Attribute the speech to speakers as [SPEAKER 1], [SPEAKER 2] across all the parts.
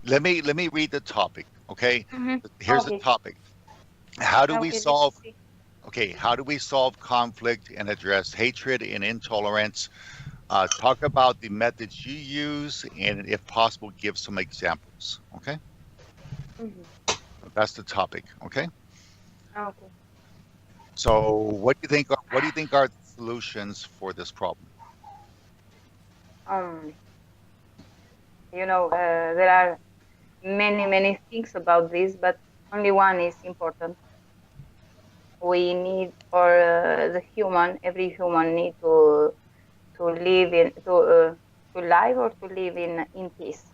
[SPEAKER 1] let me read the topic. Okay,
[SPEAKER 2] Mm-hmm.
[SPEAKER 1] here's the
[SPEAKER 2] Okay.
[SPEAKER 1] topic. How do we
[SPEAKER 2] Okay. Let's
[SPEAKER 1] solve?
[SPEAKER 2] see.
[SPEAKER 1] Okay, how do we solve conflict and address hatred and intolerance? Talk about the methods you use, and if possible, give some examples. Okay,
[SPEAKER 2] Mm-hmm.
[SPEAKER 1] that's the topic. Okay,
[SPEAKER 2] Okay.
[SPEAKER 1] so what do you think are the solutions for this problem?
[SPEAKER 2] Um, there are many things about this, but only one is important. We need, for the human, every human need to live to live or to live in peace,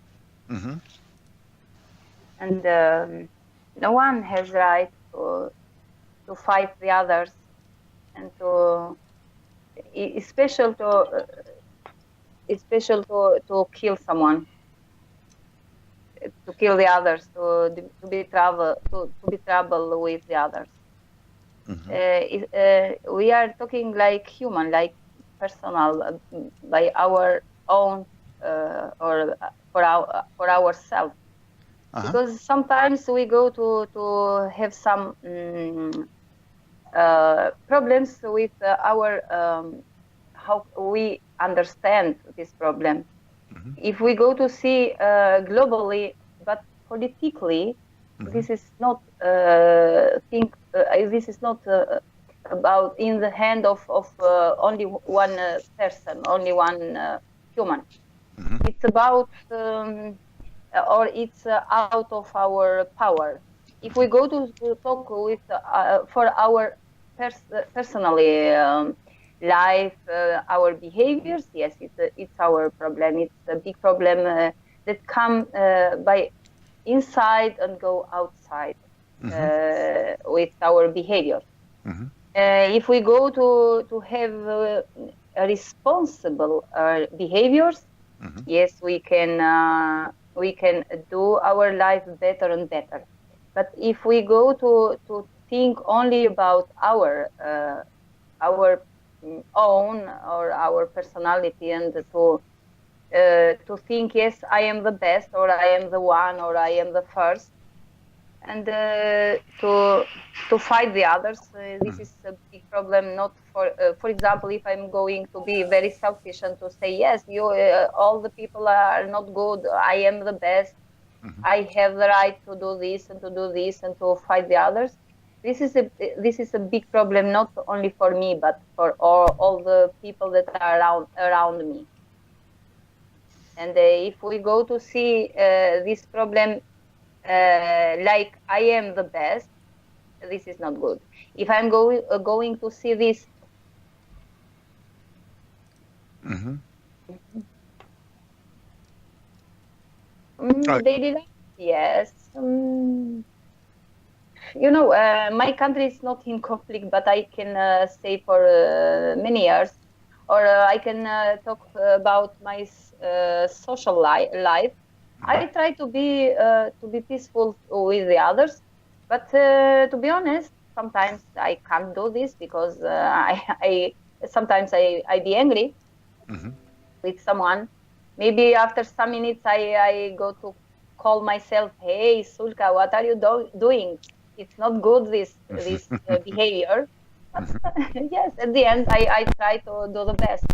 [SPEAKER 1] Mm-hmm.
[SPEAKER 2] and no one has right to fight the others and especially to kill someone, to kill the others, to be trouble with the others.
[SPEAKER 1] Mm-hmm.
[SPEAKER 2] We are talking like human, like personal, by our own, or for ourselves.
[SPEAKER 1] Uh-huh.
[SPEAKER 2] Because sometimes we go to have some problems with our how we understand this problem.
[SPEAKER 1] Mm-hmm.
[SPEAKER 2] If we go to see globally, but politically,
[SPEAKER 1] Mm-hmm.
[SPEAKER 2] this is not this is not about in the hand of only one person, only one human.
[SPEAKER 1] Mm-hmm.
[SPEAKER 2] It's about or it's out of our power. If we go to talk with for our personally life, our behaviors, yes, it's our problem. It's a big problem that come by inside and go outside
[SPEAKER 1] Mm-hmm.
[SPEAKER 2] with our behavior.
[SPEAKER 1] Mm-hmm.
[SPEAKER 2] If we go to have responsible behaviors,
[SPEAKER 1] Mm-hmm.
[SPEAKER 2] yes, we can do our life better and better. But if we go to think only about our own or our personality, and to think, yes, I am the best, or I am the one, or I am the first, and to fight the others, this
[SPEAKER 1] Mm-hmm.
[SPEAKER 2] is a big problem. Not for example, if I'm going to be very selfish and to say, yes, you all the people are not good, I am the best,
[SPEAKER 1] Mm-hmm.
[SPEAKER 2] I have the right to do this and to do this and to fight the others. This is a big problem, not only for me, but for all the people that are around me. And if we go to see this problem like I am the best, this is not good. If I'm going to see this
[SPEAKER 1] Mm-hmm. All right.
[SPEAKER 2] daily life, yes. My country is not in conflict, but I can say for many years, or I can talk about my social life.
[SPEAKER 1] Mm-hmm.
[SPEAKER 2] I try to be peaceful with the others, but to be honest, sometimes I can't do this because I sometimes I be angry
[SPEAKER 1] Mm-hmm.
[SPEAKER 2] with someone. Maybe after some minutes, I go to call myself, hey, Sulka, what are you doing? It's not good, this behavior. But
[SPEAKER 1] Mm-hmm.
[SPEAKER 2] yes, at the end, I try to do the best.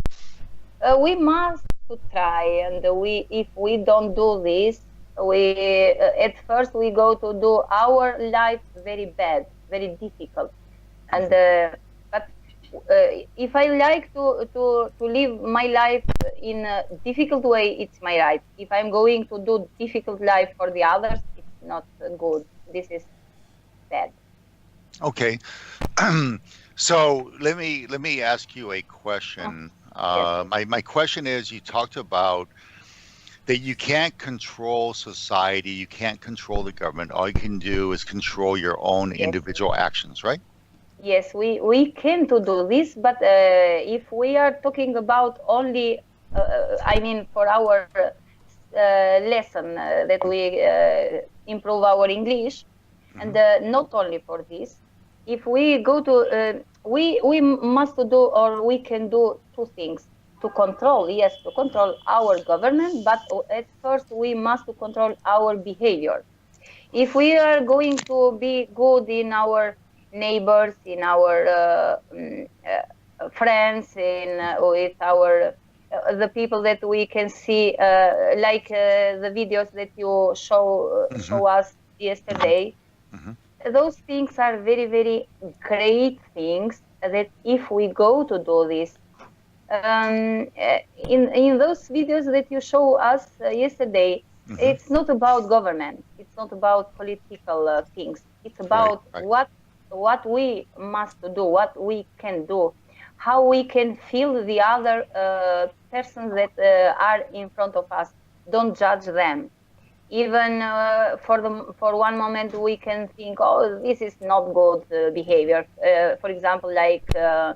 [SPEAKER 2] We must to try, and if we don't do this, we at first we go to do our life very bad, very difficult, and but if I like to live my life in a difficult way, it's my right. If I'm going to do difficult life for the others, it's not good. This is bad.
[SPEAKER 1] Okay. So let me ask you a
[SPEAKER 2] Oh,
[SPEAKER 1] question.
[SPEAKER 2] yes.
[SPEAKER 1] My question is, you talked about that you can't control society, you can't control the government. All you can do is control your own
[SPEAKER 2] Yes.
[SPEAKER 1] individual actions, right?
[SPEAKER 2] Yes, we can to do this, but if we are talking about only, I mean, for our lesson that we improve our English,
[SPEAKER 1] Mm-hmm.
[SPEAKER 2] and not only for this, if we go to, we must do, or we can do two things. to control, yes, to control our government, but at first we must to control our behavior. If we are going to be good in our neighbors, in our friends, in with our the people that we can see, like the videos that you
[SPEAKER 1] Mm-hmm.
[SPEAKER 2] show us
[SPEAKER 1] Mm-hmm.
[SPEAKER 2] yesterday,
[SPEAKER 1] Mm-hmm.
[SPEAKER 2] those things are very, very great things that if we go to do this, in those videos that you show us yesterday,
[SPEAKER 1] Mm-hmm.
[SPEAKER 2] it's not about government, it's not about political things, it's
[SPEAKER 1] Right.
[SPEAKER 2] about
[SPEAKER 1] Right.
[SPEAKER 2] what we must do, what we can do, how we can feel the other persons that are in front of us. Don't judge them. Even for one moment we can think, oh, this is not good behavior, for example, like uh,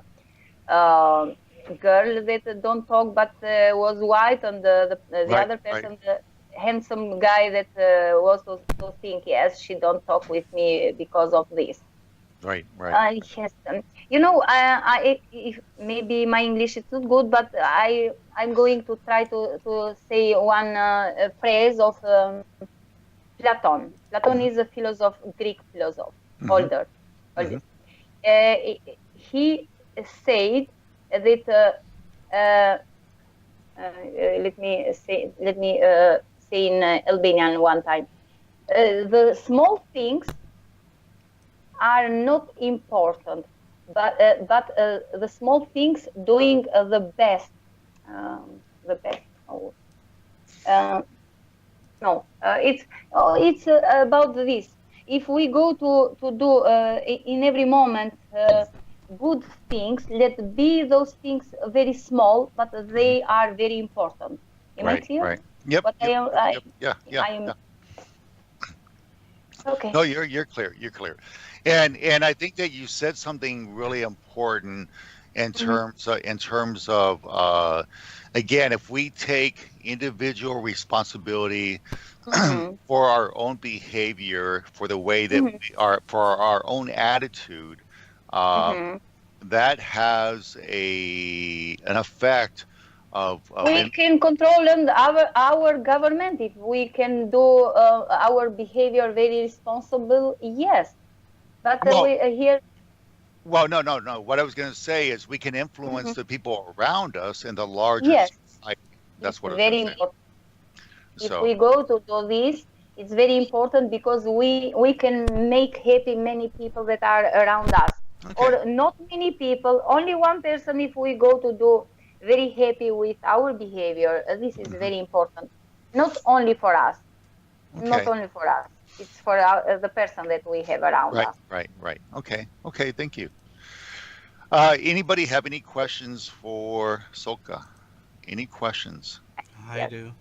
[SPEAKER 2] girl that don't talk but was white, and the
[SPEAKER 1] Right.
[SPEAKER 2] other
[SPEAKER 1] Right.
[SPEAKER 2] person, the handsome guy that was to think, yes, she don't talk with me because of this.
[SPEAKER 1] Right. Right.
[SPEAKER 2] Yes, if maybe my English is not good, but I'm going to try to say one phrase of Platon. Platon
[SPEAKER 1] Mm-hmm.
[SPEAKER 2] is a philosopher, Greek philosopher,
[SPEAKER 1] Mm-hmm.
[SPEAKER 2] older,
[SPEAKER 1] Mm-hmm.
[SPEAKER 2] older. He said that uh, let me say in Albanian one time. The small things are not important, but the small things doing the best. Oh, uh, no, it's about this. If we go to do in every moment good things, let be those things very small, but
[SPEAKER 1] Mm-hmm.
[SPEAKER 2] they are very important. Am I
[SPEAKER 1] Right.
[SPEAKER 2] clear?
[SPEAKER 1] Right. Yep.
[SPEAKER 2] What I
[SPEAKER 1] Yep.
[SPEAKER 2] am,
[SPEAKER 1] Yep. Yep. Yeah. Yeah.
[SPEAKER 2] I am
[SPEAKER 1] Yeah.
[SPEAKER 2] okay.
[SPEAKER 1] No, you're clear. You're clear. And I think that you said something really important
[SPEAKER 2] Hmm.
[SPEAKER 1] in terms of again, if we take individual responsibility
[SPEAKER 2] Hmm.
[SPEAKER 1] for our own behavior, for the way that
[SPEAKER 2] Hmm.
[SPEAKER 1] we are, for our own attitude, uh,
[SPEAKER 2] Hmm.
[SPEAKER 1] that has an effect of
[SPEAKER 2] We can control our government if we can do our behavior very responsible. Yes, but
[SPEAKER 1] well,
[SPEAKER 2] we here.
[SPEAKER 1] well, no, no, no. What I was going to say is we can
[SPEAKER 2] Mhm.
[SPEAKER 1] influence the people around us in the larger
[SPEAKER 2] Yes,
[SPEAKER 1] society.
[SPEAKER 2] it's
[SPEAKER 1] That's what I was going
[SPEAKER 2] very
[SPEAKER 1] to say.
[SPEAKER 2] important. If
[SPEAKER 1] So,
[SPEAKER 2] we go to do this, it's very important because we can make happy many people that are around us,
[SPEAKER 1] okay.
[SPEAKER 2] or not many people, only one person. If we go to do very happy with our behavior, this is
[SPEAKER 1] Hmm.
[SPEAKER 2] very important. Not only for us, not
[SPEAKER 1] Okay.
[SPEAKER 2] only for us. It's for the person that we have around
[SPEAKER 1] Right,
[SPEAKER 2] us.
[SPEAKER 1] right, right. Okay, okay. Thank you. Anybody have any questions for Soka? Any questions?
[SPEAKER 3] I
[SPEAKER 2] Yes.
[SPEAKER 3] do.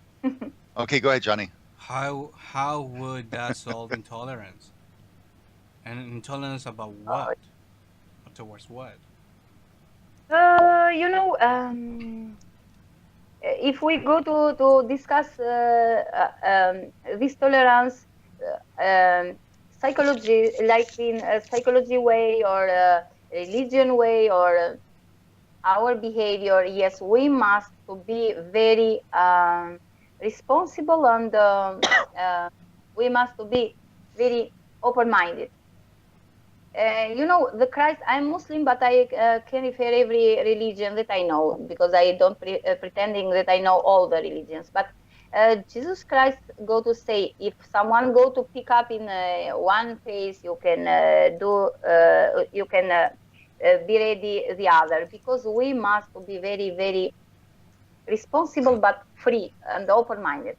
[SPEAKER 1] Okay, go ahead, Johnny.
[SPEAKER 3] How would that solve intolerance? And intolerance about what? Or towards what?
[SPEAKER 2] You know, if we go to discuss this tolerance, psychology, like in a psychology way or a religion way or our behavior, yes, we must to be very responsible, and we must to be very open-minded. The Christ, I'm Muslim, but I can refer every religion that I know because I don't pretending that I know all the religions. But Jesus Christ go to say, if someone go to pick up in one face, you can be ready the other, because we must be very, very responsible but free and open-minded.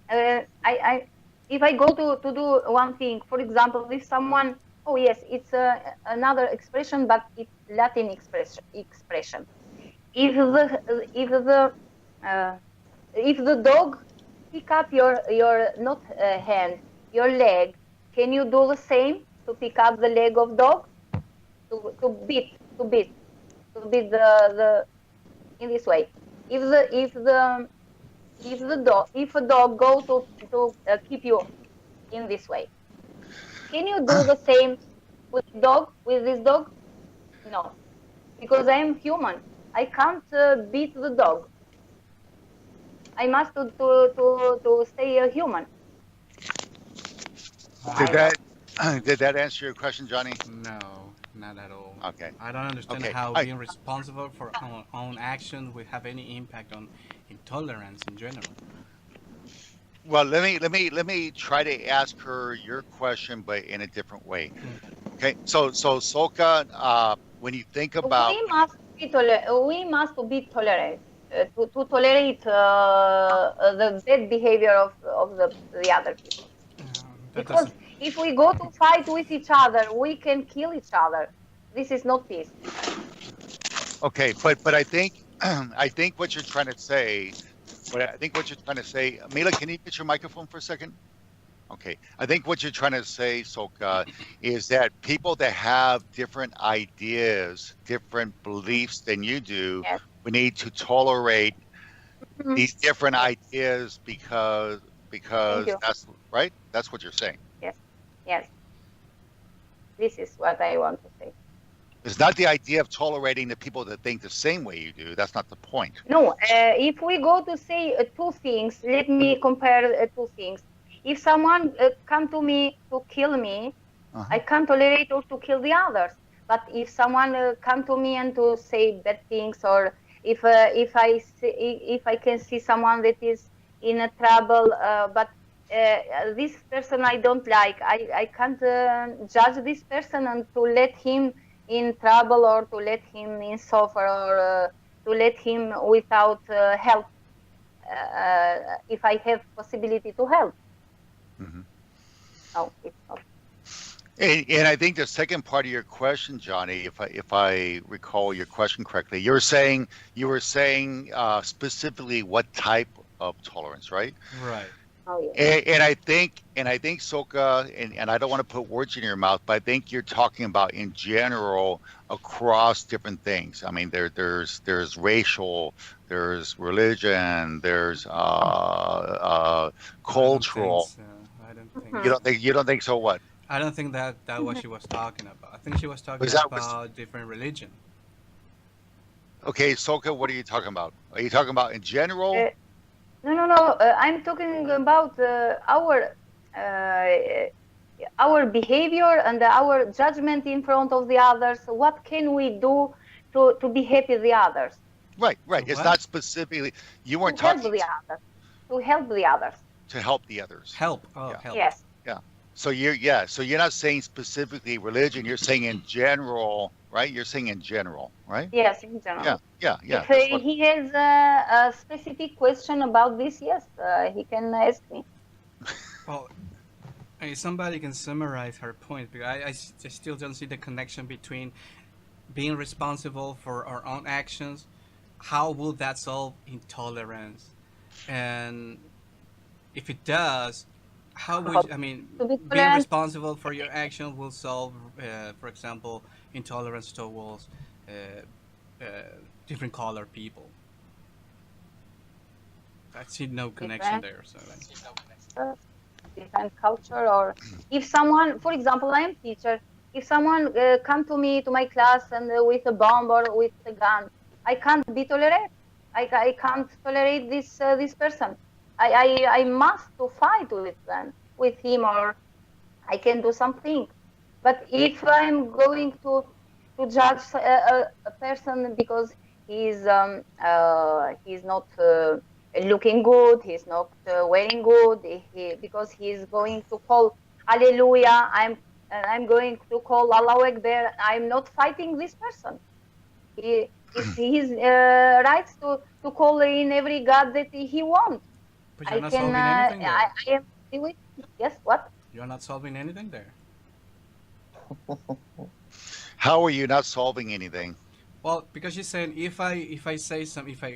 [SPEAKER 2] I if I go to do one thing, for example, if someone, oh yes, it's another expression, but it's Latin expression. If uh, if the dog pick up your not hand, your leg, can you do the same to pick up the leg of dog, to beat to beat the in this way? If a dog go to keep you in this way, can you do the same with this dog? No, because I am human. I can't beat the dog. I must to stay a human.
[SPEAKER 1] Did
[SPEAKER 2] I know.
[SPEAKER 1] that did that answer your question, Johnny?
[SPEAKER 3] No, not at all.
[SPEAKER 1] Okay.
[SPEAKER 3] I don't understand
[SPEAKER 1] Okay.
[SPEAKER 3] how
[SPEAKER 1] I
[SPEAKER 3] being responsible for our own actions will have any impact on intolerance in general.
[SPEAKER 1] well, let me try to ask her your question, but in a different way.
[SPEAKER 3] Okay.
[SPEAKER 1] Okay. So Soka, when you think about when you
[SPEAKER 2] We must be tolerant to tolerate the bad behavior of the other people.
[SPEAKER 3] That
[SPEAKER 2] Because
[SPEAKER 3] doesn't.
[SPEAKER 2] if we go to fight with each other, we can kill each other. This is not peace.
[SPEAKER 1] okay, but I think I think what you're trying to say, Mila, can you get your microphone for a second? Okay. I think what you're trying to say, Soka, is that people that have different ideas, different beliefs than you do,
[SPEAKER 2] Yes.
[SPEAKER 1] we need to tolerate
[SPEAKER 2] Mhm.
[SPEAKER 1] these different
[SPEAKER 2] Yes.
[SPEAKER 1] ideas
[SPEAKER 2] Thank
[SPEAKER 1] because
[SPEAKER 2] you.
[SPEAKER 1] that's right. That's what you're saying.
[SPEAKER 2] Yes. Yes. This is what I want to say.
[SPEAKER 1] It's not the idea of tolerating the people that think the same way you do. That's not the point.
[SPEAKER 2] No, if we go to say two things, let me compare two things. If someone come to me to kill me,
[SPEAKER 1] Uh-huh.
[SPEAKER 2] I can't tolerate or to kill the others. But if someone come to me and to say bad things, or if I can see someone that is in a trouble, but this person I don't like, I can't judge this person and to let him in trouble or to let him in suffer or to let him without help if I have possibility to help.
[SPEAKER 1] Hmm.
[SPEAKER 2] No, it's not.
[SPEAKER 1] And I think the second part of your question, Johnny, if I recall your question correctly, you were saying specifically what type of tolerance, right?
[SPEAKER 3] Right.
[SPEAKER 2] Oh yeah.
[SPEAKER 1] And I think Soka, and I don't want to put words in your mouth, but I think you're talking about in general across different things. I mean, there's racial, there's religion, there's
[SPEAKER 3] I don't think
[SPEAKER 1] cultural.
[SPEAKER 3] so. I don't think
[SPEAKER 1] You
[SPEAKER 2] Mhm.
[SPEAKER 3] so.
[SPEAKER 1] don't think so? What
[SPEAKER 3] I don't think that what
[SPEAKER 2] Mhm.
[SPEAKER 3] she was talking about. I think she was talking
[SPEAKER 1] was that? Was
[SPEAKER 3] about different religion.
[SPEAKER 1] okay, Soka? What are you talking about? Are you talking about in general?
[SPEAKER 2] Uh, no, no, no. I'm talking about uh, our behavior and our judgment in front of the others. What can we do to be happy the others,
[SPEAKER 1] Right, right.
[SPEAKER 3] To
[SPEAKER 1] It's
[SPEAKER 3] what?
[SPEAKER 1] not specifically. You
[SPEAKER 2] to
[SPEAKER 1] weren't
[SPEAKER 2] help
[SPEAKER 1] talking
[SPEAKER 2] the others, to help the others?
[SPEAKER 1] to help the others.
[SPEAKER 3] Help. Oh,
[SPEAKER 1] Yeah.
[SPEAKER 3] help.
[SPEAKER 2] Yes,
[SPEAKER 1] Yeah. So you're not saying specifically religion, you're saying in general, right? You're saying in general, right?
[SPEAKER 2] yes, in
[SPEAKER 1] Yeah.
[SPEAKER 2] general.
[SPEAKER 1] Yeah. Yeah.
[SPEAKER 2] If
[SPEAKER 1] That's what
[SPEAKER 2] he has a specific question about this, yes, he can ask me.
[SPEAKER 3] Well, somebody can summarize her point because I still don't see the connection between being responsible for our own actions. How will that solve intolerance? And if it does, how would I mean
[SPEAKER 2] To be
[SPEAKER 3] being
[SPEAKER 2] tolerant,
[SPEAKER 3] responsible for your action will solve, for example, intolerance towards uh, different color people? I see no connection
[SPEAKER 2] different,
[SPEAKER 3] there. So like,
[SPEAKER 2] uh, different culture, or if someone, for example, I am teacher. If someone come to me to my class and with a bomb or with a gun, I can't be tolerant. I can't tolerate this person. I must to fight with them, with him, or I can do something. But if I'm going to judge a person because he's not looking good, he's not wearing good, because he's going to call Hallelujah, I'm going to call Allahu Akbar. I'm not fighting this person. It's his rights to call in every God that he wants.
[SPEAKER 3] but you're
[SPEAKER 2] I
[SPEAKER 3] not
[SPEAKER 2] can.
[SPEAKER 3] solving anything there.
[SPEAKER 2] I am agree with. Yes. What?
[SPEAKER 3] You're not solving anything there.
[SPEAKER 1] how are you not solving anything?
[SPEAKER 3] Well, because she's saying if I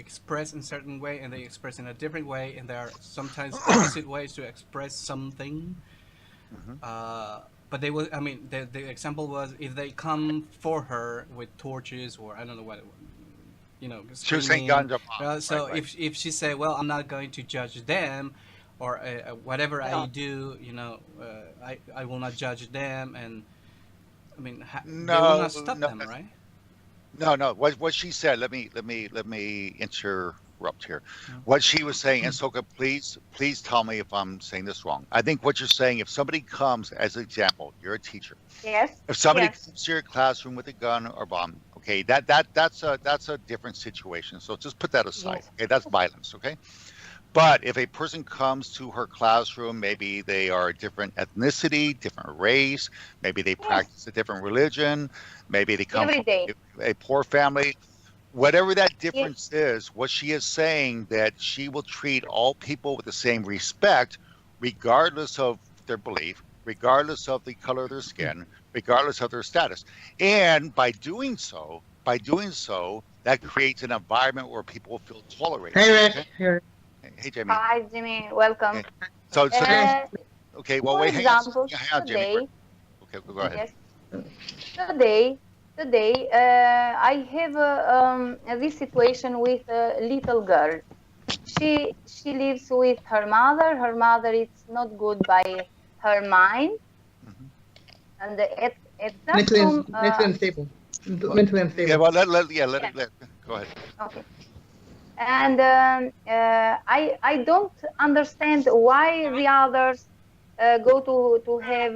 [SPEAKER 3] express in a certain way and they express in a different way, and there are sometimes opposite ways to express something.
[SPEAKER 1] Hmm.
[SPEAKER 3] Uh, but they will. I mean, the example was if they come for her with torches or I don't know what,
[SPEAKER 1] She was saying
[SPEAKER 3] screaming.
[SPEAKER 1] ganja bombs. Right,
[SPEAKER 3] So
[SPEAKER 1] right.
[SPEAKER 3] if she say, well, I'm not going to judge them, or whatever I
[SPEAKER 2] No.
[SPEAKER 3] do, I will not judge them, and I mean, they will
[SPEAKER 1] No,
[SPEAKER 3] not stop
[SPEAKER 1] no,
[SPEAKER 3] them, right?
[SPEAKER 1] No, no. What she said. Let me interrupt here.
[SPEAKER 3] Mm.
[SPEAKER 1] What she was saying, and Soka, please tell me if I'm saying this wrong. I think what you're saying, if somebody comes, as an example, you're a teacher.
[SPEAKER 2] Yes,
[SPEAKER 1] If somebody
[SPEAKER 2] yes,
[SPEAKER 1] comes to your classroom with a gun or bomb, okay, that's a different situation. So just put that aside.
[SPEAKER 2] yes,
[SPEAKER 1] Okay, that's violence. Okay. But if a person comes to her classroom, maybe they are a different ethnicity, different race, maybe they
[SPEAKER 2] yes,
[SPEAKER 1] practice a different religion, maybe they come
[SPEAKER 2] every
[SPEAKER 1] from
[SPEAKER 2] day.
[SPEAKER 1] a poor family, whatever that
[SPEAKER 2] Yes,
[SPEAKER 1] difference is, what she is saying that she will treat all people with the same respect, regardless of their belief, regardless of the color of their skin, regardless of their status. And by doing so, that creates an environment where people feel tolerated.
[SPEAKER 4] Hey,
[SPEAKER 1] Okay.
[SPEAKER 4] Rich. Here.
[SPEAKER 1] Hey, Jamie.
[SPEAKER 2] hi, Jimmy, welcome.
[SPEAKER 1] Okay. So
[SPEAKER 4] Hey.
[SPEAKER 1] Jamie.
[SPEAKER 2] Uh,
[SPEAKER 1] Okay. Well,
[SPEAKER 2] for
[SPEAKER 1] wait. Hang on.
[SPEAKER 2] example,
[SPEAKER 1] Hang on, Jamie.
[SPEAKER 2] today,
[SPEAKER 1] Okay. Go ahead.
[SPEAKER 2] yes, today, today, I have this situation with a little girl. She lives with her mother. Her mother is not good by her mind,
[SPEAKER 1] Hmm.
[SPEAKER 2] and at that room,
[SPEAKER 4] Mentally unstable.
[SPEAKER 1] Well,
[SPEAKER 4] Mentally
[SPEAKER 1] yeah.
[SPEAKER 4] unstable.
[SPEAKER 1] Well, let
[SPEAKER 2] yes,
[SPEAKER 1] it. Go ahead.
[SPEAKER 2] okay. And I don't understand why the others go to have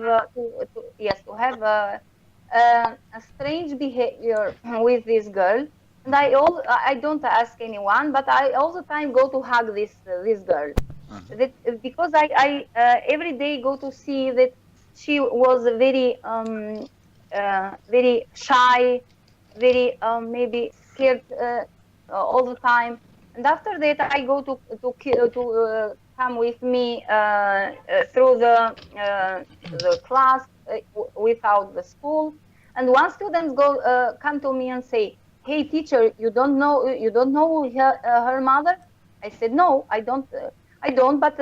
[SPEAKER 2] yes, to have a strange behavior with this girl. And
[SPEAKER 1] Hmm.
[SPEAKER 2] I don't ask anyone, but I all the time go to hug this girl.
[SPEAKER 1] Hmm.
[SPEAKER 2] That because I every day go to see that she was very shy, very maybe scared all the time. And after that, I go to come with me through the class without the school. And one student go come to me and say, "Hey, teacher, you don't know her mother?" I said, "No, I don't. I don't. But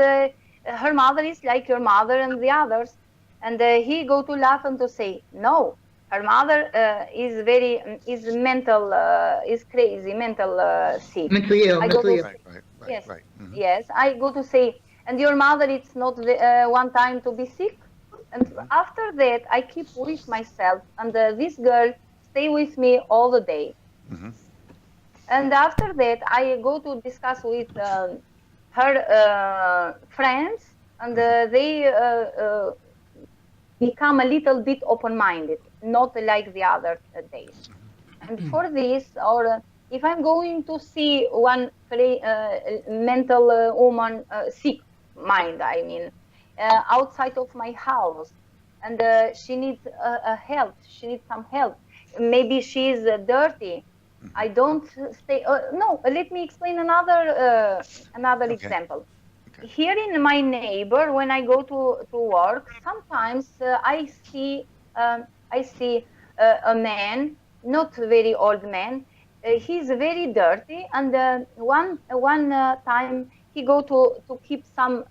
[SPEAKER 2] her mother is like your mother and the others." And he go to laugh and to say, "No, her mother is very is mental is crazy, mental sick."
[SPEAKER 4] Mentally ill.
[SPEAKER 2] I go
[SPEAKER 4] Mentally
[SPEAKER 2] to
[SPEAKER 4] ill.
[SPEAKER 1] Right. Right. Right.
[SPEAKER 2] yes,
[SPEAKER 1] Right. Hmm.
[SPEAKER 2] yes. I go to say, "And your mother, it's not one time to be sick." And
[SPEAKER 1] Hmm.
[SPEAKER 2] after that, I keep with myself, and this girl stay with me all the day.
[SPEAKER 1] Hmm.
[SPEAKER 2] And after that, I go to discuss with her friends, and
[SPEAKER 1] Hmm.
[SPEAKER 2] they become a little bit open-minded, not like the other days. And for this, or if I'm going to see one mental woman sick mind, I mean, outside of my house, and she needs a help, she needs some help. Maybe she's dirty.
[SPEAKER 1] Hmm.
[SPEAKER 2] I don't stay. No, let me explain another
[SPEAKER 1] Okay.
[SPEAKER 2] example.
[SPEAKER 1] Okay.
[SPEAKER 2] Here in my neighbor, when I go to work, sometimes I see a man, not very old man. He's very dirty, and one time he go to keep some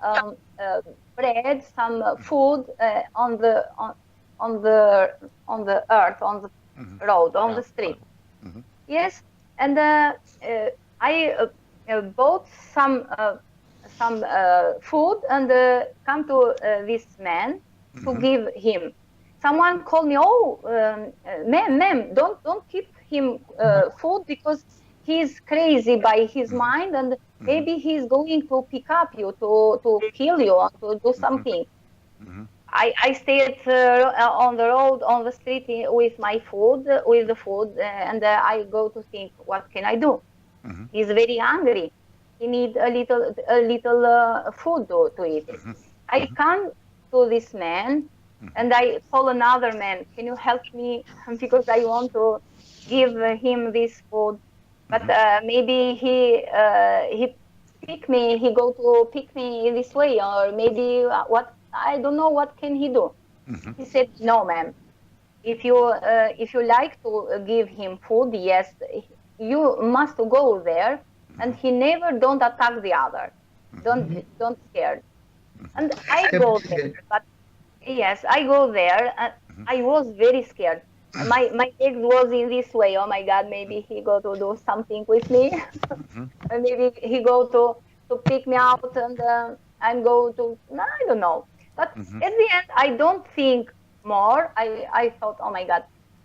[SPEAKER 2] bread, some food on the on the earth, on the
[SPEAKER 1] Hmm.
[SPEAKER 2] road, on
[SPEAKER 1] Yeah.
[SPEAKER 2] the street.
[SPEAKER 1] Hmm.
[SPEAKER 2] Yes, and I bought some food and come to this man to
[SPEAKER 1] Hmm.
[SPEAKER 2] give him. Someone called me, "Oh, ma'am, don't keep him food because he's crazy by his
[SPEAKER 1] Hmm.
[SPEAKER 2] mind, and
[SPEAKER 1] Hmm.
[SPEAKER 2] maybe he's going to pick up you to kill you or to do
[SPEAKER 1] Hmm.
[SPEAKER 2] something."
[SPEAKER 1] Hmm.
[SPEAKER 2] I stayed on the road, on the street with my food, with the food, and I go to think, what can I do?
[SPEAKER 1] Hmm.
[SPEAKER 2] He's very hungry. He need a little food to eat.
[SPEAKER 1] Hmm.
[SPEAKER 2] I come to this man,
[SPEAKER 1] Hmm.
[SPEAKER 2] and I call another man. Can you help me? Because I want to give him this food, but
[SPEAKER 1] Hmm.
[SPEAKER 2] maybe he pick me. He go to pick me in this way, or maybe what I don't know. What can he do?
[SPEAKER 1] Hmm.
[SPEAKER 2] He said, "No, ma'am. If you like to give him food, yes, you must go there." And
[SPEAKER 1] Hmm.
[SPEAKER 2] he never don't attack the other.
[SPEAKER 1] Hmm.
[SPEAKER 2] Don't scared.
[SPEAKER 1] Hmm.
[SPEAKER 2] And I go
[SPEAKER 4] Empathy is
[SPEAKER 2] there,
[SPEAKER 4] good.
[SPEAKER 2] but yes, I go there.
[SPEAKER 1] Hmm.
[SPEAKER 2] I was very scared. My legs was in this way. Oh my God, maybe he go to do something with me.
[SPEAKER 1] Hmm.
[SPEAKER 2] And maybe he go to pick me out, and I'm go to no, I don't know. But
[SPEAKER 1] Hmm.
[SPEAKER 2] at the end, I don't think more. I thought, oh my God,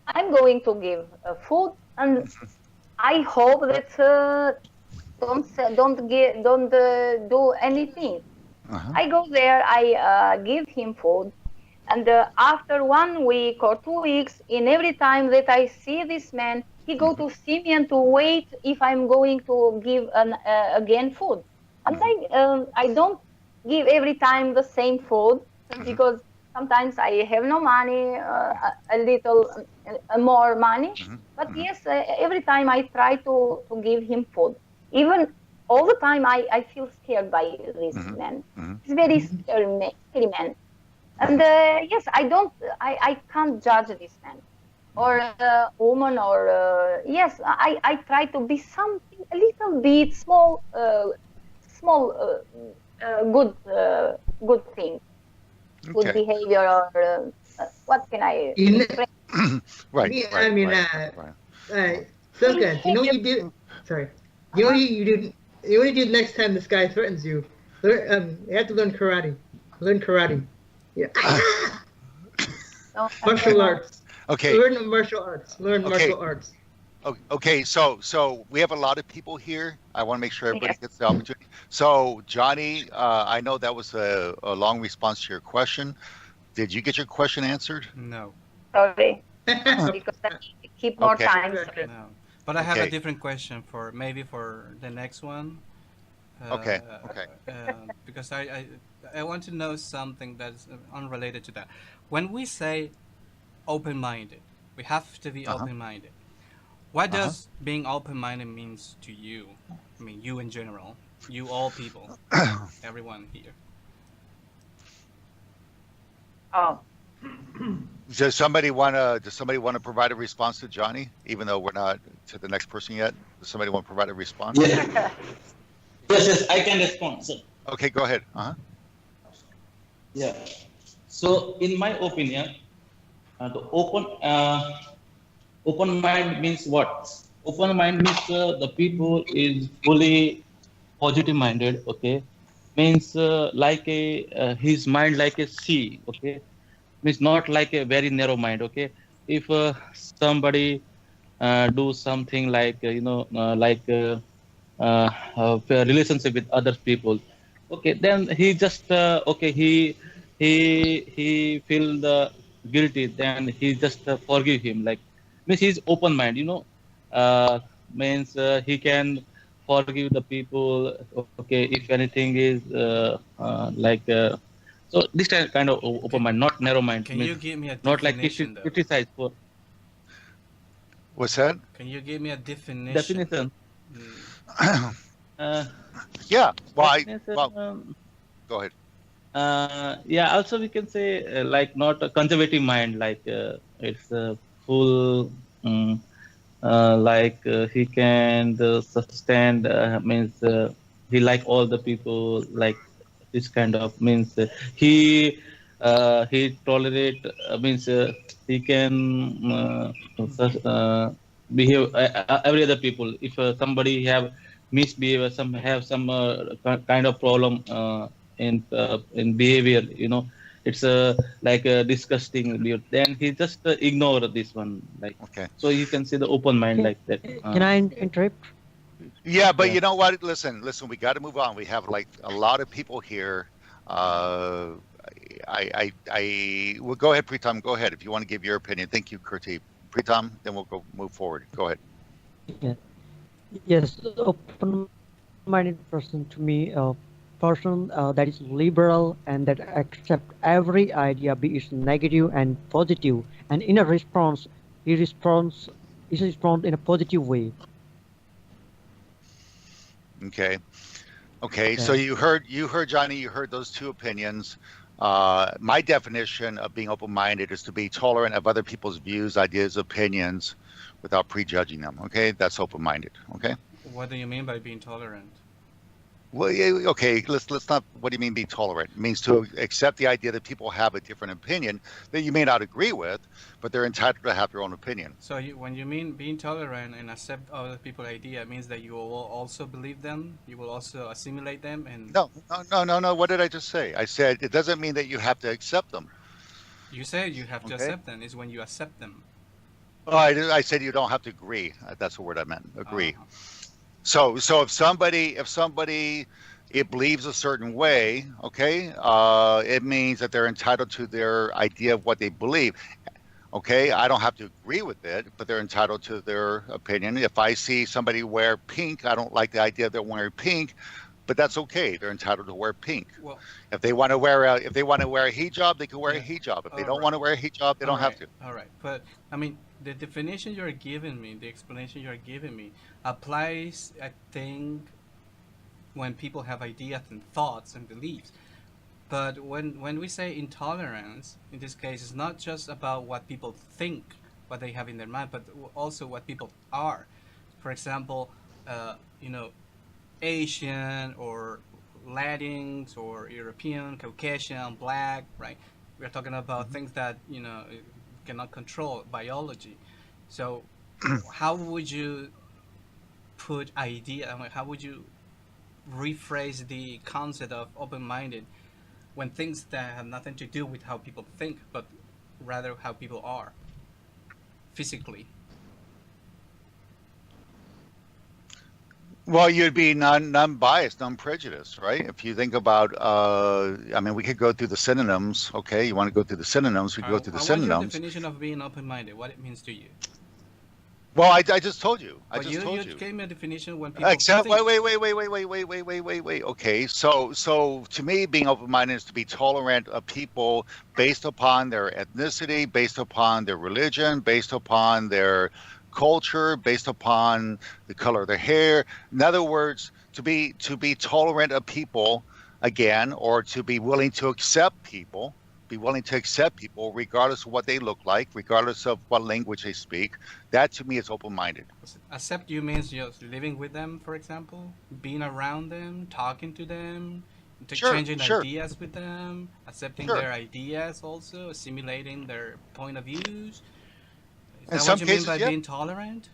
[SPEAKER 2] I'm going to give food. and I hope that don't do anything.
[SPEAKER 1] Uh-huh.
[SPEAKER 2] I go there, I give him food, and after 1 week or 2 weeks, in every time that I see this man, he go
[SPEAKER 1] Hmm.
[SPEAKER 2] to see me and to wait if I'm going to give again food. And
[SPEAKER 1] Hmm.
[SPEAKER 2] I don't give every time the same food
[SPEAKER 1] Hmm.
[SPEAKER 2] because sometimes I have no money, a little more money.
[SPEAKER 1] Hmm.
[SPEAKER 2] But
[SPEAKER 1] Hmm.
[SPEAKER 2] yes, every time I try to give him food. Even all the time, I feel scared by this
[SPEAKER 1] Hmm.
[SPEAKER 2] man.
[SPEAKER 1] Hmm.
[SPEAKER 2] He's very scary man. And yes, I can't judge this man or woman or yes, I try to be something a little bit small, good thing, good
[SPEAKER 1] Okay.
[SPEAKER 2] behavior, or what can I
[SPEAKER 4] You know,
[SPEAKER 2] express?
[SPEAKER 1] Right.
[SPEAKER 4] me, I
[SPEAKER 1] Right.
[SPEAKER 4] mean,
[SPEAKER 1] Right. Right.
[SPEAKER 4] uh,
[SPEAKER 2] He
[SPEAKER 4] Soka, you know what
[SPEAKER 2] have,
[SPEAKER 4] you do? Sorry. You know what
[SPEAKER 2] uh-huh.
[SPEAKER 4] you do? You know what you do next time this guy threatens you? You have to learn karate. Learn karate. Yeah.
[SPEAKER 2] No,
[SPEAKER 4] Martial
[SPEAKER 2] no.
[SPEAKER 4] arts.
[SPEAKER 1] Okay.
[SPEAKER 4] Learn martial arts. Learn
[SPEAKER 1] Okay.
[SPEAKER 4] martial arts.
[SPEAKER 1] Okay, so we have a lot of people here. I want to make sure everybody
[SPEAKER 2] Yes,
[SPEAKER 1] gets the opportunity. So, Johnny, I know that was a long response to your question. Did you get your question answered?
[SPEAKER 3] No,
[SPEAKER 2] sorry,
[SPEAKER 4] Okay.
[SPEAKER 2] because I need to keep more
[SPEAKER 1] Okay,
[SPEAKER 2] time.
[SPEAKER 4] Okay.
[SPEAKER 2] Sorry.
[SPEAKER 3] no. But I have a
[SPEAKER 1] okay,
[SPEAKER 3] different question for maybe for the next one.
[SPEAKER 1] okay, okay.
[SPEAKER 3] Because I want to know something that's unrelated to that. When we say open-minded, we have to be
[SPEAKER 1] Uh-huh,
[SPEAKER 3] open-minded. What
[SPEAKER 1] uh-huh.
[SPEAKER 3] does being open-minded means to you? I mean, you in general, you all people, everyone here.
[SPEAKER 2] Oh,
[SPEAKER 1] Does somebody want to provide a response to Johnny, even though we're not to the next person yet? Does somebody want to provide a response?
[SPEAKER 5] Yes, yes, I can respond. So,
[SPEAKER 1] Okay, go ahead. Uh-huh.
[SPEAKER 5] yeah. So, in my opinion, the open mind means what? Open mind means the people is fully positive minded. Okay, means like a his mind like a sea. Okay, means not like a very narrow mind. Okay, if somebody do something like relationship with other people, okay, then he just okay he feel the guilty, then he just forgive him, like means he's open mind, means he can forgive the people, okay, if anything is so this kind of open
[SPEAKER 3] Can,
[SPEAKER 5] mind, not narrow mind,
[SPEAKER 3] can
[SPEAKER 5] means
[SPEAKER 3] you give me a
[SPEAKER 5] not like
[SPEAKER 3] definition though?
[SPEAKER 5] criticize for
[SPEAKER 1] What's that?
[SPEAKER 3] Can you give me a definition?
[SPEAKER 5] definition.
[SPEAKER 3] Mm,
[SPEAKER 5] uh,
[SPEAKER 1] Yeah.
[SPEAKER 5] Definition.
[SPEAKER 1] Well, go ahead.
[SPEAKER 5] Yeah, also we can say like not a conservative mind, like it's a full he can sustain means he like all the people, like this kind of means he tolerate means he can behave every other people, if somebody have misbehavior, some have some kind of problem in behavior, it's like a disgusting behavior, then he just ignore this one, like,
[SPEAKER 1] Okay.
[SPEAKER 5] so you can see the open mind
[SPEAKER 6] Can,
[SPEAKER 5] like that.
[SPEAKER 6] can I interrupt?
[SPEAKER 1] Yeah, but
[SPEAKER 5] Yeah.
[SPEAKER 1] you know what? Listen. We got to move on. We have like a lot of people here. Uh, well, go ahead, Pritam. Go ahead if you want to give your opinion. Thank you, Kirti. Pritam, then we'll go move forward. Go ahead.
[SPEAKER 6] Yeah. Yes, open-minded person to me, a person that is liberal and that accept every idea, be it negative and positive, and in a response, he responds, he responds in a positive way.
[SPEAKER 1] Okay. Okay. So
[SPEAKER 6] Yeah.
[SPEAKER 1] you heard Johnny. You heard those two opinions. My definition of being open-minded is to be tolerant of other people's views, ideas, opinions, without prejudging them. Okay, that's open-minded. Okay.
[SPEAKER 3] what do you mean by being tolerant?
[SPEAKER 1] Well, yeah, okay. Let's not. What do you mean be tolerant? It means to accept the idea that people have a different opinion that you may not agree with, but they're entitled to have their own opinion.
[SPEAKER 3] So when you mean being tolerant and accept other people's idea, it means that you will also believe them, you will also assimilate them, and
[SPEAKER 1] No, no, no, no, no. What did I just say? I said it doesn't mean that you have to accept them.
[SPEAKER 3] you say you have to
[SPEAKER 1] Okay.
[SPEAKER 3] accept them is when you accept them.
[SPEAKER 1] Oh, I said you don't have to agree. That's the word I meant.
[SPEAKER 3] Uh,
[SPEAKER 1] Agree. So if somebody it believes a certain way, okay, it means that they're entitled to their idea of what they believe. Okay, I don't have to agree with it, but they're entitled to their opinion. If I see somebody wear pink, I don't like the idea they're wearing pink, but that's okay. They're entitled to wear pink.
[SPEAKER 3] well,
[SPEAKER 1] If they want to wear a hijab, they can wear a
[SPEAKER 3] yeah.
[SPEAKER 1] hijab. If they
[SPEAKER 3] All
[SPEAKER 1] don't want
[SPEAKER 3] right.
[SPEAKER 1] to wear a hijab, they
[SPEAKER 3] All
[SPEAKER 1] don't have
[SPEAKER 3] right.
[SPEAKER 1] to.
[SPEAKER 3] All right. But I mean, the definition you're giving me, the explanation you're giving me, applies, I think, when people have ideas and thoughts and beliefs. But when we say intolerance, in this case, it's not just about what people think, what they have in their mind, but also what people are. For example, you know, Asian or Latins or European, Caucasian, Black, right? We're talking about things that cannot control biology. So, how would you put idea? I mean, how would you rephrase the concept of open-minded when things that have nothing to do with how people think, but rather how people are physically?
[SPEAKER 1] Well, you'd be non-biased, non-prejudiced, right? If you think about, I mean, we could go through the synonyms. Okay, you want to go through the synonyms? We could go through the
[SPEAKER 3] I want your
[SPEAKER 1] synonyms.
[SPEAKER 3] definition of being open-minded. What it means to you.
[SPEAKER 1] Well, I just told you. I
[SPEAKER 3] But
[SPEAKER 1] just
[SPEAKER 3] you
[SPEAKER 1] told
[SPEAKER 3] you
[SPEAKER 1] you.
[SPEAKER 3] gave me a definition when people
[SPEAKER 1] Except
[SPEAKER 3] think.
[SPEAKER 1] wait. Okay, so to me, being open-minded is to be tolerant of people based upon their ethnicity, based upon their religion, based upon their culture, based upon the color of their hair. In other words, to be tolerant of people again, or to be willing to accept people, be willing to accept people regardless of what they look like, regardless of what language they speak. That to me is open-minded.
[SPEAKER 3] Accept you means just living with them, for example, being around them, talking to them,
[SPEAKER 1] Sure,
[SPEAKER 3] exchanging
[SPEAKER 1] sure,
[SPEAKER 3] ideas with them, accepting
[SPEAKER 1] sure.
[SPEAKER 3] their ideas also, assimilating their point of views. Is
[SPEAKER 1] In
[SPEAKER 3] that what
[SPEAKER 1] some
[SPEAKER 3] you mean
[SPEAKER 1] cases,
[SPEAKER 3] by
[SPEAKER 1] yeah.
[SPEAKER 3] being tolerant?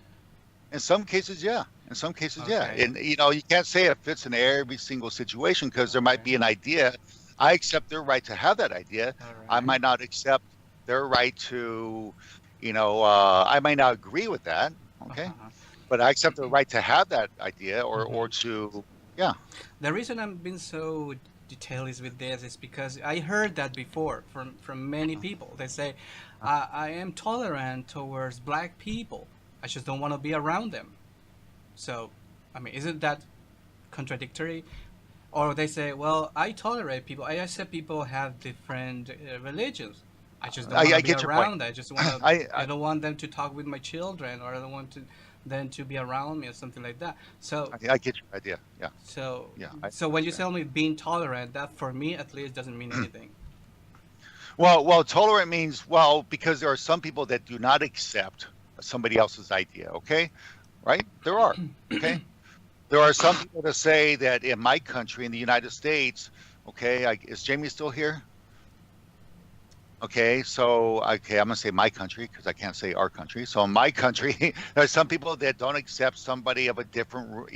[SPEAKER 1] In some cases, yeah. In some cases, yeah.
[SPEAKER 3] Okay.
[SPEAKER 1] And you can't say it fits in every single situation because there might
[SPEAKER 3] Okay.
[SPEAKER 1] be an idea. I accept their right to have that idea.
[SPEAKER 3] All
[SPEAKER 1] I
[SPEAKER 3] right.
[SPEAKER 1] might not accept their right to, I might not agree with that. Okay,
[SPEAKER 3] Uh-huh.
[SPEAKER 1] but I accept their right to have that idea, or
[SPEAKER 3] Hmm.
[SPEAKER 1] to, yeah.
[SPEAKER 3] The reason I'm being so detailed with this is because I heard that before from many people. They say, I am tolerant towards black people. I just don't want to be around them. So, I mean, isn't that contradictory? Or they say, well, I tolerate people. I accept people have different religions. I just don't want to
[SPEAKER 1] I
[SPEAKER 3] be
[SPEAKER 1] get your point.
[SPEAKER 3] around. I just want to. I
[SPEAKER 1] I
[SPEAKER 3] don't want them to talk with my children, or I don't want them to be around me, or something like that. So,
[SPEAKER 1] I get your idea. Yeah,
[SPEAKER 3] so,
[SPEAKER 1] yeah.
[SPEAKER 3] so
[SPEAKER 1] I
[SPEAKER 3] when you
[SPEAKER 1] understand.
[SPEAKER 3] tell me being tolerant, that for me at least doesn't mean anything.
[SPEAKER 1] Well, tolerant means, well, because there are some people that do not accept somebody else's idea. Okay, right? There are. Okay, there are some people that say that in my country, in the United States, okay, is Jamie still here? Okay, so okay, I'm gonna say my country because I can't say our country. So in my country, there are some people that don't accept somebody of a different,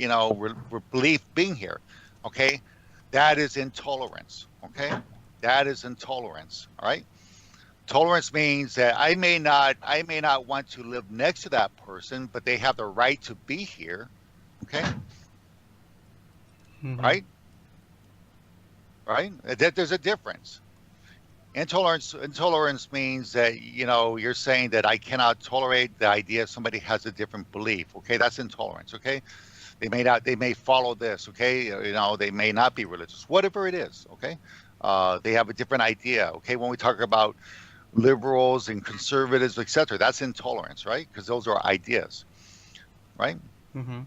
[SPEAKER 1] belief being here. Okay, that is intolerance. Okay, that is intolerance. All right. Tolerance means that I may not want to live next to that person, but they have the right to be here. Okay,
[SPEAKER 3] Mm-hmm.
[SPEAKER 1] right, right. There's a difference. Intolerance means that you're saying that I cannot tolerate the idea somebody has a different belief. Okay, that's intolerance. Okay, they may follow this. Okay, they may not be religious, whatever it is. Okay, they have a different idea. Okay, when we talk about liberals and conservatives, etc., that's intolerance, right? Because those are ideas, right?
[SPEAKER 3] Mm-hmm.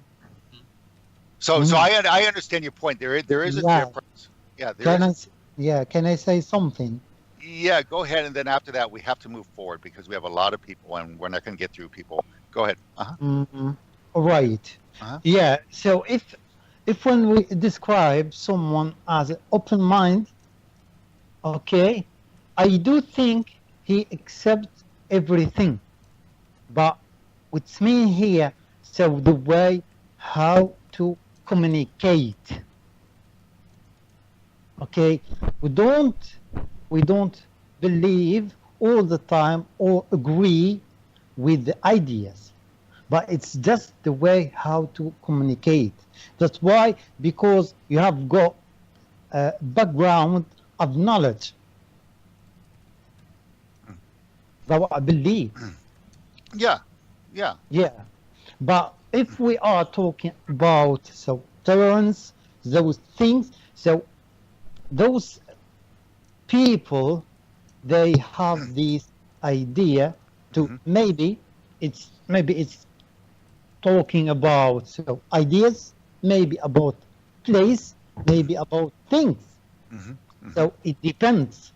[SPEAKER 1] So
[SPEAKER 7] Mm.
[SPEAKER 1] I understand your point. There is a
[SPEAKER 7] Yeah.
[SPEAKER 1] difference. Yeah, there
[SPEAKER 7] Can
[SPEAKER 1] is.
[SPEAKER 7] I? Yeah. Can I say something?
[SPEAKER 1] Yeah, go ahead, and then after that we have to move forward because we have a lot of people and we're not going to get through people. Go ahead. Uh-huh.
[SPEAKER 7] Right.
[SPEAKER 1] Uh-huh.
[SPEAKER 7] Yeah. So if when we describe someone as an open mind, okay, I do think he accepts everything, but what's mean here? So the way how to communicate. Okay, we don't we don't believe all the time or agree with the ideas, but it's just the way how to communicate. That's why, because you have got a background of knowledge. That's what I believe.
[SPEAKER 1] Yeah, yeah.
[SPEAKER 7] Yeah. But if we are talking about so tolerance, those things, so those people, they have this idea to
[SPEAKER 1] Mhm.
[SPEAKER 7] maybe it's talking about so ideas, maybe about place, maybe about things.
[SPEAKER 1] Mhm. Mhm.
[SPEAKER 7] So it depends.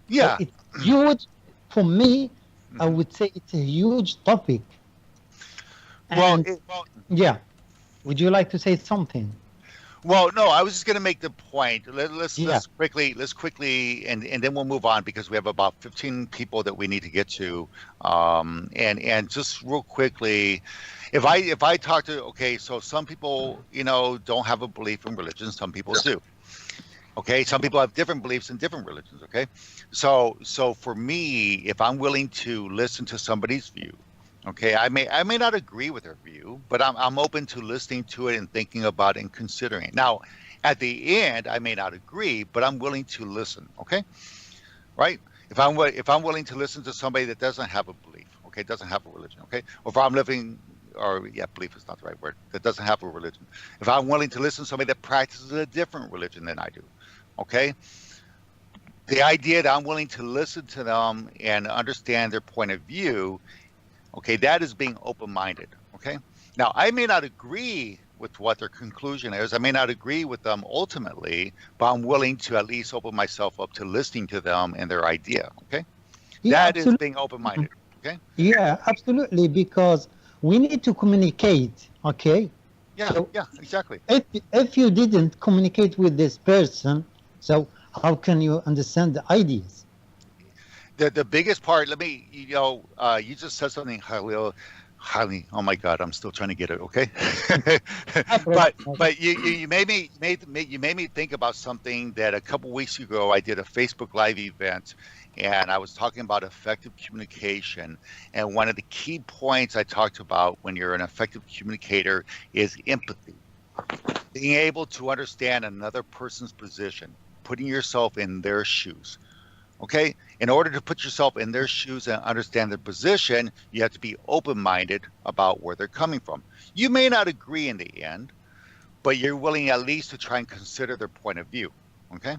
[SPEAKER 7] So
[SPEAKER 1] Yeah.
[SPEAKER 7] it's huge for me. I
[SPEAKER 1] Mhm.
[SPEAKER 7] would say it's a huge topic.
[SPEAKER 1] Well,
[SPEAKER 7] And yeah, would you like to say something?
[SPEAKER 1] well, no, I was just going to make the point.
[SPEAKER 7] Yeah.
[SPEAKER 1] Let's quickly, and then we'll move on because we have about 15 people that we need to get to. And just real quickly, if I talk to, okay, so some people, don't have a belief in religion. Some people do. Okay, some people have different beliefs in different religions. Okay, so for me, if I'm willing to listen to somebody's view, okay, I may not agree with their view, but I'm open to listening to it and thinking about it and considering it. Now, at the end, I may not agree, but I'm willing to listen. Okay, right? If I'm willing to listen to somebody that doesn't have a belief, okay, doesn't have a religion, okay, or if I'm living, or yeah, belief is not the right word, that doesn't have a religion. If I'm willing to listen to somebody that practices a different religion than I do, okay, the idea that I'm willing to listen to them and understand their point of view, okay, that is being open-minded. Okay, now I may not agree with what their conclusion is. I may not agree with them ultimately, but I'm willing to at least open myself up to listening to them and their idea. Okay,
[SPEAKER 7] Yeah,
[SPEAKER 1] that is
[SPEAKER 7] absolutely.
[SPEAKER 1] being open-minded. Okay,
[SPEAKER 7] Yeah, absolutely. Because we need to communicate. Okay.
[SPEAKER 1] yeah,
[SPEAKER 7] So
[SPEAKER 1] yeah, exactly.
[SPEAKER 7] if you didn't communicate with this person, so how can you understand the ideas?
[SPEAKER 1] The biggest part. Let me, you just said something, Khalil. Highly, oh my God, I'm still trying to get it. Okay,
[SPEAKER 7] No problem.
[SPEAKER 1] but you made me think about something that a couple weeks ago I did a Facebook Live event, and I was talking about effective communication. And one of the key points I talked about when you're an effective communicator is empathy, being able to understand another person's position, putting yourself in their shoes. Okay, in order to put yourself in their shoes and understand their position, you have to be open-minded about where they're coming from. You may not agree in the end, but you're willing at least to try and consider their point of view. Okay,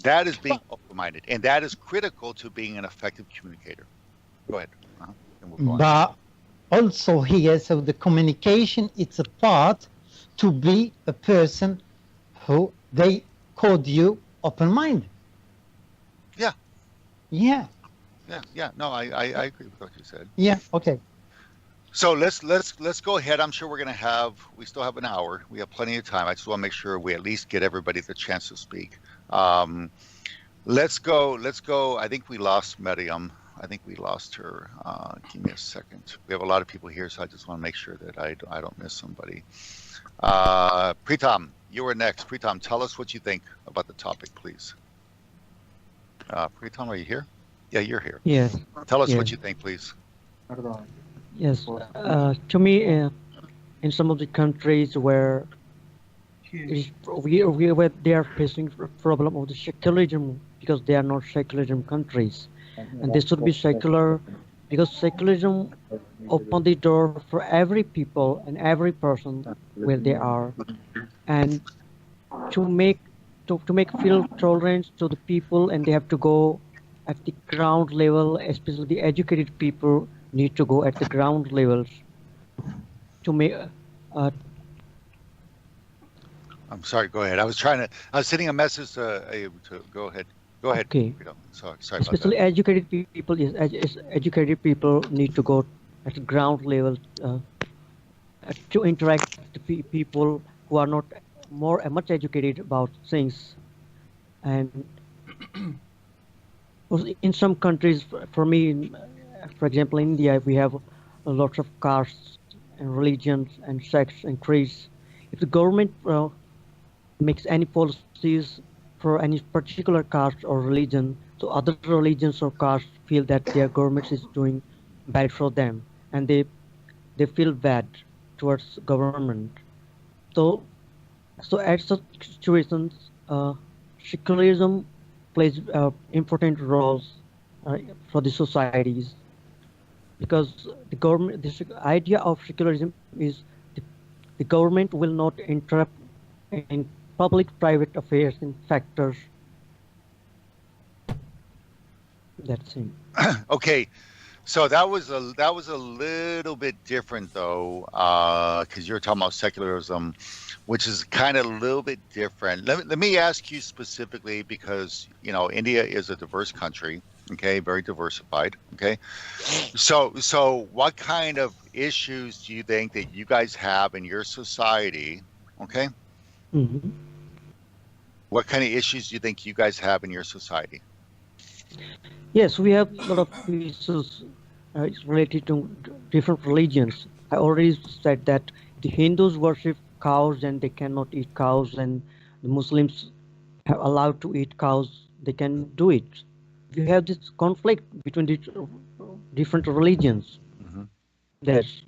[SPEAKER 1] that is being open-minded, and that is critical to being an effective communicator. Go ahead. And we'll go on.
[SPEAKER 7] But also here, so the communication, it's a part to be a person who they called you open mind.
[SPEAKER 1] Yeah.
[SPEAKER 7] Yeah.
[SPEAKER 1] Yeah. No, I agree with what you said.
[SPEAKER 7] Yeah. Okay.
[SPEAKER 1] So let's go ahead. I'm sure we still have an hour. We have plenty of time. I just want to make sure we at least get everybody the chance to speak. Let's go. I think we lost Miriam. I think we lost her. Give me a second. We have a lot of people here, so I just want to make sure that I don't miss somebody. Pritam, you were next. Pritam, tell us what you think about the topic, please. Pritam, are you here? Yeah, you're here.
[SPEAKER 6] Yes,
[SPEAKER 1] Tell us what
[SPEAKER 6] yes,
[SPEAKER 1] you think, please.
[SPEAKER 6] yes. To me, in some of the countries where where they are facing problem of the secularism because they are not secularism countries, and they should be secular because secularism open the door for every people and every person where they are, and to make to make feel tolerance to the people, and they have to go at the ground level, especially the educated people need to go at the ground levels to make
[SPEAKER 1] I'm sorry. Go ahead. I was sending a message to go ahead. Go ahead.
[SPEAKER 6] okay,
[SPEAKER 1] Sorry about
[SPEAKER 6] especially
[SPEAKER 1] that.
[SPEAKER 6] educated people, yes, educated people need to go at the ground level to interact with the people who are not much educated about things. And in some countries, for me, for example, in India, we have lots of castes and religions and sects and creeds. If the government makes any policies for any particular caste or religion, so other religions or castes feel that their government is doing bad for them, and they feel bad towards government. So so at such situations, secularism plays important roles uh, for the societies, because the government, the idea of secularism is the government will not interrupt in public-private affairs in factors. That's it.
[SPEAKER 1] Okay, so that was a little bit different though, because you're talking about secularism, which is kind of a little bit different. Let me ask you specifically because India is a diverse country, okay, very diversified, okay. So what kind of issues do you think that you guys have in your society, okay?
[SPEAKER 6] Mhm.
[SPEAKER 1] What kind of issues do you think you guys have in your society?
[SPEAKER 6] Yes, we have a lot of issues related to different religions. I already said that the Hindus worship cows and they cannot eat cows, and the Muslims have allowed to eat cows. They can do it. We have this conflict between the different religions.
[SPEAKER 1] Hmm.
[SPEAKER 6] Yes,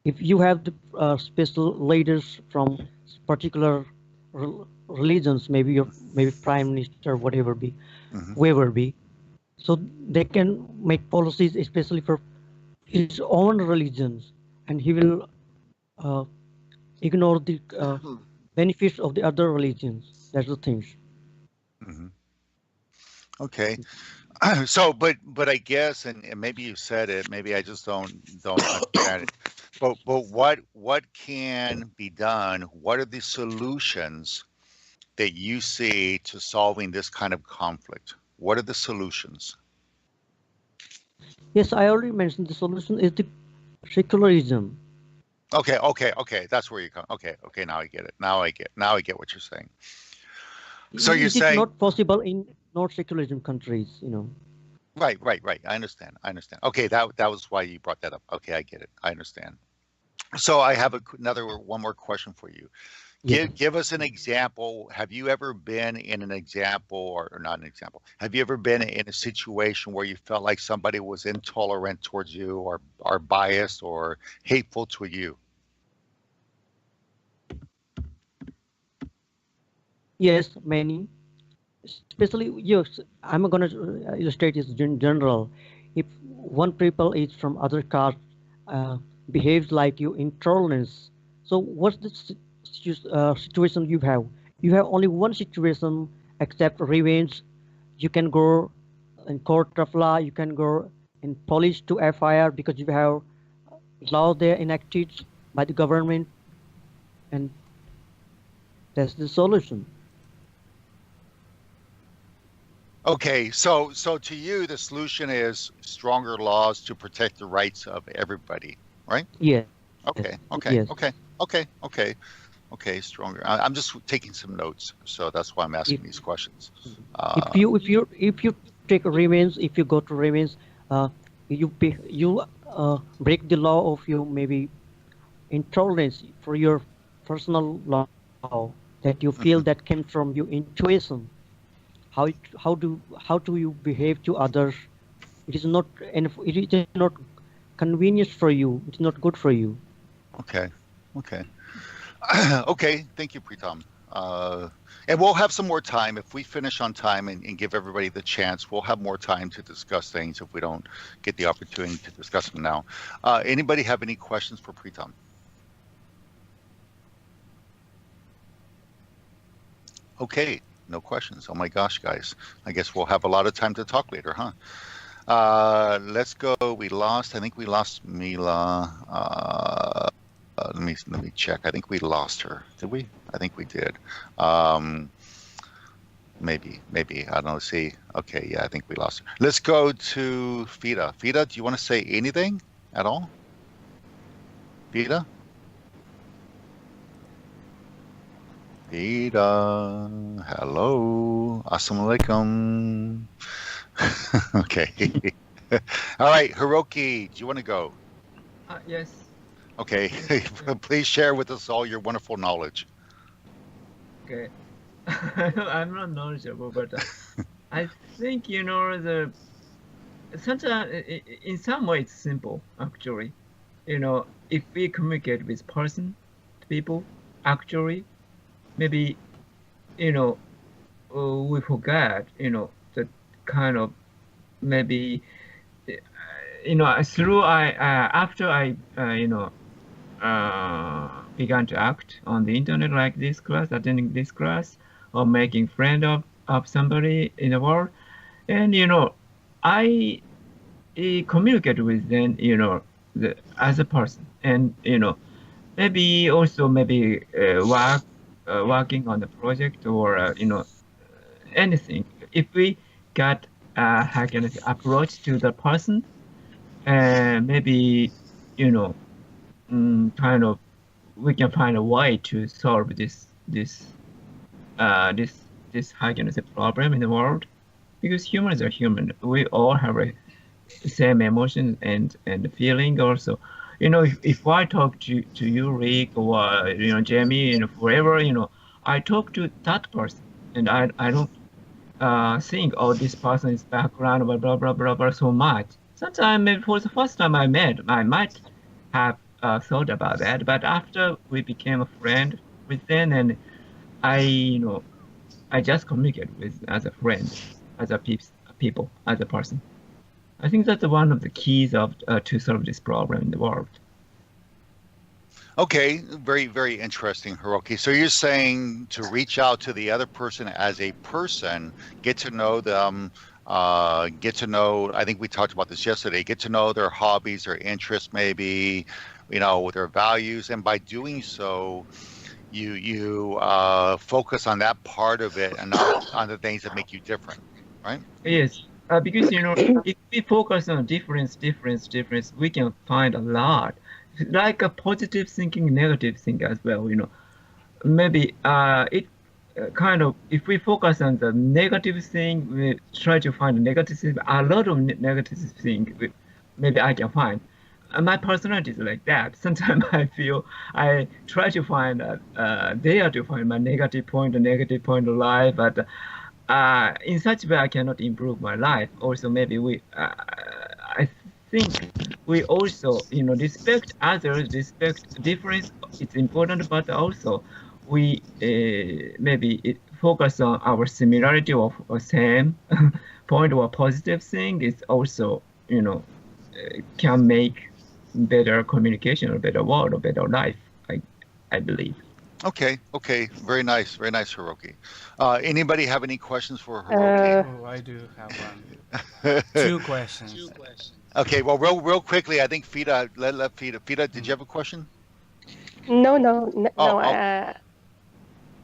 [SPEAKER 6] if you have the special leaders from particular religions, maybe your maybe prime minister, whatever be,
[SPEAKER 1] Hmm.
[SPEAKER 6] whoever be, so they can make policies especially for his own religions, and he will uh, ignore the benefits of the other religions. That's the thing.
[SPEAKER 1] Hmm. Okay. So, but I guess, and maybe you said it, maybe I just don't understand it. But what can be done? What are the solutions that you see to solving this kind of conflict? What are the solutions?
[SPEAKER 6] Yes, I already mentioned the solution is the secularism.
[SPEAKER 1] Okay. That's where you come. Okay. Now I get it. Now I get what you're saying. So you're
[SPEAKER 6] It is
[SPEAKER 1] saying,
[SPEAKER 6] not possible in not secularism countries, you know.
[SPEAKER 1] right. I understand. Okay, that was why you brought that up. Okay, I get it. I understand. So I have another one more question for you.
[SPEAKER 6] Yes.
[SPEAKER 1] Give us an example. Have you ever been in an example, or not an example? Have you ever been in a situation where you felt like somebody was intolerant towards you, or biased, or hateful to you?
[SPEAKER 6] Yes, many. Especially, yes, I'm gonna illustrate this in general. If one people is from other caste uh, behaves like you, intolerance. So what's the situation you have? You have only one situation except revenge. You can go in court of law. You can go in police to FIR because you have law there enacted by the government, and that's the solution.
[SPEAKER 1] Okay, so to you, the solution is stronger laws to protect the rights of everybody, right?
[SPEAKER 6] Yes,
[SPEAKER 1] Okay,
[SPEAKER 6] yes.
[SPEAKER 1] okay, stronger. I'm just taking some notes, so that's why I'm
[SPEAKER 6] If
[SPEAKER 1] asking these questions.
[SPEAKER 6] if you take revenge, if you go to revenge, uh, you break the law of you maybe intolerance for your personal law that you feel that came
[SPEAKER 1] Mhm.
[SPEAKER 6] from your intuition. How do you behave to others? It is not, and it is not convenient for you. It's not good for you.
[SPEAKER 1] Okay, okay. Okay, thank you, Pritam. And we'll have some more time if we finish on time and give everybody the chance. We'll have more time to discuss things if we don't get the opportunity to discuss them now. Anybody have any questions for Pritam? Okay, no questions. Oh my gosh, guys. I guess we'll have a lot of time to talk later, huh? Let's go. I think we lost Mila. Let me check. I think we lost her. Did we? I think we did. Um, maybe. I don't know. See. Okay, yeah, I think we lost her. Let's go to Fida. Fida, do you want to say anything at all? Fida? Fida. Hello. Assalamualaikum. Okay. All right, Hiroki, do you want to go?
[SPEAKER 8] Yes.
[SPEAKER 1] Okay. Please share with us all your wonderful knowledge.
[SPEAKER 8] Okay. I'm not knowledgeable, but I think the sometimes in some way it's simple actually. If we communicate with people, actually, maybe you know we forget the kind of maybe through I after I began to act on the internet like this class, attending this class, or making friend of somebody in the world, and I communicate with them, as a person, and maybe also maybe working on the project or anything. If we got how can I say, approach to the person, and maybe you know kind of we can find a way to solve this this how can I say problem in the world, because humans are human. We all have a same emotions and feeling also. If I talk to you, Rick, or Jamie, forever, I talk to that person, and I don't think, oh, this person is background, blah blah blah blah blah so much. Sometimes maybe for the first time I met, I might have thought about that, but after we became a friend with them, and I just communicate with as a friend, as a people, as a person. I think that's one of the keys of to solve this problem in the world.
[SPEAKER 1] Okay, very, very interesting, Hiroki. So you're saying to reach out to the other person as a person, get to know them, get to know, I think we talked about this yesterday, get to know their hobbies, their interests, maybe, their values. And by doing so, you focus on that part of it and not on the things that make you different, right?
[SPEAKER 8] Yes, because if we focus on difference, we can find a lot. Like a positive thinking, negative thinking as well. Maybe it kind of if we focus on the negative thing, we try to find a negative thing. A lot of negative thing, maybe I can find. My personality is like that. Sometimes I feel I try to find there to find my negative point, a negative point of life, but in such way I cannot improve my life. Also, maybe I think we also, respect others, respect difference. It's important, but also we maybe focus on our similarity of same point or positive thing. Is also, can make better communication or better world or better life. I believe.
[SPEAKER 1] Okay, very nice, Hiroki. Anybody have any questions for Hiroki?
[SPEAKER 3] Oh, I do have one. Two questions.
[SPEAKER 1] Okay, well, real quickly, I think Fida, let Fida. Fida, did you have a question?
[SPEAKER 9] No,
[SPEAKER 1] Oh,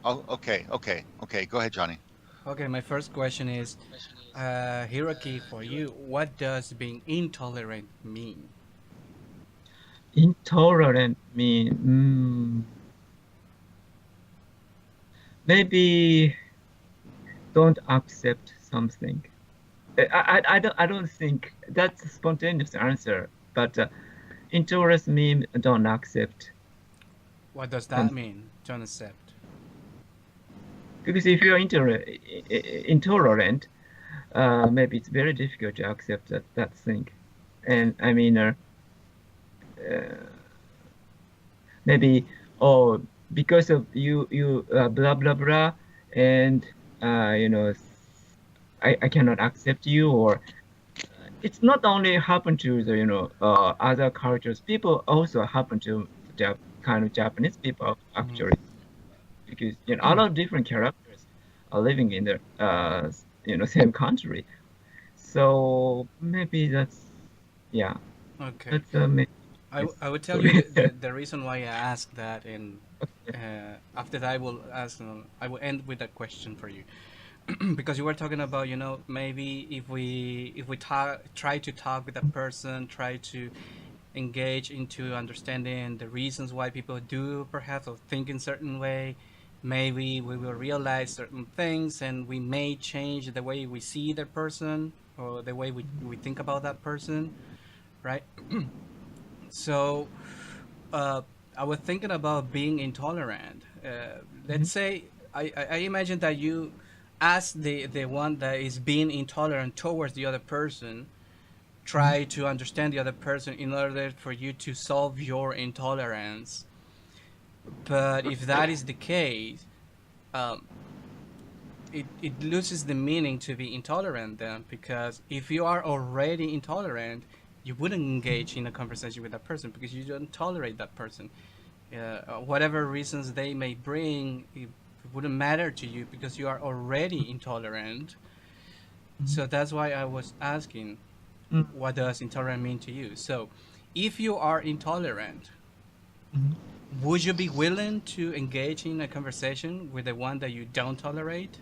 [SPEAKER 9] no.
[SPEAKER 1] okay. Go ahead, Johnny.
[SPEAKER 3] Okay, my first question is, Hiroki, for you, what does being intolerant mean?
[SPEAKER 8] Intolerant mean maybe don't accept something. I don't think that's a spontaneous answer, but intolerance mean don't accept.
[SPEAKER 3] What does that mean? Don't accept.
[SPEAKER 8] Because if you're intolerant, maybe it's very difficult to accept that thing. And I mean, maybe, oh, because of you blah blah blah, and I cannot accept you, or it's not only happen to the other cultures. People also happen to the kind of Japanese people actually, because a lot of different characters are living in the same country. So maybe that's yeah,
[SPEAKER 3] Okay.
[SPEAKER 8] that's maybe.
[SPEAKER 3] I would tell you the reason why I asked that, and after that I will end with a question for you. Because you were talking about, maybe if we try to talk with a person, try to engage into understanding the reasons why people do perhaps or think in certain way, maybe we will realize certain things and we may change the way we see the person or the way we think about that person, right? So I was thinking about being intolerant. Let's say I imagine that you, as the one that is being intolerant towards the other person, try to understand the other person in order for you to solve your intolerance. But if that is the case, um, it loses the meaning to be intolerant then, because if you are already intolerant, you wouldn't engage in a conversation with that person because you don't tolerate that person. Whatever reasons they may bring, it wouldn't matter to you because you are already intolerant. So that's why I was asking, what does intolerant mean to you? So if you are intolerant, would you be willing to engage in a conversation with the one that you don't tolerate?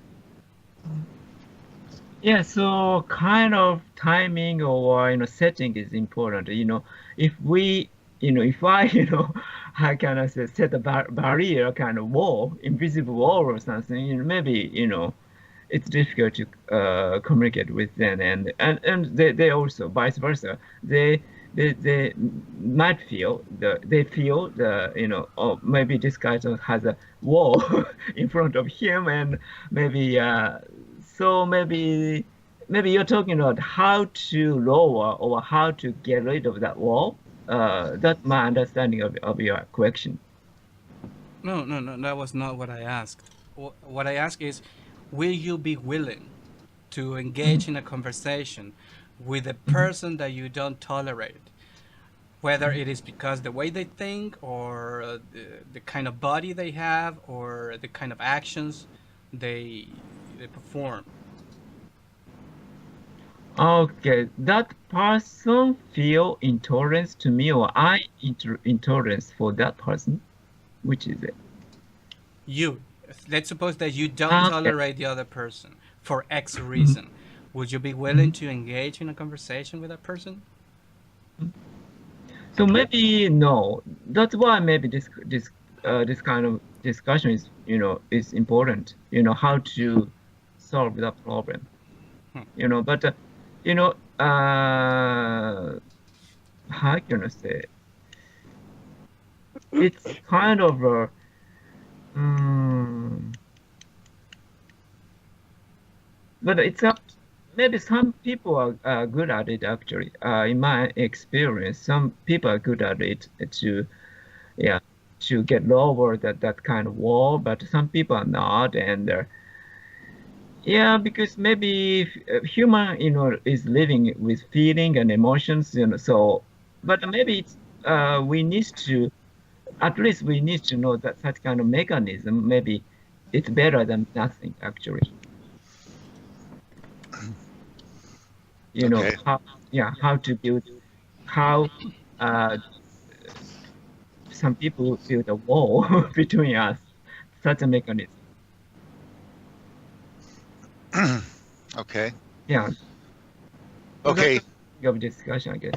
[SPEAKER 8] Yeah, so kind of timing or setting is important. If we, if I, how can I say, set a barrier, kind of wall, invisible wall or something, maybe it's difficult to communicate with them, and they also vice versa. They might feel or maybe this guy has a wall in front of him, and maybe so maybe you're talking about how to lower or how to get rid of that wall. That's my understanding of your question.
[SPEAKER 3] No, that was not what I asked. What I asked is, will you be willing to engage in a conversation with a person that you don't tolerate? Whether it is because the way they think, or the kind of body they have, or the kind of actions they perform.
[SPEAKER 8] Okay, that person feel intolerance to me, or I intolerance for that person. Which is it?
[SPEAKER 3] You. Let's suppose that you don't
[SPEAKER 8] Okay.
[SPEAKER 3] tolerate the other person for X reason. Would you be willing to engage in a conversation with that person?
[SPEAKER 8] So maybe no. That's why maybe this kind of discussion is is important. How to solve that problem. But how can I say? It's kind of but it's up. Maybe some people are good at it actually. In my experience, some people are good at it to get lower that kind of wall, but some people are not, and because maybe human is living with feeling and emotions, so but maybe it's we need to, at least we need to know that such kind of mechanism, maybe it's better than nothing actually.
[SPEAKER 1] Okay.
[SPEAKER 8] How to build, how some people build a wall between us, such a mechanism.
[SPEAKER 1] Okay.
[SPEAKER 8] Yeah.
[SPEAKER 1] Okay.
[SPEAKER 8] Of discussion, I guess.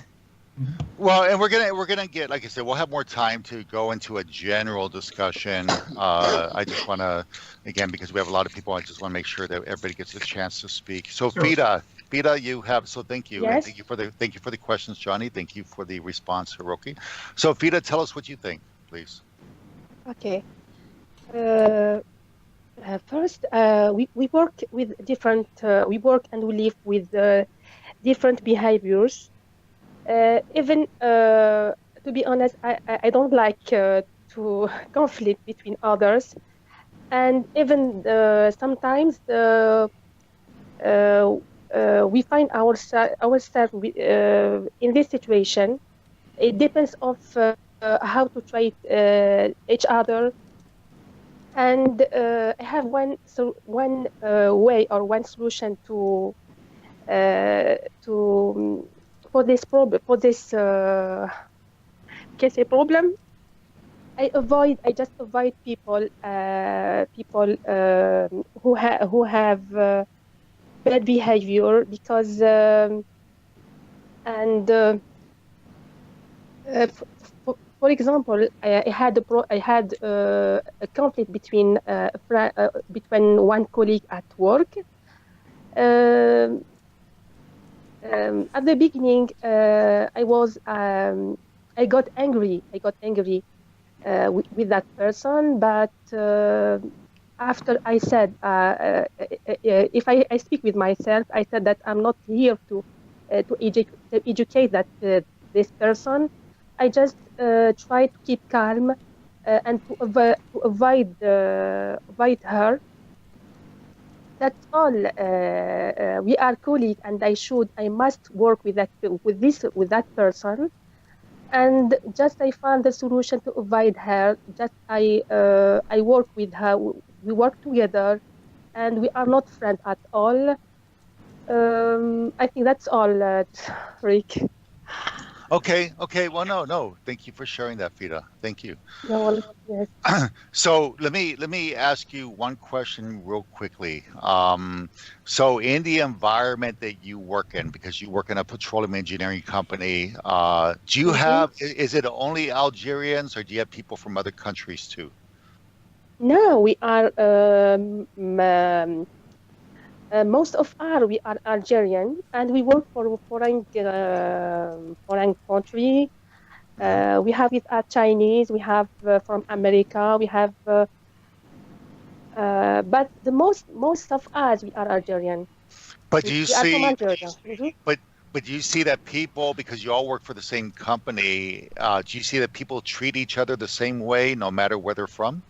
[SPEAKER 1] Well, and we're gonna get, like I said, we'll have more time to go into a general discussion. I just want to, again, because we have a lot of people, I just want to make sure that everybody gets a chance to speak. So,
[SPEAKER 8] Sure.
[SPEAKER 1] Fida, you have. So, thank you, and
[SPEAKER 2] Yes.
[SPEAKER 1] thank you for the questions, Johnny. Thank you for the response, Hiroki. So, Fida, tell us what you think, please.
[SPEAKER 9] Okay. First, we work with different. We work and we live with different behaviors. Even to be honest, I don't like to conflict between others, and even sometimes we find ourselves in this situation. It depends of how to treat each other. And I have one way or one solution to for this problem, for this can say problem. I just avoid people who have bad behavior, because for example, I had a conflict between one colleague at work. At the beginning, I got angry. With that person, but after I said, if I speak with myself, I said that I'm not here to to educate that this person. I just try to keep calm and to avoid her. That's all. We are colleagues, and I must work with that person. And just I found the solution to avoid her. Just I work with her. We work together, and we are not friends at all. I think that's all, Rick.
[SPEAKER 1] Okay, okay. Well, no. Thank you for sharing that, Fida. Thank you.
[SPEAKER 9] No, yes.
[SPEAKER 1] So let me ask you one question real quickly. So in the environment that you work in, because you work in a petroleum engineering company, do you have, is it only Algerians or do you have people from other countries too?
[SPEAKER 9] No, we are most of we are Algerian, and we work for foreign country. We have it at Chinese. We have from America. We have, but the most of us we are Algerian.
[SPEAKER 1] But do you
[SPEAKER 9] We are from
[SPEAKER 1] see,
[SPEAKER 9] Algeria.
[SPEAKER 1] but do you see that people, because you all work for the same company, do you see that people treat each other the same way no matter where they're from?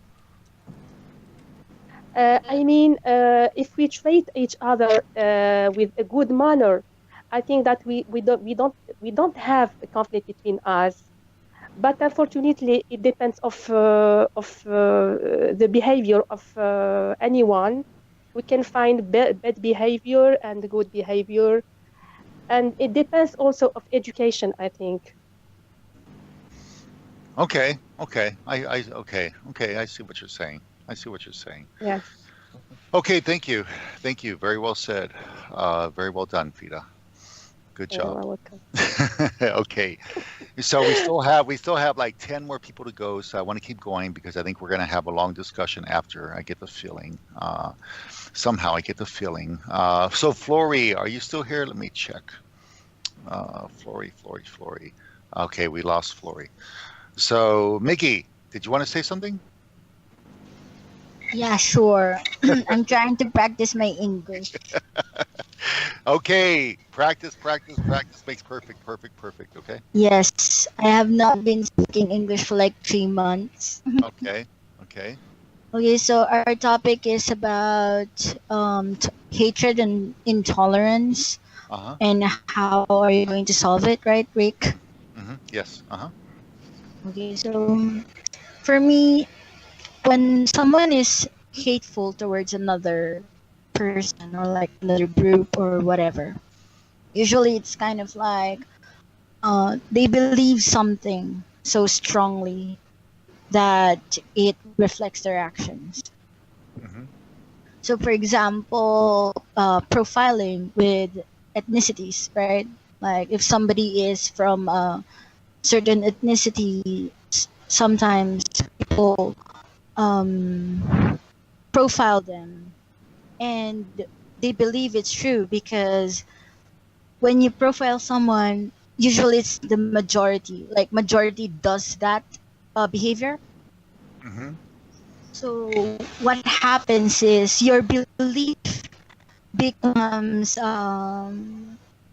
[SPEAKER 9] I mean, if we treat each other with a good manner, I think that we don't have a conflict between us. But unfortunately, it depends of the behavior of anyone. We can find bad behavior and good behavior, and it depends also of education, I think.
[SPEAKER 1] Okay, okay. Okay. I see what you're saying. I see what you're saying.
[SPEAKER 9] Yes.
[SPEAKER 1] Okay, thank you. Thank you. Very well said. Very well done, Fida. Good
[SPEAKER 9] You're
[SPEAKER 1] job.
[SPEAKER 9] welcome.
[SPEAKER 1] Okay. So we still have like 10 more people to go. So I want to keep going because I think we're going to have a long discussion after. I get the feeling. Somehow I get the feeling. So Flory, are you still here? Let me check. Flory. Okay, we lost Flory. So Mickey, did you want to say something?
[SPEAKER 10] Yeah, sure. I'm trying to practice my English.
[SPEAKER 1] Okay, practice makes perfect. Okay.
[SPEAKER 10] Yes, I have not been speaking English for like 3 months.
[SPEAKER 1] Okay.
[SPEAKER 10] Okay, so our topic is about hatred and intolerance,
[SPEAKER 1] Uh-huh.
[SPEAKER 10] and how are you going to solve it, right, Rick?
[SPEAKER 1] Yes. Uh-huh.
[SPEAKER 10] Okay, so for me, when someone is hateful towards another person or like another group or whatever, usually it's kind of like they believe something so strongly that it reflects their actions.
[SPEAKER 1] Mm-hmm.
[SPEAKER 10] So, for example, profiling with ethnicities, right? Like if somebody is from a certain ethnicity, sometimes people profile them, and they believe it's true because when you profile someone, usually it's the majority. Like majority does that behavior.
[SPEAKER 1] Mm-hmm.
[SPEAKER 10] So what happens is your belief becomes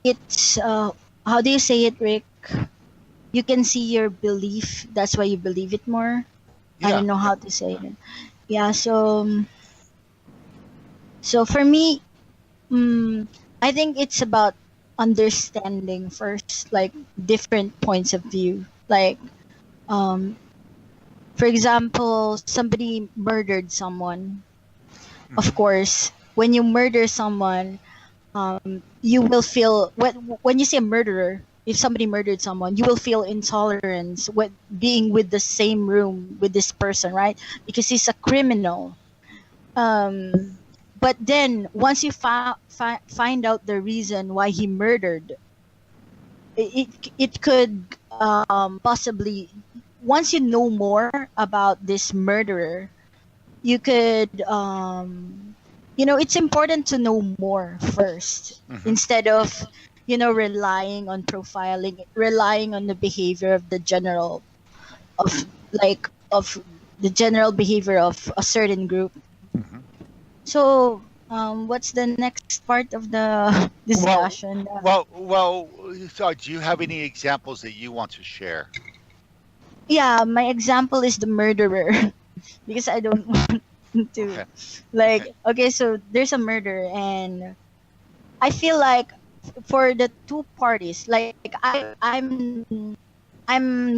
[SPEAKER 10] it's how do you say it, Rick? You can see your belief. That's why you believe it more. I don't know how to say it. Yeah. So for me, I think it's about understanding first, like different points of view. Like, for example, somebody murdered someone. Of course, when you murder someone, you will feel when you say murderer. If somebody murdered someone, you will feel intolerance with being with the same room with this person, right? Because he's a criminal. But then once you find out the reason why he murdered, it could possibly, once you know more about this murderer, you could it's important to know more first, instead of relying on profiling, relying on the behavior of the general of the general behavior of a certain group. So What's the next part of the
[SPEAKER 1] Well,
[SPEAKER 10] discussion?
[SPEAKER 1] well. So, do you have any examples that you want to share?
[SPEAKER 10] Yeah, my example is the murderer because I don't want to,
[SPEAKER 1] Okay.
[SPEAKER 10] like, okay, so there's a murder, and I feel like for the two parties, like I'm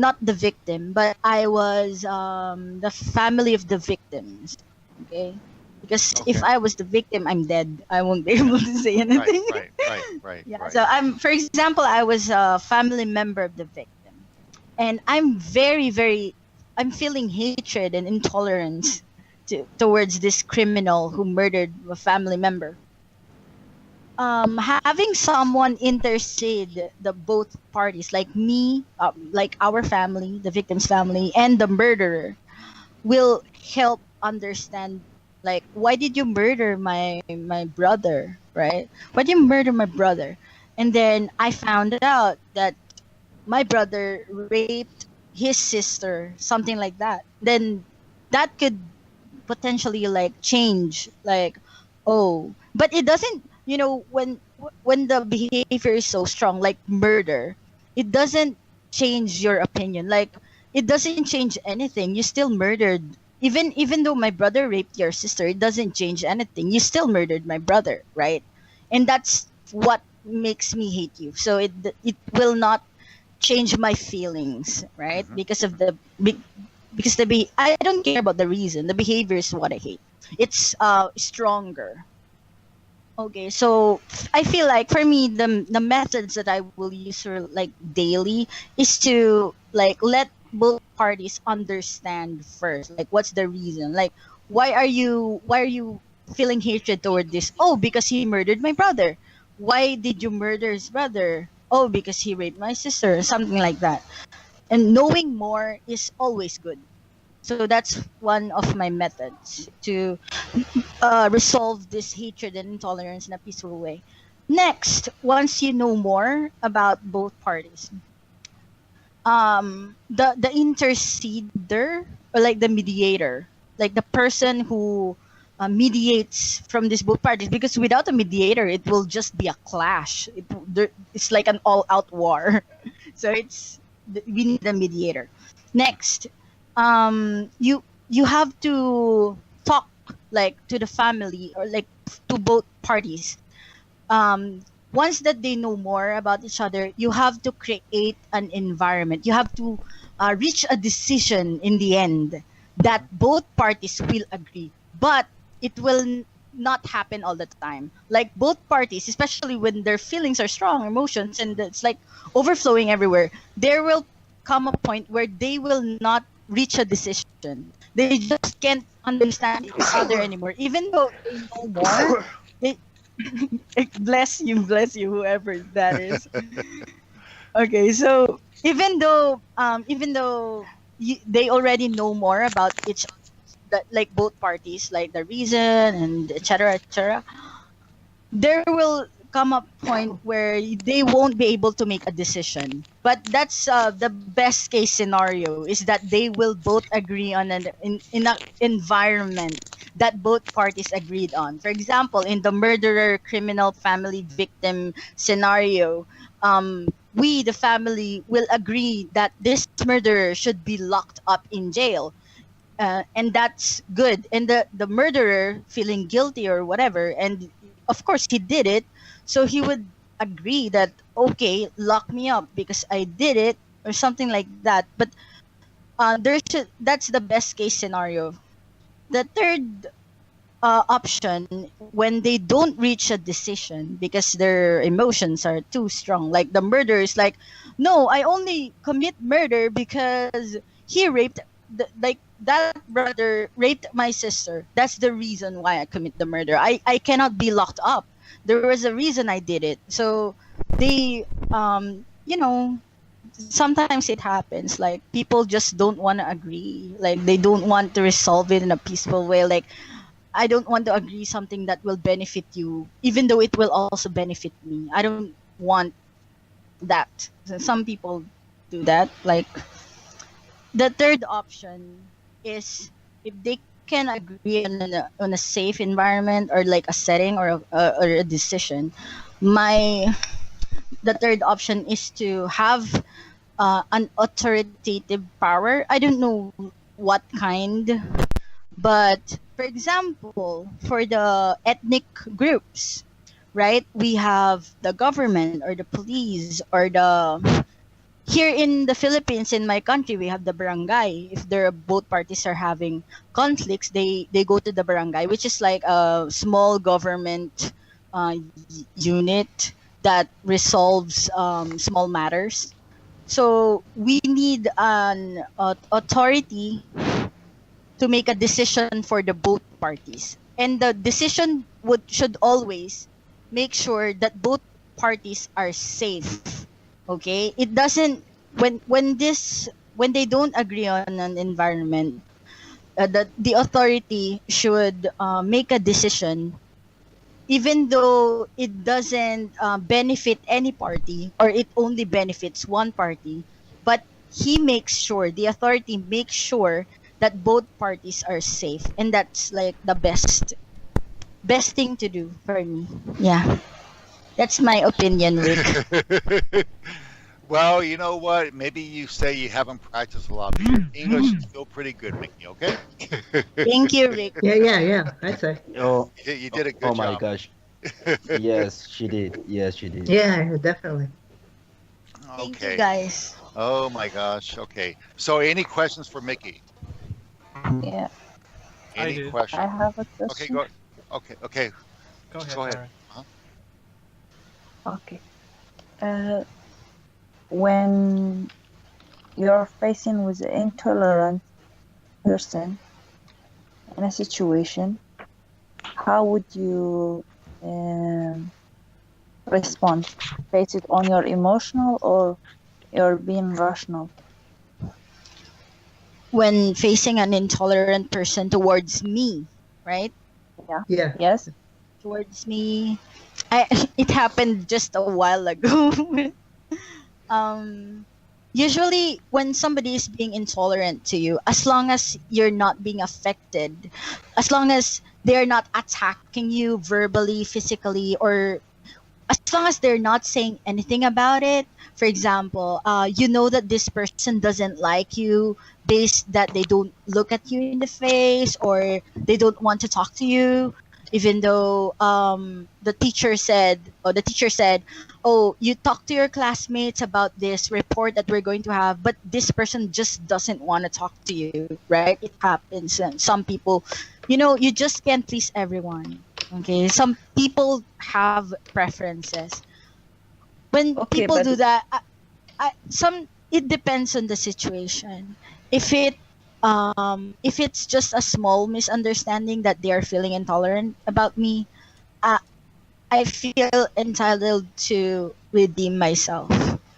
[SPEAKER 10] not the victim, but I was the family of the victims. Okay, because if
[SPEAKER 1] Okay.
[SPEAKER 10] I was the victim, I'm dead. I won't be able to say
[SPEAKER 1] Right.
[SPEAKER 10] anything.
[SPEAKER 1] Right. Right. Right.
[SPEAKER 10] Yeah.
[SPEAKER 1] Right.
[SPEAKER 10] So for example, I was a family member of the victim, and I'm feeling hatred and intolerance towards this criminal who murdered a family member. Having someone intercede the both parties, like me, like our family, the victim's family, and the murderer, will help understand, like, why did you murder my brother, right? Why did you murder my brother? And then I found out that my brother raped his sister, something like that. Then that could potentially like change, like, oh, but it doesn't, when the behavior is so strong, like murder, it doesn't change your opinion. Like, it doesn't change anything. You still murdered. Even though my brother raped your sister, it doesn't change anything. You still murdered my brother, right? And that's what makes me hate you. So it will not change my feelings, right?
[SPEAKER 1] Hmm.
[SPEAKER 10] Because of because I don't care about the reason. The behavior is what I hate. It's stronger. Okay, so I feel like for me, the methods that I will use for like daily is to like let both parties understand first, like what's the reason, like why are you feeling hatred toward this? Oh, because he murdered my brother. Why did you murder his brother? Oh, because he raped my sister, something like that. And knowing more is always good. So that's one of my methods to resolve this hatred and intolerance in a peaceful way. Next, once you know more about both parties, the interceder, or like the mediator, like the person who mediates from these both parties, because without a mediator it will just be a clash. It's like an all-out war. So we need a mediator. Next, you have to talk, like, to the family, or like to both parties. Once that they know more about each other, you have to create an environment. You have to reach a decision in the end that
[SPEAKER 1] Hmm.
[SPEAKER 10] both parties will agree. But it will not happen all the time. Like, both parties, especially when their feelings are strong, emotions, and it's like overflowing everywhere, there will come a point where they will not reach a decision. They just can't understand each other anymore. Even though they know more, they bless you, whoever that is. Okay, so even though they already know more about each, that, like, both parties, like the reason and etc etc, there will come a point where they won't be able to make a decision. But that's the best case scenario, is that they will both agree on in an environment that both parties agreed on. For example, in the murderer criminal family victim scenario, we, the family, will agree that this murderer should be locked up in jail, and that's good. And the murderer feeling guilty or whatever, and of course he did it, so he would agree that, okay, lock me up because I did it, or something like that. But that's the best case scenario. The third option, when they don't reach a decision because their emotions are too strong, like the murderer is like, no, I only commit murder because he raped like that brother raped my sister. That's the reason why I commit the murder. I cannot be locked up. There was a reason I did it. So they sometimes it happens, like, people just don't want to agree, like they don't want to resolve it in a peaceful way. Like, I don't want to agree something that will benefit you, even though it will also benefit me. I don't want that. So some people do that. Like, the third option is, if they can agree on a safe environment or like a setting or a decision, the third option is to have an authoritative power. I don't know what kind, but for example, for the ethnic groups, right? We have the government or the police or the here in the Philippines, in my country, we have the barangay. If both parties are having conflicts, they go to the barangay, which is like a small government unit that resolves small matters. So we need an authority to make a decision for the both parties, and the decision should always make sure that both parties are safe. Okay, it doesn't when they don't agree on an environment, the authority should make a decision even though it doesn't benefit any party or it only benefits one party, but the authority makes sure that both parties are safe, and that's like the best thing to do for me. Yeah, that's my opinion, Rick.
[SPEAKER 1] Well, you know what? Maybe you say you haven't practiced a lot, but your English is still pretty good, Mickey. Okay.
[SPEAKER 10] Thank you, Rick.
[SPEAKER 4] Yeah. I say.
[SPEAKER 11] Oh,
[SPEAKER 1] You did a good
[SPEAKER 11] oh my
[SPEAKER 1] job.
[SPEAKER 11] gosh. Yes, she did. Yes, she did.
[SPEAKER 4] Yeah, definitely.
[SPEAKER 10] Thank you,
[SPEAKER 1] Okay.
[SPEAKER 10] guys.
[SPEAKER 1] Oh my gosh. Okay. So, any questions for Mickey?
[SPEAKER 2] Yeah,
[SPEAKER 3] I
[SPEAKER 1] Any
[SPEAKER 3] do.
[SPEAKER 2] I
[SPEAKER 1] questions?
[SPEAKER 2] have a
[SPEAKER 1] Okay.
[SPEAKER 2] question.
[SPEAKER 1] Go. Okay.
[SPEAKER 3] Go ahead.
[SPEAKER 1] Go ahead.
[SPEAKER 3] Tara.
[SPEAKER 2] Okay. When you're facing with an intolerant person in a situation, how would you respond? Base it on your emotional or you're being rational?
[SPEAKER 10] When facing an intolerant person towards me, right?
[SPEAKER 4] Yeah.
[SPEAKER 2] Yes.
[SPEAKER 10] Towards me, it happened just a while ago. Usually when somebody is being intolerant to you, as long as you're not being affected, as long as they're not attacking you verbally, physically, or as long as they're not saying anything about it. For example, you know that this person doesn't like you based that they don't look at you in the face or they don't want to talk to you, even though the teacher said, oh, you talk to your classmates about this report that we're going to have, but this person just doesn't want to talk to you, right? It happens. And some people, you just can't please everyone. Okay, some people have preferences. When
[SPEAKER 2] Okay,
[SPEAKER 10] people
[SPEAKER 2] but
[SPEAKER 10] do that, it depends on the situation. If it's just a small misunderstanding that they are feeling intolerant about me, uh, I feel entitled to redeem myself.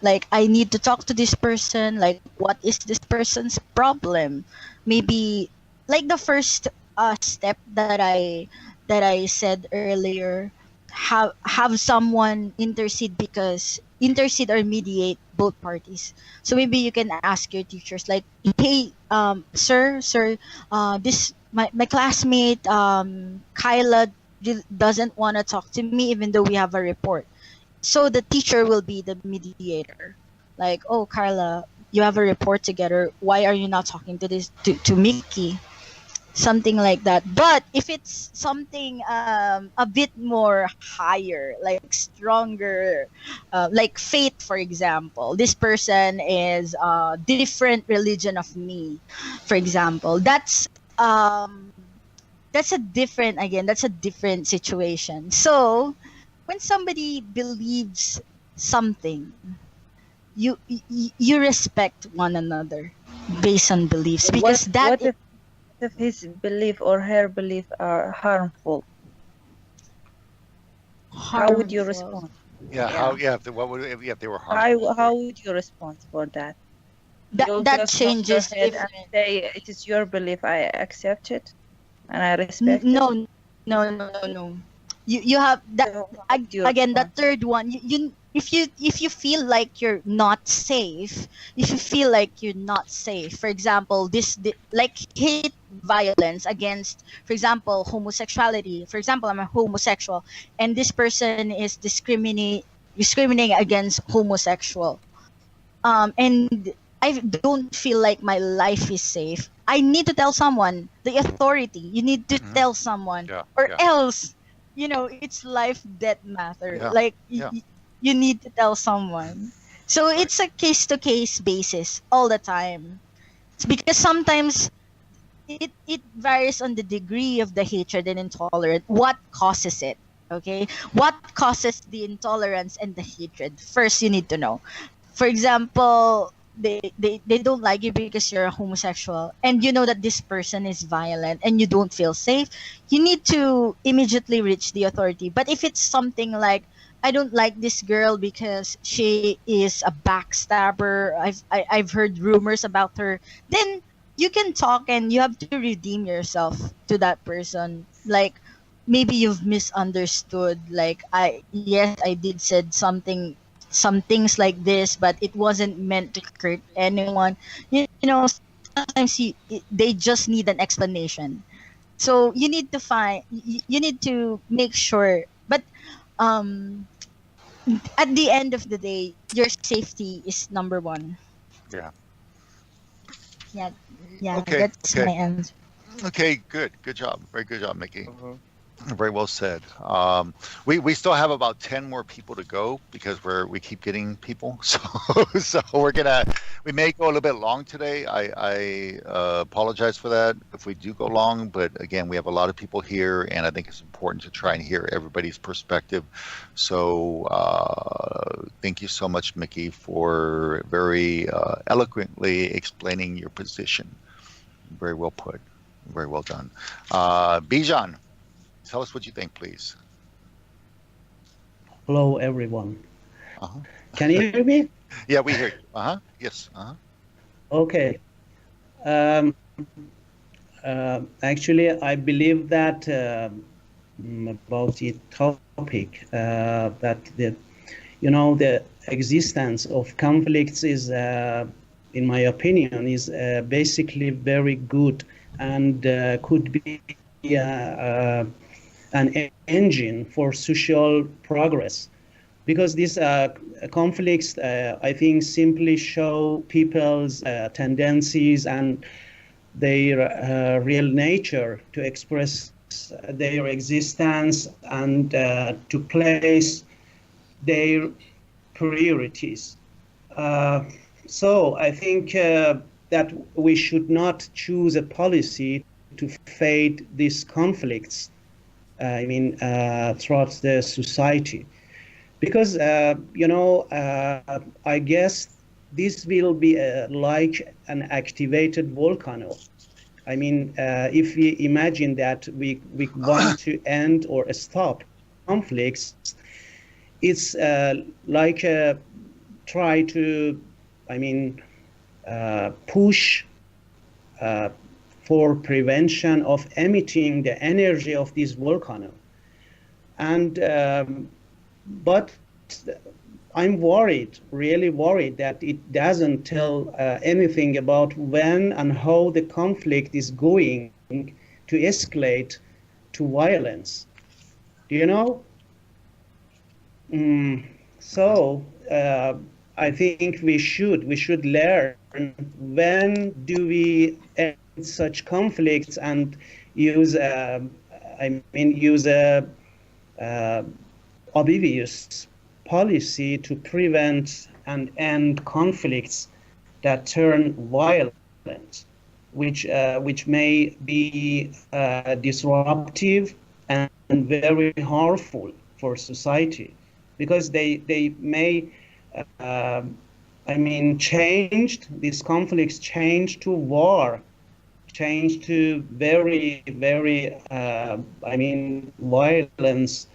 [SPEAKER 10] Like, I need to talk to this person. Like, what is this person's problem? Maybe like the first step that I said earlier, have someone intercede or mediate both parties. So maybe you can ask your teachers like, hey, sir, this my classmate Kyla doesn't want to talk to me even though we have a report. So the teacher will be the mediator. Like, oh, Carla, you have a report together. Why are you not talking to Mickey? Something like that. But if it's something a bit more higher, like stronger, like faith, for example, this person is a different religion of me, for example, that's a different situation. So when somebody believes something, you respect one another based on beliefs, because
[SPEAKER 2] what if his belief or her belief are harmful? How would you
[SPEAKER 10] harmful.
[SPEAKER 2] respond?
[SPEAKER 1] Yeah.
[SPEAKER 2] Yeah.
[SPEAKER 1] If they were harmful?
[SPEAKER 2] How would you respond for that? You'll
[SPEAKER 10] That
[SPEAKER 2] just nod your
[SPEAKER 10] changes
[SPEAKER 2] head and
[SPEAKER 10] different.
[SPEAKER 2] say it is your belief. I accept it and I
[SPEAKER 10] N-
[SPEAKER 2] respect it.
[SPEAKER 10] no no no no no you have that
[SPEAKER 2] So how would you
[SPEAKER 10] again, the
[SPEAKER 2] respond?
[SPEAKER 10] third one. You if you feel like you're not safe, if you feel like you're not safe, for example, like hate violence against, for example, homosexuality. For example, I'm a homosexual, and this person is discriminating against homosexual, and I don't feel like my life is safe. I need to tell someone, the authority. You need to
[SPEAKER 1] Mhm.
[SPEAKER 10] tell someone,
[SPEAKER 1] Yeah,
[SPEAKER 10] or
[SPEAKER 1] yeah,
[SPEAKER 10] else, it's life death matter.
[SPEAKER 1] yeah,
[SPEAKER 10] Like
[SPEAKER 1] yeah.
[SPEAKER 10] you need to tell someone. So
[SPEAKER 1] Right.
[SPEAKER 10] it's a case to case basis all the time. It's because sometimes it varies on the degree of the hatred and intolerance. What causes it? Okay, what causes the intolerance and the hatred? First, you need to know. For example, they don't like you because you're a homosexual, and you know that this person is violent and you don't feel safe. You need to immediately reach the authority. But if it's something like, I don't like this girl because she is a backstabber, I've heard rumors about her, then you can talk and you have to redeem yourself to that person. Like, maybe you've misunderstood, like, yes, I did said some things like this, but it wasn't meant to hurt anyone. Sometimes they just need an explanation. So you need to you need to make sure. But um at the end of the day, your safety is number one.
[SPEAKER 1] Yeah.
[SPEAKER 10] Yeah, yeah,
[SPEAKER 1] Okay.
[SPEAKER 10] that's
[SPEAKER 1] Okay.
[SPEAKER 10] my answer.
[SPEAKER 1] Okay. Good. Good job. Very good job, Mickey.
[SPEAKER 11] Mhm.
[SPEAKER 1] Very well said. We still have about 10 more people to go because we keep getting people. So we may go a little bit long today. I apologize for that if we do go long, but again, we have a lot of people here, and I think it's important to try and hear everybody's perspective. So thank you so much, Mickey, for very eloquently explaining your position. Very well put. Very well done. Bijan. Tell us what you think, please.
[SPEAKER 12] Hello, everyone.
[SPEAKER 1] Uh-huh.
[SPEAKER 12] Can you hear me?
[SPEAKER 1] Yeah, we hear you. Uh-huh. Yes. Uh-huh.
[SPEAKER 12] Okay. Um, Actually, I believe that about the topic that the existence of conflicts is, in my opinion, is basically very good and could be an engine for social progress, because these conflicts, I think, simply show people's tendencies and their real nature to express their existence and to place their priorities. So I think that we should not choose a policy to fade these conflicts, throughout the society, because I guess this will be like an activated volcano. If we imagine that we want to end or stop conflicts, it's like try to push for prevention of emitting the energy of this volcano. And but I'm worried, really worried, that it doesn't tell anything about when and how the conflict is going to escalate to violence. Do you know? So I think we should learn when do we end such conflicts and use use a obvious policy to prevent and end conflicts that turn violent, which may be disruptive and very harmful for society, because they may these conflicts change to war, change to very violence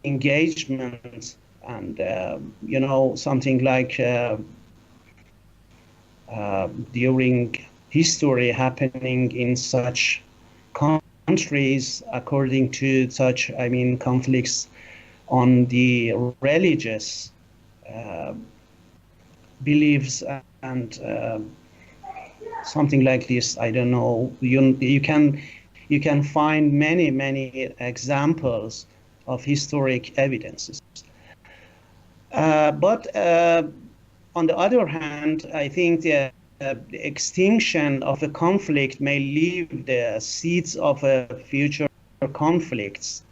[SPEAKER 12] engagement, and something like during history happening in such countries according to such conflicts on the religious beliefs and something like this. I don't know. You can find many examples of historic evidences. But on the other hand, I think the extinction of a conflict may leave the seeds of future conflicts,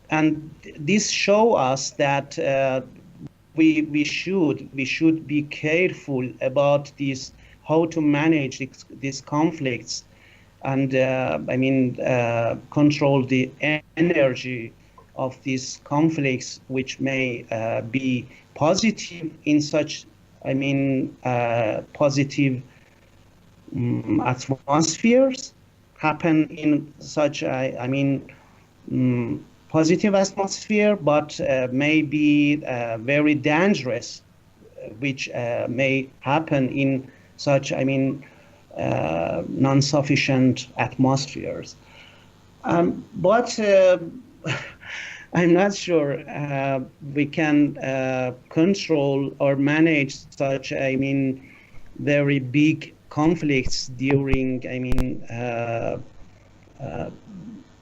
[SPEAKER 12] and this show us that we should be careful about this, how to manage these conflicts, and control the energy of these conflicts, which may be positive in such, positive atmospheres happen in such, positive atmosphere, but may be very dangerous, which may happen in such, non-sufficient atmospheres. But I'm not sure we can control or manage such, very big conflicts during,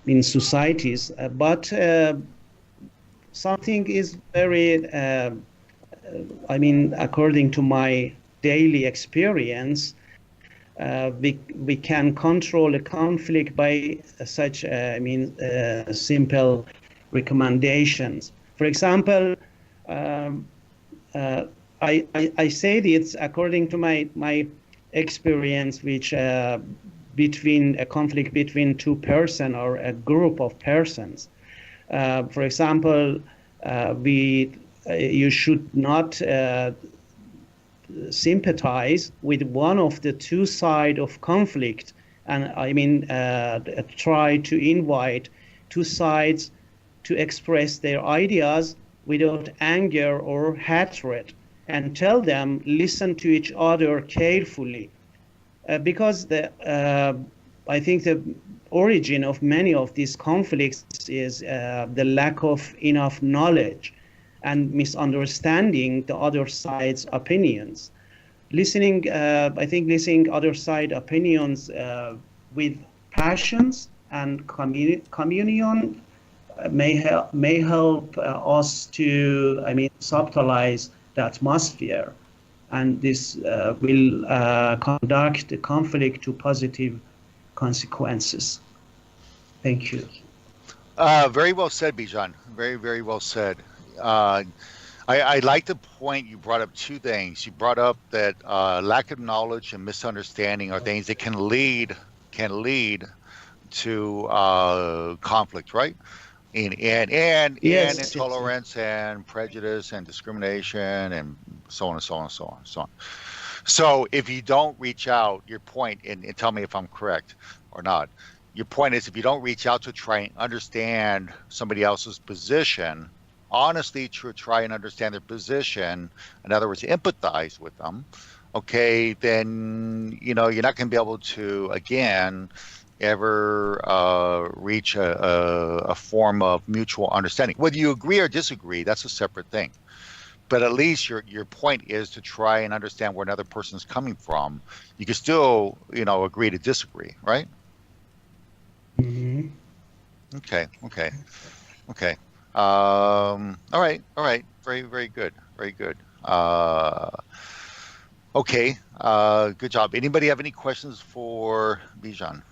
[SPEAKER 12] in societies. But something is very, according to my daily experience, we can control a conflict by such, simple recommendations. For example, I said it's according to my experience, which between a conflict between two persons or a group of persons. For example, you should not sympathize with one of the two sides of conflict, and try to invite two sides to express their ideas without anger or hatred, and tell them listen to each other carefully, because I think the origin of many of these conflicts is the lack of enough knowledge and misunderstanding the other side's opinions. Listening other side opinions with passions and communion may help us to, subtilize the atmosphere, and this will conduct the conflict to positive consequences. Thank you.
[SPEAKER 1] Very well said, Bijan. Very well said. I like the point you brought up. Two things. You brought up that lack of knowledge and misunderstanding are things that can lead to conflict, right? And
[SPEAKER 12] Yes.
[SPEAKER 1] intolerance and prejudice and discrimination and so on and so on and so on and so on. So if you don't reach out, your point, and tell me if I'm correct or not, your point is if you don't reach out to try and understand somebody else's position, honestly to try and understand their position, in other words, empathize with them, okay, then, you're not going to be able to, again, ever reach a form of mutual understanding. Whether you agree or disagree, that's a separate thing. But at least your point is to try and understand where another person's coming from. You can still, agree to disagree, right?
[SPEAKER 12] Mm-hmm.
[SPEAKER 1] Okay. All right. Very good. Okay. Good job. Anybody have any questions for Bijan?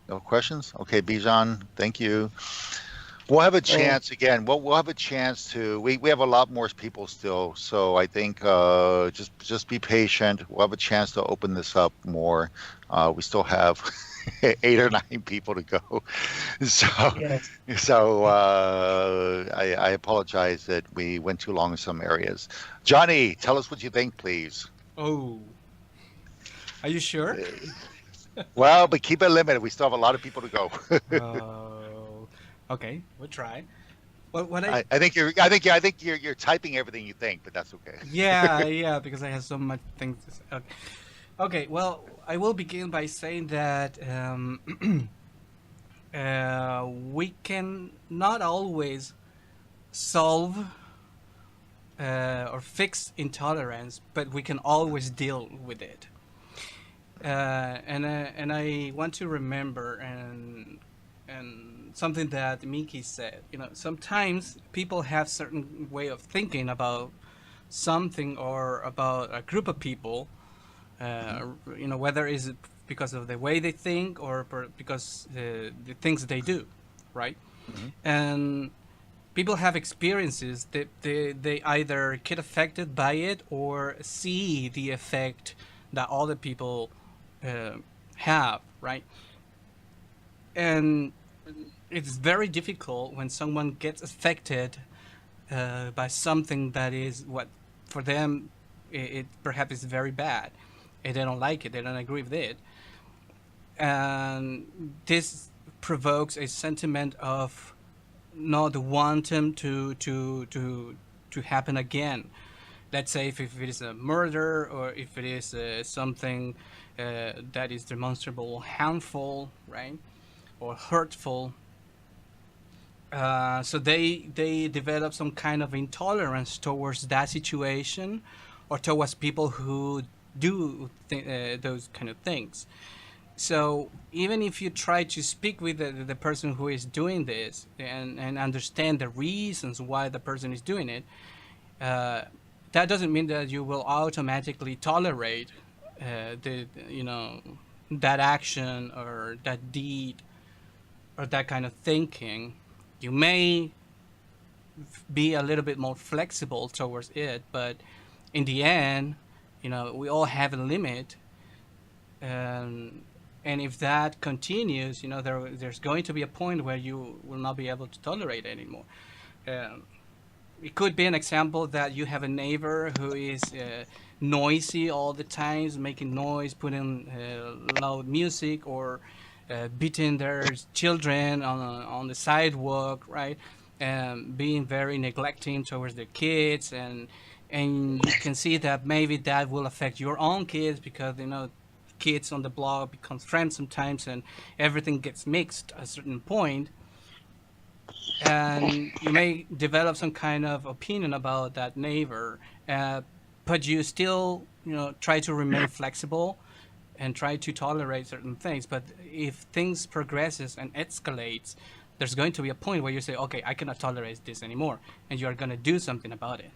[SPEAKER 1] No questions? Okay, Bijan, thank you. We'll have a chance again. We'll have a chance to. We have a lot more people still, so I think just be patient. We'll have a chance to open this up more. We still have 8 or 9 people to go, so
[SPEAKER 12] Yes.
[SPEAKER 1] I apologize that we went too long in some areas. Johnny, tell us what you think, please.
[SPEAKER 3] Oh, are you sure?
[SPEAKER 1] Well, but keep it limited. We still have a lot of people to go.
[SPEAKER 3] Okay, we'll try. What
[SPEAKER 1] I think you're typing everything you think, but that's okay.
[SPEAKER 3] yeah, because I have so much things to say. Okay. Well, I will begin by saying that we can not always solve or fix intolerance, but we can always deal with it. And I want to remember and something that Miki said. You know, sometimes people have certain way of thinking about something or about a group of people. You know, whether is because of the way they think or because the things they do, right?
[SPEAKER 1] Mm-hmm.
[SPEAKER 3] And people have experiences that they either get affected by it or see the effect that other people uh, have, right? And it's very difficult when someone gets affected by something that is what for them it perhaps is very bad, and they don't like it, they don't agree with it, and this provokes a sentiment of not wanting to happen again. Let's say if it is a murder or if it is something that is demonstrable harmful, right, or hurtful. So they develop some kind of intolerance towards that situation, or towards people who do those kind of things. So even if you try to speak with the person who is doing this and understand the reasons why the person is doing it, uh, that doesn't mean that you will automatically tolerate the you know that action or that deed or that kind of thinking. You may be a little bit more flexible towards it, but in the end, you know, we all have a limit, and if that continues, you know, there's going to be a point where you will not be able to tolerate it anymore. Um, it could be an example that you have a neighbor who is noisy all the times, making noise, putting loud music, or beating their children on the sidewalk, right? Being very neglecting towards their kids, and you can see that maybe that will affect your own kids, because you know kids on the block become friends sometimes, and everything gets mixed at a certain point, and you may develop some kind of opinion about that neighbor, uh, but you still, you know, try to remain flexible and try to tolerate certain things. But if things progresses and escalates, there's going to be a point where you say, okay, I cannot tolerate this anymore, and you are going to do something about it.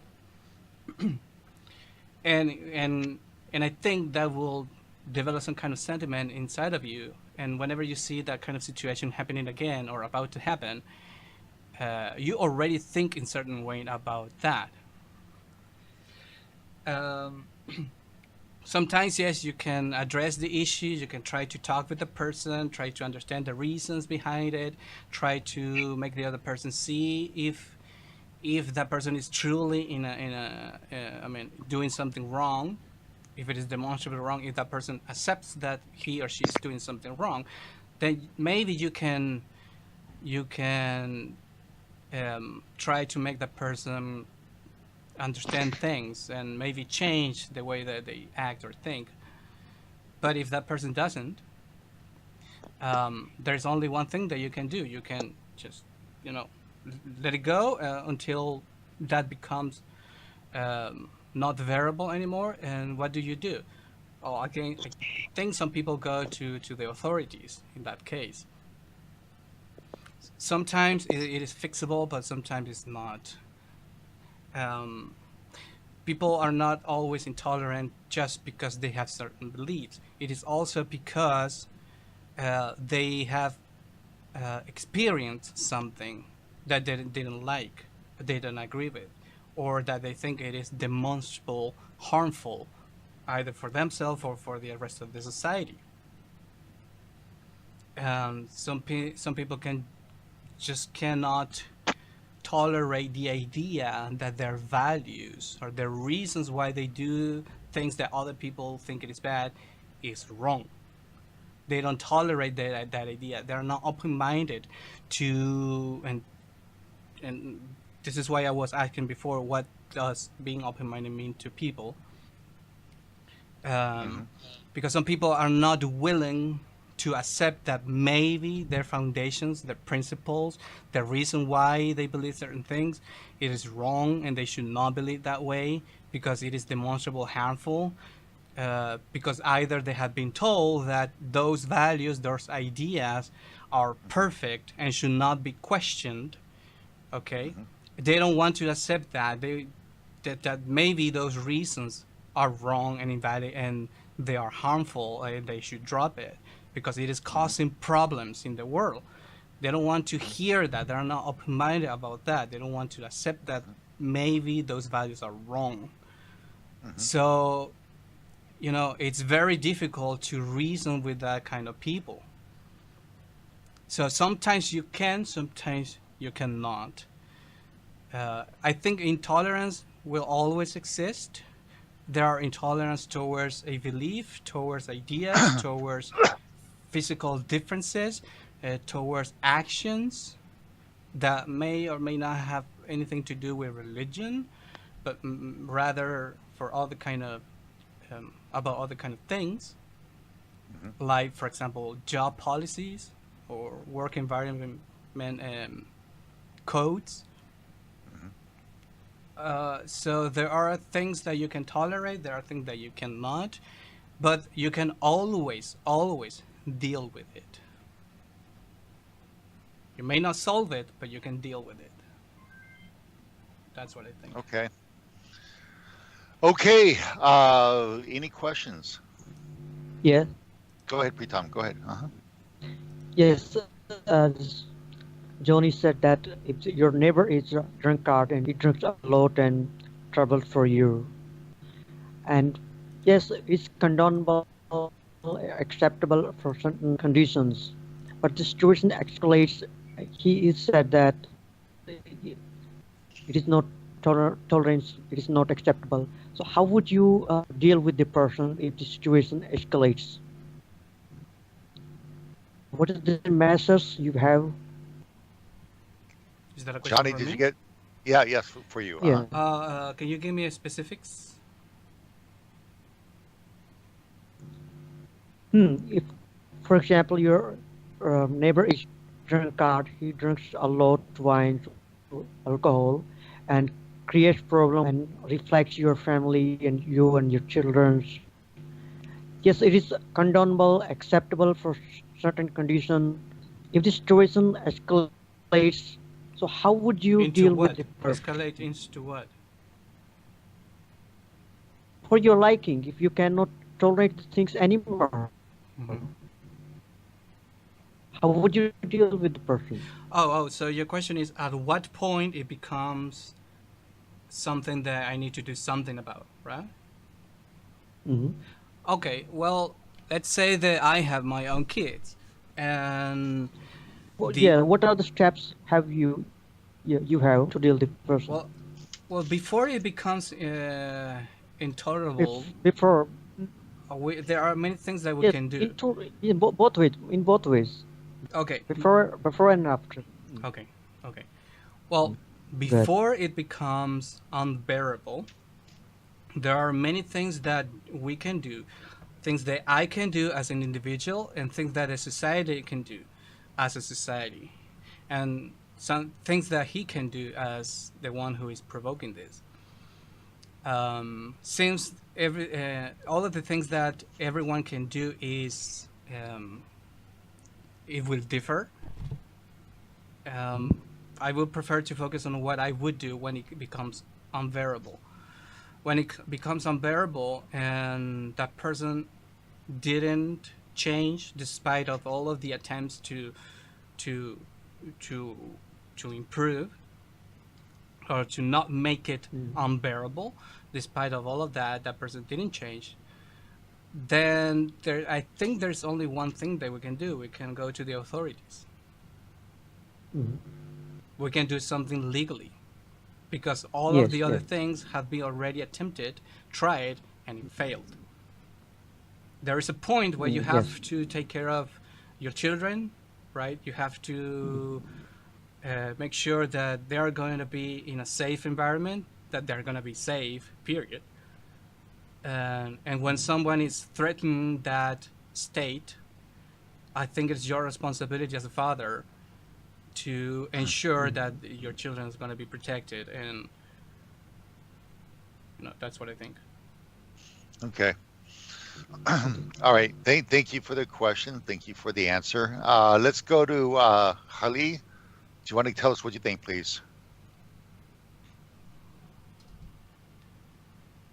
[SPEAKER 3] And I think that will develop some kind of sentiment inside of you, and whenever you see that kind of situation happening again or about to happen, you already think in certain way about that. Um, Sometimes, yes, you can address the issue. You can try to talk with the person, try to understand the reasons behind it, try to make the other person see if that person is truly I mean, doing something wrong. If it is demonstrably wrong, if that person accepts that he or she is doing something wrong, then maybe you can try to make that person understand things and maybe change the way that they act or think. But if that person doesn't, there's only one thing that you can do. You can just, you know, let it go until that becomes not variable anymore. And what do you do? Oh, again, I think some people go to the authorities in that case. Sometimes it is fixable, but sometimes it's not. Um, People are not always intolerant just because they have certain beliefs. It is also because they have experienced something that they didn't like, they don't agree with, or that they think it is demonstrable harmful, either for themselves or for the rest of the society. Some people can just cannot tolerate the idea that their values or their reasons why they do things that other people think it is bad is wrong. They don't tolerate that idea. They're not open-minded to, and this is why I was asking before, what does being open-minded mean to people? um, because some people are not willing to accept that maybe their foundations, their principles, the reason why they believe certain things, it is wrong and they should not believe that way because it is demonstrable harmful. Because either they have been told that those values, those ideas are perfect and should not be questioned. Okay, they don't want to accept that that maybe those reasons are wrong and invalid and they are harmful and they should drop it because it is causing problems in the world. They don't want to hear that. They're not open-minded about that. They don't want to accept that maybe those values are wrong. So, it's very difficult to reason with that kind of people. So sometimes you can, sometimes you cannot. I think intolerance will always exist. There are intolerance towards a belief, towards ideas, towards physical differences, towards actions that may or may not have anything to do with religion, but rather for other kind of about other kind of things, like for example job policies or work environment codes. So there are things that you can tolerate, there are things that you cannot, but you can always deal with it. You may not solve it, but you can deal with it. That's what I think.
[SPEAKER 1] Okay. Okay. Any questions?
[SPEAKER 6] Yeah.
[SPEAKER 1] Go ahead, Pritam. Go ahead.
[SPEAKER 6] Yes. Johnny said that if your neighbor is a drunkard and he drinks a lot and trouble for you, and yes, it's condonable, acceptable for certain conditions, but the situation escalates. He is said that it is not tolerance, it is not acceptable. So how would you deal with the person if the situation escalates? What is the measures you have?
[SPEAKER 3] Is that a question
[SPEAKER 1] Johnny,
[SPEAKER 3] for
[SPEAKER 1] did
[SPEAKER 3] me?
[SPEAKER 1] you get? Yeah, yes, for you.
[SPEAKER 6] Yeah.
[SPEAKER 3] Can you give me specifics?
[SPEAKER 6] If, for example, your neighbor is drunkard, he drinks a lot of wine, alcohol, and creates problem and reflects your family and you and your children. Yes, it is condonable, acceptable for certain condition. If the situation escalates, so how would you
[SPEAKER 3] Into
[SPEAKER 6] deal
[SPEAKER 3] what?
[SPEAKER 6] with the person?
[SPEAKER 3] Escalate into what?
[SPEAKER 6] For your liking, if you cannot tolerate things anymore, how would you deal with the person?
[SPEAKER 3] Oh, so your question is at what point it becomes something that I need to do something about, right? Okay, well, let's say that I have my own kids, and
[SPEAKER 6] Yeah, what are the steps have you have to deal with the person?
[SPEAKER 3] Well, before it becomes intolerable,
[SPEAKER 6] Before,
[SPEAKER 3] there are many things that we
[SPEAKER 6] yes,
[SPEAKER 3] can do.
[SPEAKER 6] in both ways. In both ways.
[SPEAKER 3] Okay.
[SPEAKER 6] Before and after.
[SPEAKER 3] Okay. Well, before it becomes unbearable, there are many things that we can do, things that I can do as an individual, and things that a society can do as a society, and some things that he can do as the one who is provoking this. Since all of the things that everyone can do is it will differ. I would prefer to focus on what I would do when it becomes unbearable. When it becomes unbearable and that person didn't change despite of all of the attempts to improve or to not make it unbearable, despite of all of that, that person didn't change, then I think there's only one thing that we can do. We can go to the authorities. We can do something legally, because all of the other things have been already attempted, tried, and it failed. There is a point where you have to take care of your children, right? You have to make sure that they are going to be in a safe environment, that they're going to be safe, period. And when someone is threatening that state, I think it's your responsibility as a father to ensure that your children is going to be protected, and that's what I think.
[SPEAKER 1] Okay. All right. Thank you for the question. Thank you for the answer. Let's go to Hali. Do you want to tell us what you think, please?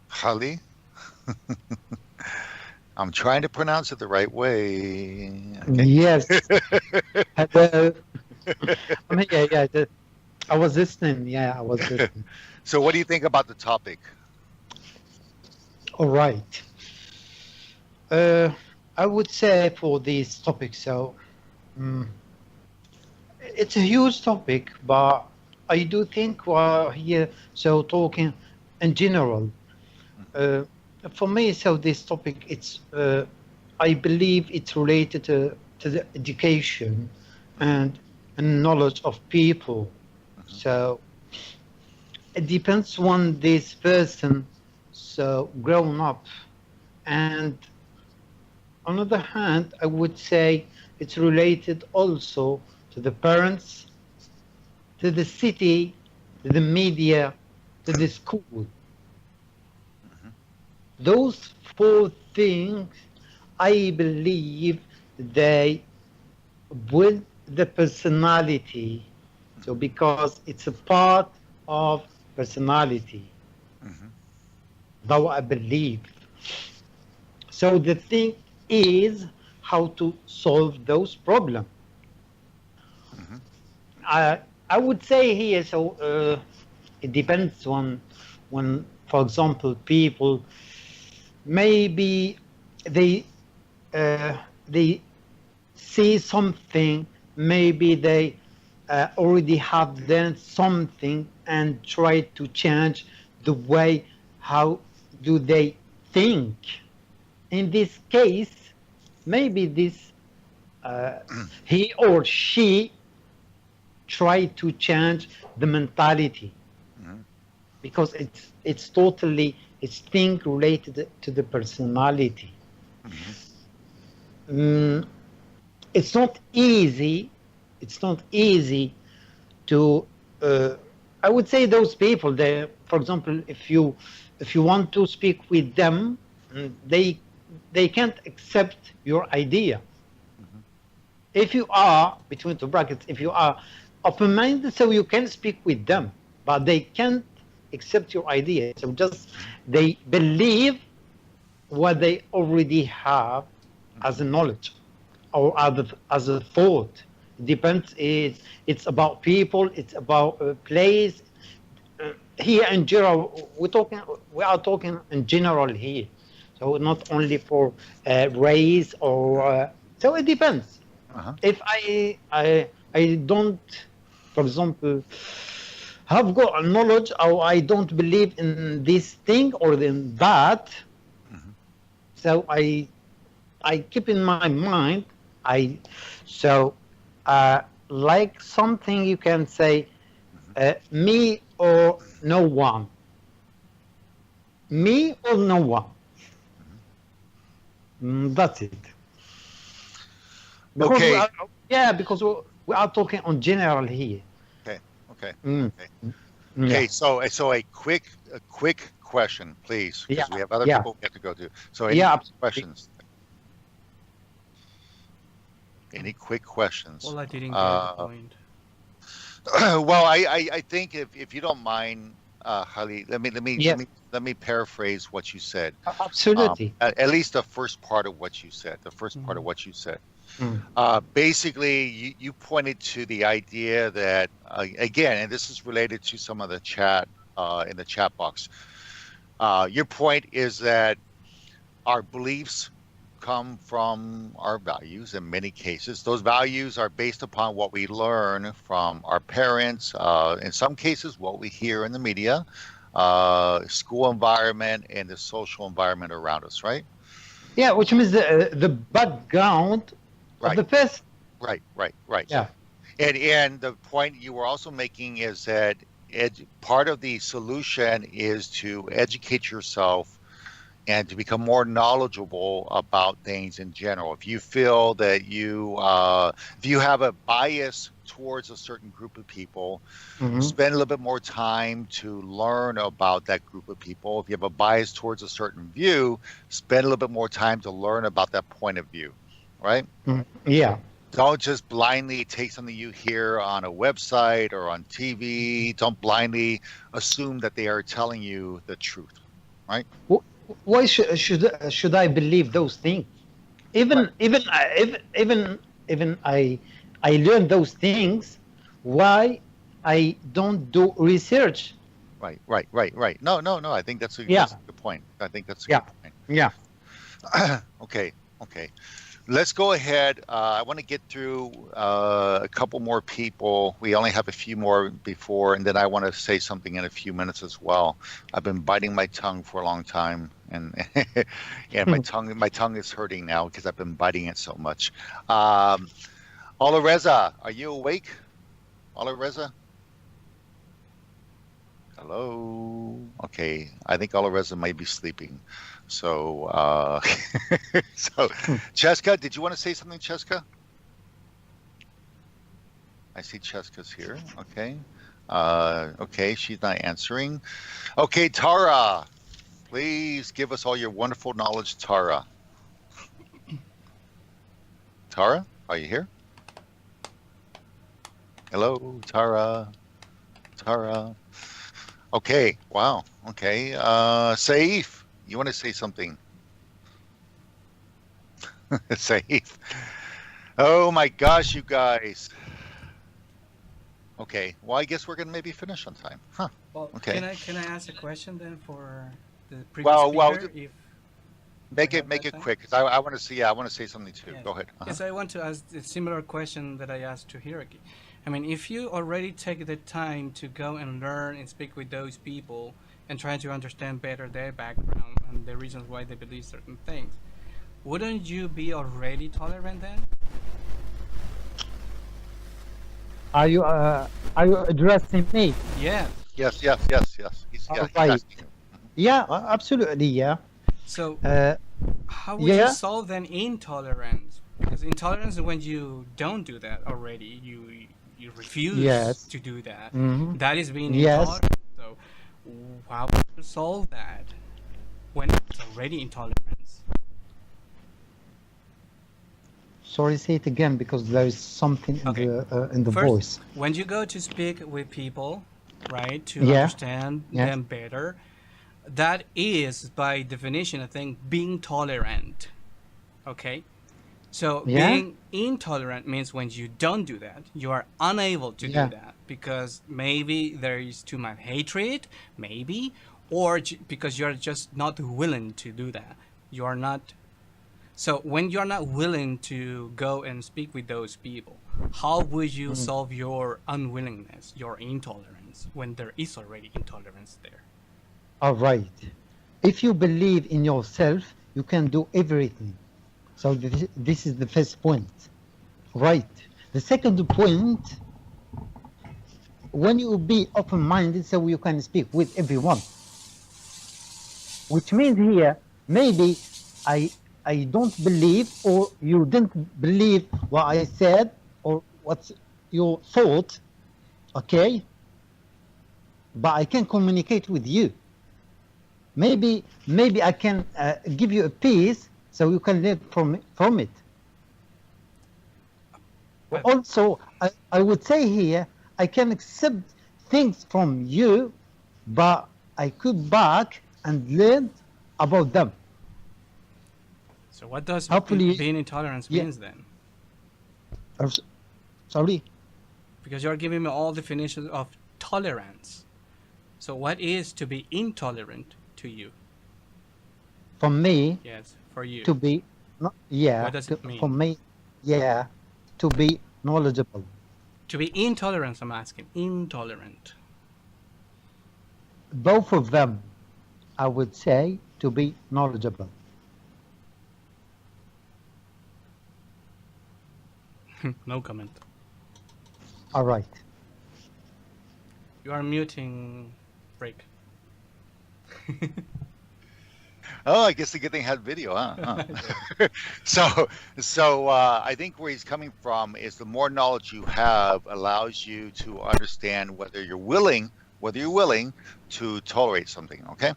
[SPEAKER 1] Hali? I'm trying to pronounce it the right way. Okay.
[SPEAKER 7] Yes. Hello. I mean, yeah. I was listening. Yeah, I was listening.
[SPEAKER 1] So, what do you think about the topic?
[SPEAKER 7] All right. I would say for this topic, so it's a huge topic, but I do think we're here, so talking in general. For me, so this topic, I believe it's related to the education and knowledge of people. So it depends on this person, so grown up. And on the other hand, I would say it's related also to the parents, to the city, to the media, to the school. Those four things, I believe, they build the personality. So because it's a part of personality, though I believe. So the thing is how to solve those problems. I would say here, so it depends on when, for example, people maybe they see something, maybe they already have done something and try to change the way how do they think. In this case, maybe this he or she try to change the mentality because it's totally it's thing related to the personality. It's not easy. It's not easy to. I would say those people. They, for example, if you want to speak with them, they can't accept your idea. If you are between two brackets, if you are open-minded, so you can speak with them, but they can't accept your idea. So just they believe what they already have as a knowledge or as a thought. It depends. It's about people. It's about place. Here in general, we are talking in general here. So not only for race or so it depends. If I don't, for example, have got a knowledge or I don't believe in this thing or in that, so I keep in my mind like something you can say me or no one. Me or no one. That's it. Because
[SPEAKER 1] Okay.
[SPEAKER 7] Because we are talking on general here.
[SPEAKER 1] Okay. So a quick question, please, because we have other people we have to go to. So any questions? Any quick questions?
[SPEAKER 3] Well, I didn't get the point.
[SPEAKER 1] Well, I think if you don't mind, Hali, let me paraphrase what you said.
[SPEAKER 7] Absolutely.
[SPEAKER 1] At least the first part of what you said. Basically, you pointed to the idea that again, and this is related to some of the chat in the chat box. Your point is that our beliefs come from our values in many cases. Those values are based upon what we learn from our parents, in some cases what we hear in the media, school environment, and the social environment around us, right?
[SPEAKER 7] Yeah, which means the background of the person.
[SPEAKER 1] Right.
[SPEAKER 7] Yeah.
[SPEAKER 1] And the point you were also making is that part of the solution is to educate yourself and to become more knowledgeable about things in general. If you feel that if you have a bias towards a certain group of people, spend a little bit more time to learn about that group of people. If you have a bias towards a certain view, spend a little bit more time to learn about that point of view, right?
[SPEAKER 7] Yeah.
[SPEAKER 1] Don't just blindly take something you hear on a website or on TV. Don't blindly assume that they are telling you the truth, right?
[SPEAKER 7] Why should I believe those things? Even I learn those things. Why I don't do research?
[SPEAKER 1] Right. No. I think that's a
[SPEAKER 7] Yeah.
[SPEAKER 1] good point. I think that's a
[SPEAKER 7] Yeah.
[SPEAKER 1] good point.
[SPEAKER 7] Yeah.
[SPEAKER 1] Okay. Let's go ahead. I want to get through a couple more people. We only have a few more before, and then I want to say something in a few minutes as well. I've been biting my tongue for a long time, and my tongue is hurting now because I've been biting it so much. Olareza, are you awake? Olareza? Hello. Okay, I think Olareza might be sleeping. So, Cheska, did you want to say something, Cheska? I see Cheska's here. Okay. Okay, she's not answering. Okay, Tara, please give us all your wonderful knowledge, Tara. Tara, are you here? Hello, Tara. Tara. Okay, wow. Okay, Saif. You want to say something? Safe. Oh my gosh, you guys. Okay, well, I guess we're gonna maybe finish on time, huh?
[SPEAKER 3] Well,
[SPEAKER 1] Okay.
[SPEAKER 3] Can I ask a question then for the previous
[SPEAKER 1] Well,
[SPEAKER 3] speaker? If
[SPEAKER 1] make
[SPEAKER 3] we
[SPEAKER 1] it
[SPEAKER 3] have
[SPEAKER 1] make
[SPEAKER 3] that
[SPEAKER 1] it
[SPEAKER 3] time?
[SPEAKER 1] quick, because I want to see. I want to say something too.
[SPEAKER 3] Yes.
[SPEAKER 1] Go ahead.
[SPEAKER 3] Yes, I want to ask a similar question that I asked to Hiraki. I mean, if you already take the time to go and learn and speak with those people and try to understand better their background and the reasons why they believe certain things, wouldn't you be already tolerant then?
[SPEAKER 7] Are you addressing me?
[SPEAKER 3] Yeah.
[SPEAKER 1] Yes. He's
[SPEAKER 7] Right.
[SPEAKER 1] asking you.
[SPEAKER 7] Yeah, absolutely. Yeah.
[SPEAKER 3] So
[SPEAKER 7] Uh,
[SPEAKER 3] how would you
[SPEAKER 7] yeah.
[SPEAKER 3] solve then intolerance? Because intolerance is when you don't do that already. You refuse
[SPEAKER 7] Yes.
[SPEAKER 3] to do that.
[SPEAKER 7] Mhm.
[SPEAKER 3] That is being
[SPEAKER 7] Yes.
[SPEAKER 3] intolerant. So how would you solve that when it's already intolerance?
[SPEAKER 7] Sorry, say it again because there is something
[SPEAKER 3] Okay.
[SPEAKER 7] In the
[SPEAKER 3] First,
[SPEAKER 7] voice.
[SPEAKER 3] when you go to speak with people, right, to
[SPEAKER 7] Yeah.
[SPEAKER 3] understand
[SPEAKER 7] Yes.
[SPEAKER 3] them better, that is by definition, I think, being tolerant. Okay? So
[SPEAKER 7] Yeah.
[SPEAKER 3] being intolerant means when you don't do that, you are unable to
[SPEAKER 7] Yeah.
[SPEAKER 3] do that because maybe there is too much hatred, maybe, or because you're just not willing to do that. You are not. So when you're not willing to go and speak with those people, how would you solve your unwillingness, your intolerance, when there is already intolerance there?
[SPEAKER 7] All right. If you believe in yourself, you can do everything. So this is the first point. Right. The second point, when you be open-minded, so you can speak with everyone. Which means here, maybe I don't believe, or you didn't believe what I said, or what's your thought, okay? But I can communicate with you. Maybe I can give you a piece so you can learn from it. Also, I would say here, I can accept things from you, but I could back and learn about them.
[SPEAKER 3] So what does
[SPEAKER 7] Hopefully-
[SPEAKER 3] being intolerant
[SPEAKER 7] Yeah.
[SPEAKER 3] means then?
[SPEAKER 7] Sorry?
[SPEAKER 3] Because you're giving me all definitions of tolerance. So what is to be intolerant to you?
[SPEAKER 7] For me,
[SPEAKER 3] Yes, for you.
[SPEAKER 7] to be, yeah,
[SPEAKER 3] What does it mean?
[SPEAKER 7] for me, yeah, to be knowledgeable.
[SPEAKER 3] To be intolerant, I'm asking. Intolerant.
[SPEAKER 7] Both of them, I would say, to be knowledgeable.
[SPEAKER 3] No comment.
[SPEAKER 7] All right.
[SPEAKER 3] You are muting break.
[SPEAKER 1] Oh, I guess the good thing had video, huh? So I think where he's coming from is the more knowledge you have allows you to understand whether you're willing to tolerate something. Okay.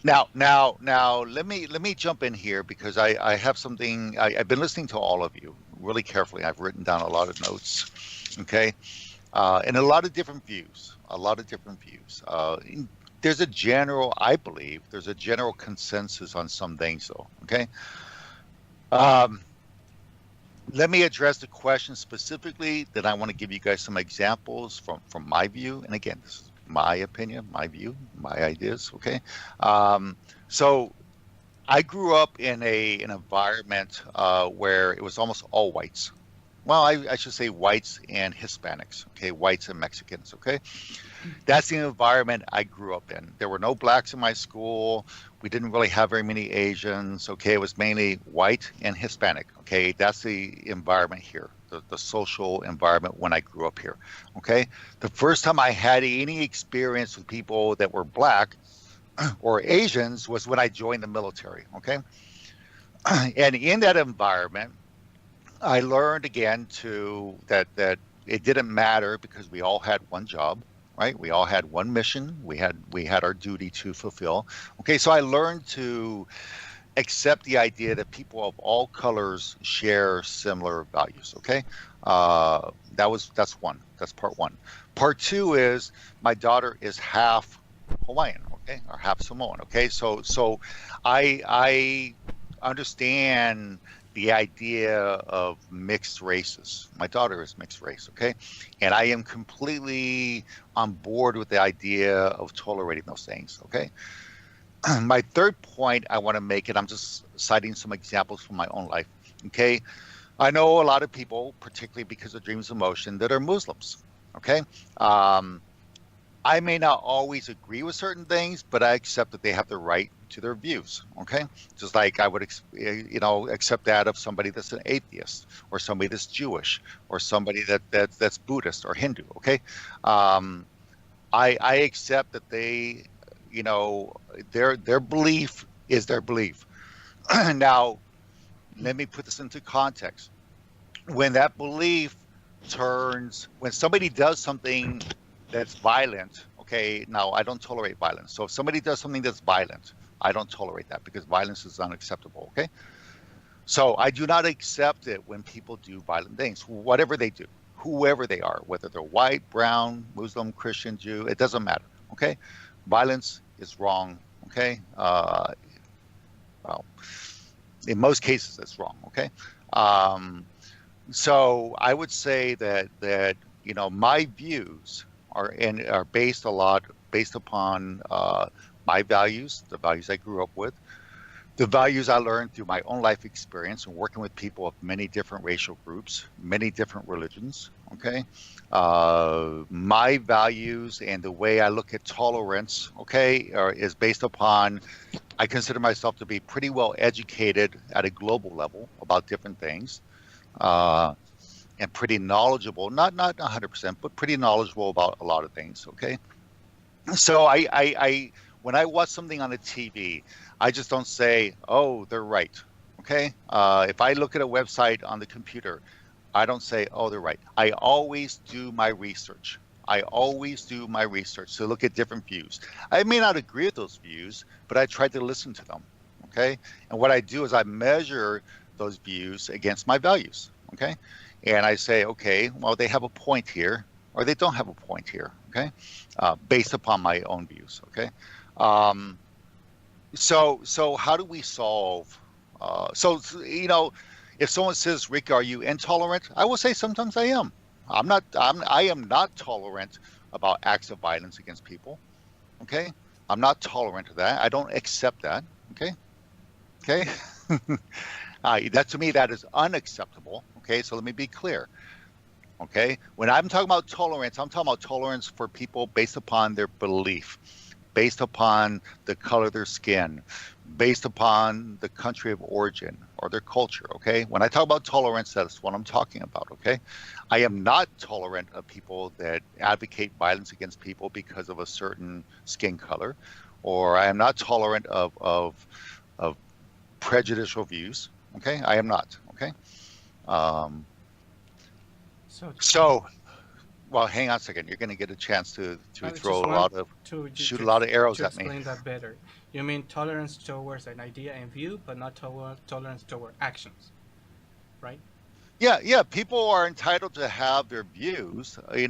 [SPEAKER 1] Now, let me jump in here because I have something. I've been listening to all of you really carefully. I've written down a lot of notes. Okay. And a lot of different views. A lot of different views. I believe, there's a general consensus on some things, though. Okay. Um, Let me address the question specifically. Then I want to give you guys some examples from my view. And again, this is my opinion, my view, my ideas. Okay. Um, so I grew up in an environment where it was almost all whites. Well, I should say whites and Hispanics. Okay, whites and Mexicans. Okay. That's the environment I grew up in. There were no blacks in my school. We didn't really have very many Asians. Okay, it was mainly white and Hispanic. Okay, that's the environment here, the social environment when I grew up here. Okay, the first time I had any experience with people that were black or Asians was when I joined the military. Okay, and in that environment, I learned again that it didn't matter because we all had one job, right? We all had one mission. We had our duty to fulfill. Okay, so I learned to accept the idea that people of all colors share similar values. Okay, that's one. That's part one. Part two is my daughter is half Hawaiian. Okay, or half Samoan. Okay, so I understand the idea of mixed races. My daughter is mixed race, okay? And I am completely on board with the idea of tolerating those things, okay? My third point I want to make, and I'm just citing some examples from my own life, okay? I know a lot of people, particularly because of Dreams of Motion, that are Muslims, okay? I may not always agree with certain things, but I accept that they have the right to their views. Okay, just like I would, accept that of somebody that's an atheist, or somebody that's Jewish, or somebody that's Buddhist or Hindu. Okay, I accept that they, their belief is their belief. Now, let me put this into context. When that belief when somebody does something that's violent, okay, now I don't tolerate violence. So if somebody does something that's violent, I don't tolerate that because violence is unacceptable, okay? So I do not accept it when people do violent things, whatever they do, whoever they are, whether they're white, brown, Muslim, Christian, Jew, it doesn't matter, okay? Violence is wrong, okay? Well, in most cases, it's wrong, okay? So I would say that my views are based upon my values, the values I grew up with, the values I learned through my own life experience and working with people of many different racial groups, many different religions. Okay, my values and the way I look at tolerance, okay, is based upon. I consider myself to be pretty well educated at a global level about different things. And pretty knowledgeable, not 100%, but pretty knowledgeable about a lot of things. Okay, so I when I watch something on the TV, I just don't say, "Oh, they're right." Okay, if I look at a website on the computer, I don't say, "Oh, they're right." I always do my research. I always do my research to look at different views. I may not agree with those views, but I try to listen to them. Okay, and what I do is I measure those views against my values. Okay. And I say, okay, well, they have a point here, or they don't have a point here, okay, based upon my own views, okay. So how do we solve? If someone says, "Rick, are you intolerant?" I will say sometimes I am. I am not tolerant about acts of violence against people. Okay, I'm not tolerant of that. I don't accept that. Okay, okay. That to me, that is unacceptable. Okay, so let me be clear. Okay, when I'm talking about tolerance, I'm talking about tolerance for people based upon their belief, based upon the color of their skin, based upon the country of origin or their culture. Okay, when I talk about tolerance, that's what I'm talking about. Okay, I am not tolerant of people that advocate violence against people because of a certain skin color, or I am not tolerant of prejudicial views. Okay, I am not. Okay. Um,
[SPEAKER 3] So
[SPEAKER 1] so, well, hang on a second. You're going to get a chance to
[SPEAKER 3] I
[SPEAKER 1] throw
[SPEAKER 3] just
[SPEAKER 1] a
[SPEAKER 3] want
[SPEAKER 1] lot of
[SPEAKER 3] to
[SPEAKER 1] shoot a lot of arrows
[SPEAKER 3] to
[SPEAKER 1] at me.
[SPEAKER 3] explain that better. You mean tolerance towards an idea and view, but not tolerance toward actions, right?
[SPEAKER 1] Yeah. People are entitled to have their views. I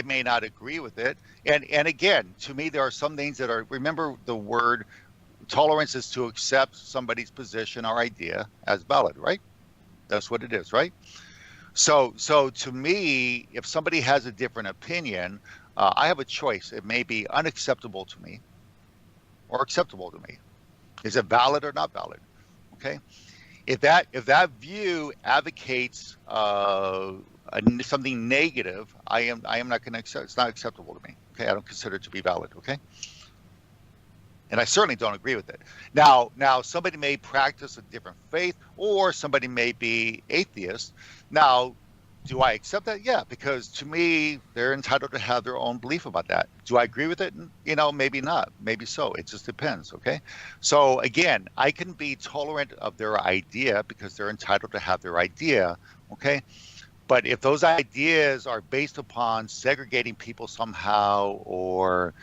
[SPEAKER 1] may not agree with it, and again, to me, there are some things that are. Remember, the word tolerance is to accept somebody's position or idea as valid, right? That's what it is, right? So to me, if somebody has a different opinion, I have a choice. It may be unacceptable to me or acceptable to me. Is it valid or not valid? Okay. If that view advocates something negative, I am not going to accept. It's not acceptable to me. Okay, I don't consider it to be valid. Okay, and I certainly don't agree with it. Now somebody may practice a different faith, or somebody may be atheist. Now, do I accept that? Yeah, because to me, they're entitled to have their own belief about that. Do I agree with it? Maybe not. Maybe so. It just depends. Okay. So again, I can be tolerant of their idea because they're entitled to have their idea. Okay. But if those ideas are based upon segregating people somehow, or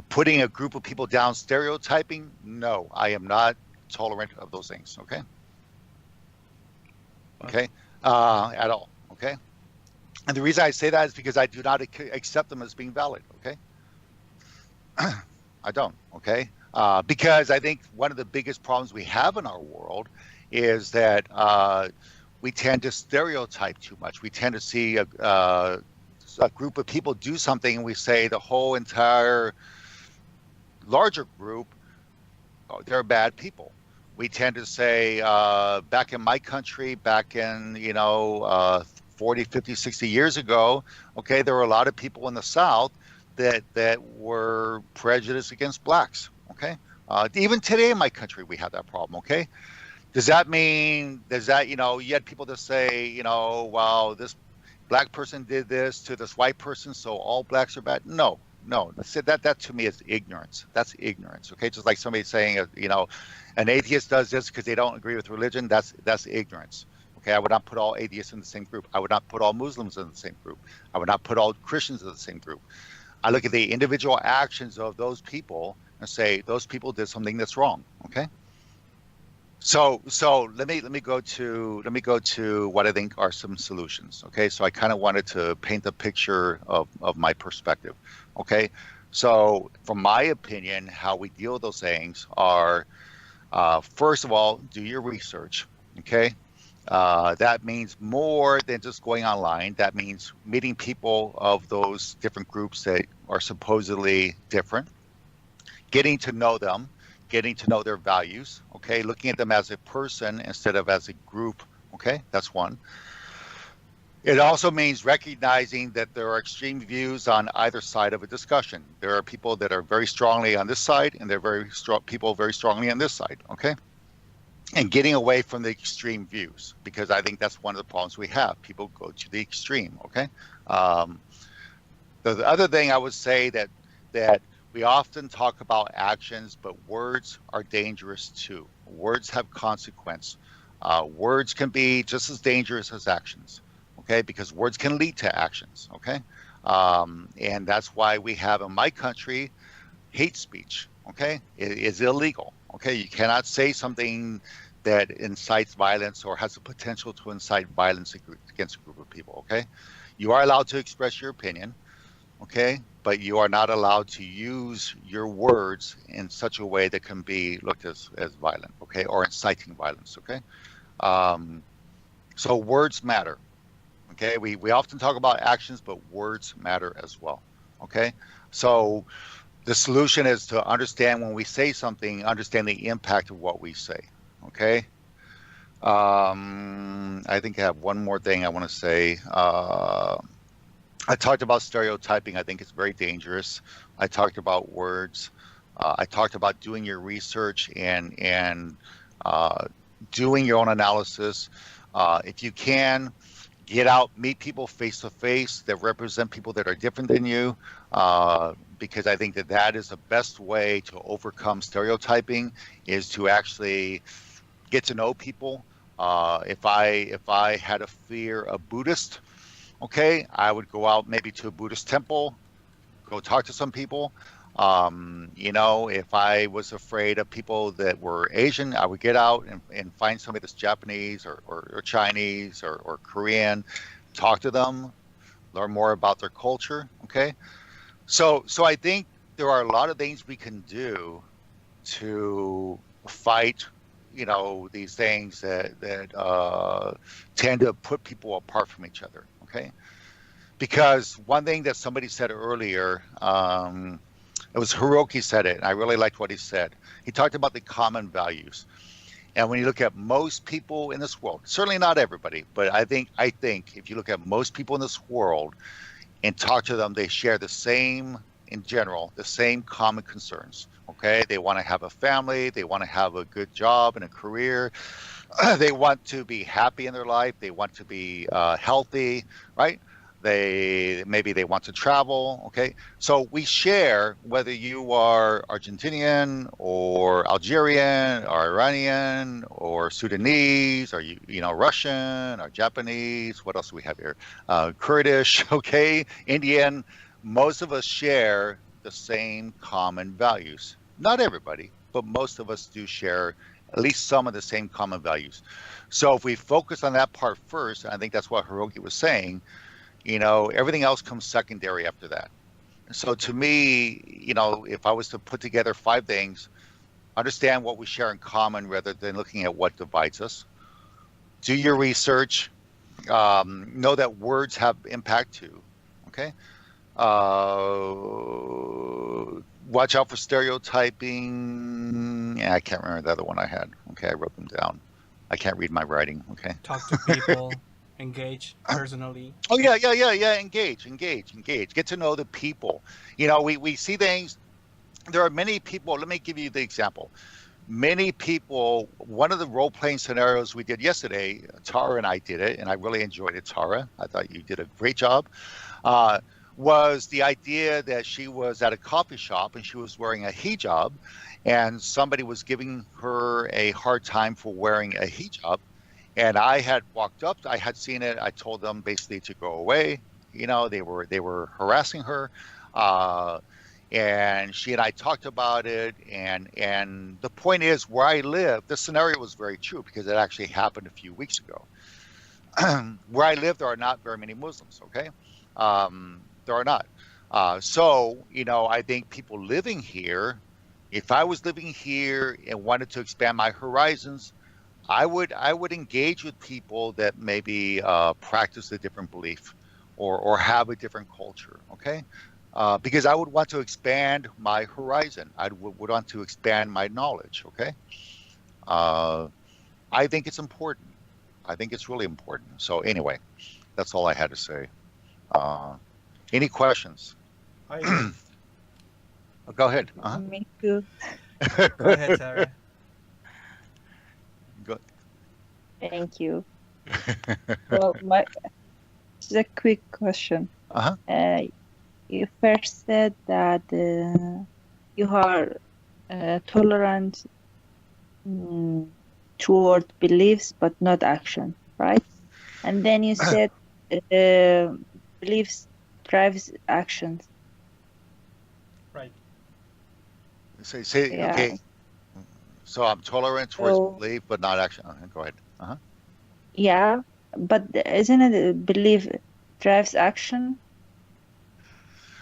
[SPEAKER 1] putting a group of people down, stereotyping, no, I am not tolerant of those things. Okay. Okay. At all. Okay. And the reason I say that is because I do not accept them as being valid. Okay. I don't. Okay. Because I think one of the biggest problems we have in our world is that we tend to stereotype too much. We tend to see a group of people do something, and we say the whole entire larger group, oh, they're bad people. We tend to say, back in my country, back in 40, 50, 60 years ago, okay, there were a lot of people in the South that were prejudiced against blacks. Okay, even today in my country, we have that problem. Okay, does that you had people that say, wow, this black person did this to this white person, so all blacks are bad? No. That to me is ignorance. That's ignorance. Okay, just like somebody saying, an atheist does this because they don't agree with religion. That's ignorance. Okay, I would not put all atheists in the same group. I would not put all Muslims in the same group. I would not put all Christians in the same group. I look at the individual actions of those people and say those people did something that's wrong. Okay. So let me go to what I think are some solutions. Okay, so I kind of wanted to paint a picture of my perspective. Okay, so from my opinion, how we deal with those things are, first of all, do your research. Okay, that means more than just going online. That means meeting people of those different groups that are supposedly different, getting to know them, getting to know their values, okay, looking at them as a person instead of as a group, okay, that's one. It also means recognizing that there are extreme views on either side of a discussion. There are people that are very strongly on this side, and there are people very strongly on this side, okay? And getting away from the extreme views, because I think that's one of the problems we have. People go to the extreme, okay? The other thing I would say that we often talk about actions, but words are dangerous too. Words have consequence. Words can be just as dangerous as actions, okay? Because words can lead to actions, okay? And that's why we have in my country hate speech, okay? It is illegal, okay? You cannot say something that incites violence or has the potential to incite violence against a group of people, okay? You are allowed to express your opinion, okay? But you are not allowed to use your words in such a way that can be looked as violent, okay? Or inciting violence, okay? So words matter, okay? We often talk about actions, but words matter as well, okay? So the solution is to understand when we say something, understand the impact of what we say, okay? I think I have one more thing I want to say. I talked about stereotyping. I think it's very dangerous. I talked about words. I talked about doing your research and doing your own analysis. If you can, get out, meet people face to face that represent people that are different than you, because I think that that is the best way to overcome stereotyping, is to actually get to know people. If I had a fear of Buddhist, okay, I would go out maybe to a Buddhist temple, go talk to some people. If I was afraid of people that were Asian, I would get out and find somebody that's Japanese or Chinese or Korean, talk to them, learn more about their culture. Okay. So I think there are a lot of things we can do to fight, these things that tend to put people apart from each other. Okay. Because one thing that somebody said earlier, it was Hiroki said it, and I really liked what he said. He talked about the common values. And when you look at most people in this world, certainly not everybody, but I think if you look at most people in this world and talk to them, they share the same, in general, the same common concerns. Okay, they want to have a family, they want to have a good job and a career, they want to be happy in their life, they want to be healthy, right? Maybe they want to travel. Okay, so we share, whether you are Argentinian or Algerian or Iranian or Sudanese or Russian or Japanese. What else do we have here? Kurdish. Okay, Indian. Most of us share the same common values. Not everybody, but most of us do share at least some of the same common values. So if we focus on that part first, and I think that's what Hiroki was saying, everything else comes secondary after that. So to me, if I was to put together 5 things, understand what we share in common rather than looking at what divides us. Do your research. Know that words have impact too. Okay. Watch out for stereotyping. I can't remember the other one I had. Okay, I wrote them down. I can't read my writing. Okay.
[SPEAKER 3] Talk to people. Engage personally.
[SPEAKER 1] Oh yeah. Engage. Get to know the people. We see things. There are many people. Let me give you the example. Many people. One of the role-playing scenarios we did yesterday, Tara and I did it, and I really enjoyed it. Tara, I thought you did a great job. Was the idea that she was at a coffee shop and she was wearing a hijab, and somebody was giving her a hard time for wearing a hijab. And I had walked up, I had seen it. I told them basically to go away. They were harassing her, and she and I talked about it. And the point is, where I live, the scenario was very true because it actually happened a few weeks ago. Where I live, there are not very many Muslims. Okay, there are not. So I think people living here, if I was living here and wanted to expand my horizons, I would engage with people that maybe practice a different belief or have a different culture, okay? Because I would want to expand my horizon. I would want to expand my knowledge, okay? I think it's important. I think it's really important. So anyway, that's all I had to say. Any questions?
[SPEAKER 3] I
[SPEAKER 1] Go ahead.
[SPEAKER 13] Me too.
[SPEAKER 3] Go ahead, Sarah.
[SPEAKER 13] Thank you. Well, just a quick question. You first said that you are tolerant toward beliefs but not action, right? And then you said beliefs drives actions.
[SPEAKER 3] Right.
[SPEAKER 1] Say
[SPEAKER 13] Yeah.
[SPEAKER 1] okay. So I'm tolerant towards belief but not action. Go ahead.
[SPEAKER 13] Yeah, but isn't it belief drives action?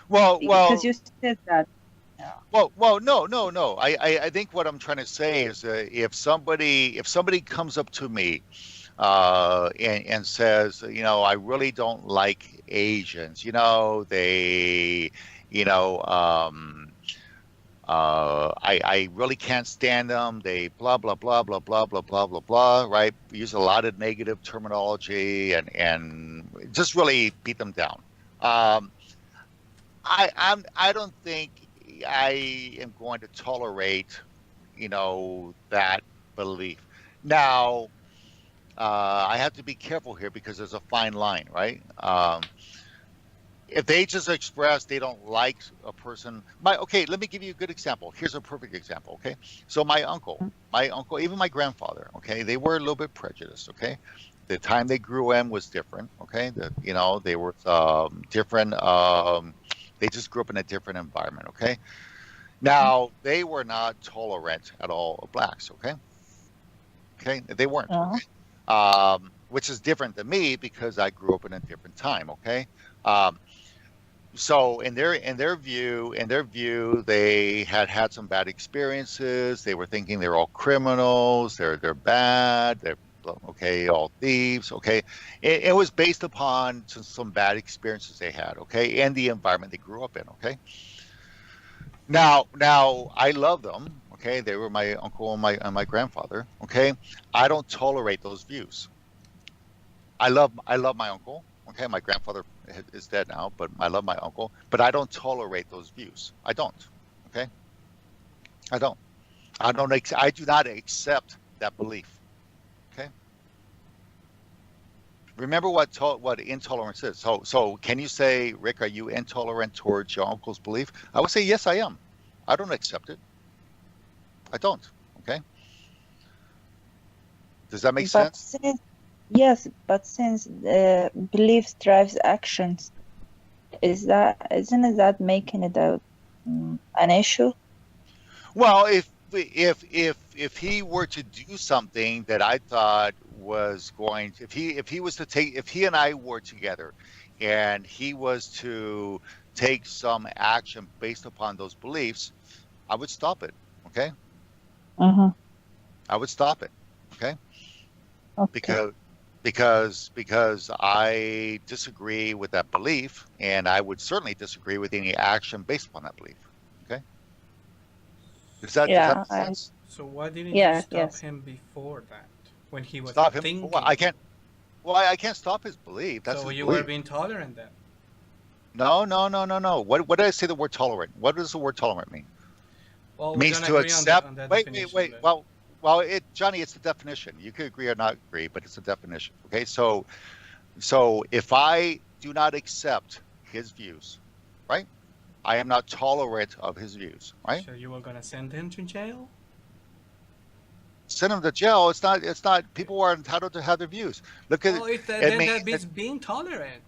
[SPEAKER 1] Well,
[SPEAKER 13] Because you said that.
[SPEAKER 1] Well, no. I think what I'm trying to say is if somebody comes up to me and says, I really don't like Asians. They, I really can't stand them. They blah blah blah blah blah blah blah blah blah. Right? Use a lot of negative terminology and just really beat them down. I don't think I am going to tolerate, that belief. Now, I have to be careful here because there's a fine line, right? If they just express they don't like a person, okay, let me give you a good example. Here's a perfect example, okay? So my uncle, even my grandfather, okay, they were a little bit prejudiced, okay? The time they grew in was different, okay? They were different. They just grew up in a different environment, okay? Now they were not tolerant at all of blacks, okay? Okay, they weren't,
[SPEAKER 13] Uh-huh.
[SPEAKER 1] which is different than me because I grew up in a different time, okay? Um, so in their view, they had some bad experiences. They were thinking they're all criminals. They're bad. They're okay, all thieves. Okay, it was based upon some bad experiences they had. Okay, and the environment they grew up in. Okay, now I love them. Okay, they were my uncle and my grandfather. Okay, I don't tolerate those views. I love my uncle. Okay, my grandfather is dead now, but I love my uncle. But I don't tolerate those views. I don't. Okay, I don't. I do not accept that belief. Okay. Remember what intolerance is. So can you say, Rick, are you intolerant towards your uncle's belief? I would say yes, I am. I don't accept it. I don't. Okay. Does that make
[SPEAKER 13] But
[SPEAKER 1] sense?
[SPEAKER 13] since belief drives actions, isn't it that making it an issue?
[SPEAKER 1] Well, if he were to do something that I thought was going, if he and I were together, and he was to take some action based upon those beliefs, I would stop it. Okay,
[SPEAKER 13] Uh-huh.
[SPEAKER 1] I would stop it. Okay,
[SPEAKER 13] Okay.
[SPEAKER 1] because I disagree with that belief, and I would certainly disagree with any action based upon that belief. Okay, does that
[SPEAKER 13] Yeah.
[SPEAKER 1] make sense?
[SPEAKER 3] So why didn't you
[SPEAKER 13] Yeah.
[SPEAKER 3] stop
[SPEAKER 13] Yes.
[SPEAKER 3] him before that, when he was
[SPEAKER 1] Stop him?
[SPEAKER 3] thinking?
[SPEAKER 1] Well, I can't. Well, I can't stop his belief. That's
[SPEAKER 3] So
[SPEAKER 1] his
[SPEAKER 3] you were
[SPEAKER 1] belief.
[SPEAKER 3] being tolerant then?
[SPEAKER 1] No. What did I say the word tolerant? What does the word tolerant mean?
[SPEAKER 3] Well,
[SPEAKER 1] It
[SPEAKER 3] we
[SPEAKER 1] means
[SPEAKER 3] don't
[SPEAKER 1] to
[SPEAKER 3] agree on
[SPEAKER 1] accept.
[SPEAKER 3] that
[SPEAKER 1] Wait.
[SPEAKER 3] definition. But
[SPEAKER 1] Well, Johnny, it's the definition. You could agree or not agree, but it's a definition. Okay, so if I do not accept his views, right? I am not tolerant of his views, right?
[SPEAKER 3] so you were gonna send him to jail?
[SPEAKER 1] Send him to jail. It's not. It's not. People are entitled to have their views. Look at
[SPEAKER 3] Well, if that,
[SPEAKER 1] it.
[SPEAKER 3] then that
[SPEAKER 1] Means
[SPEAKER 3] means being tolerant.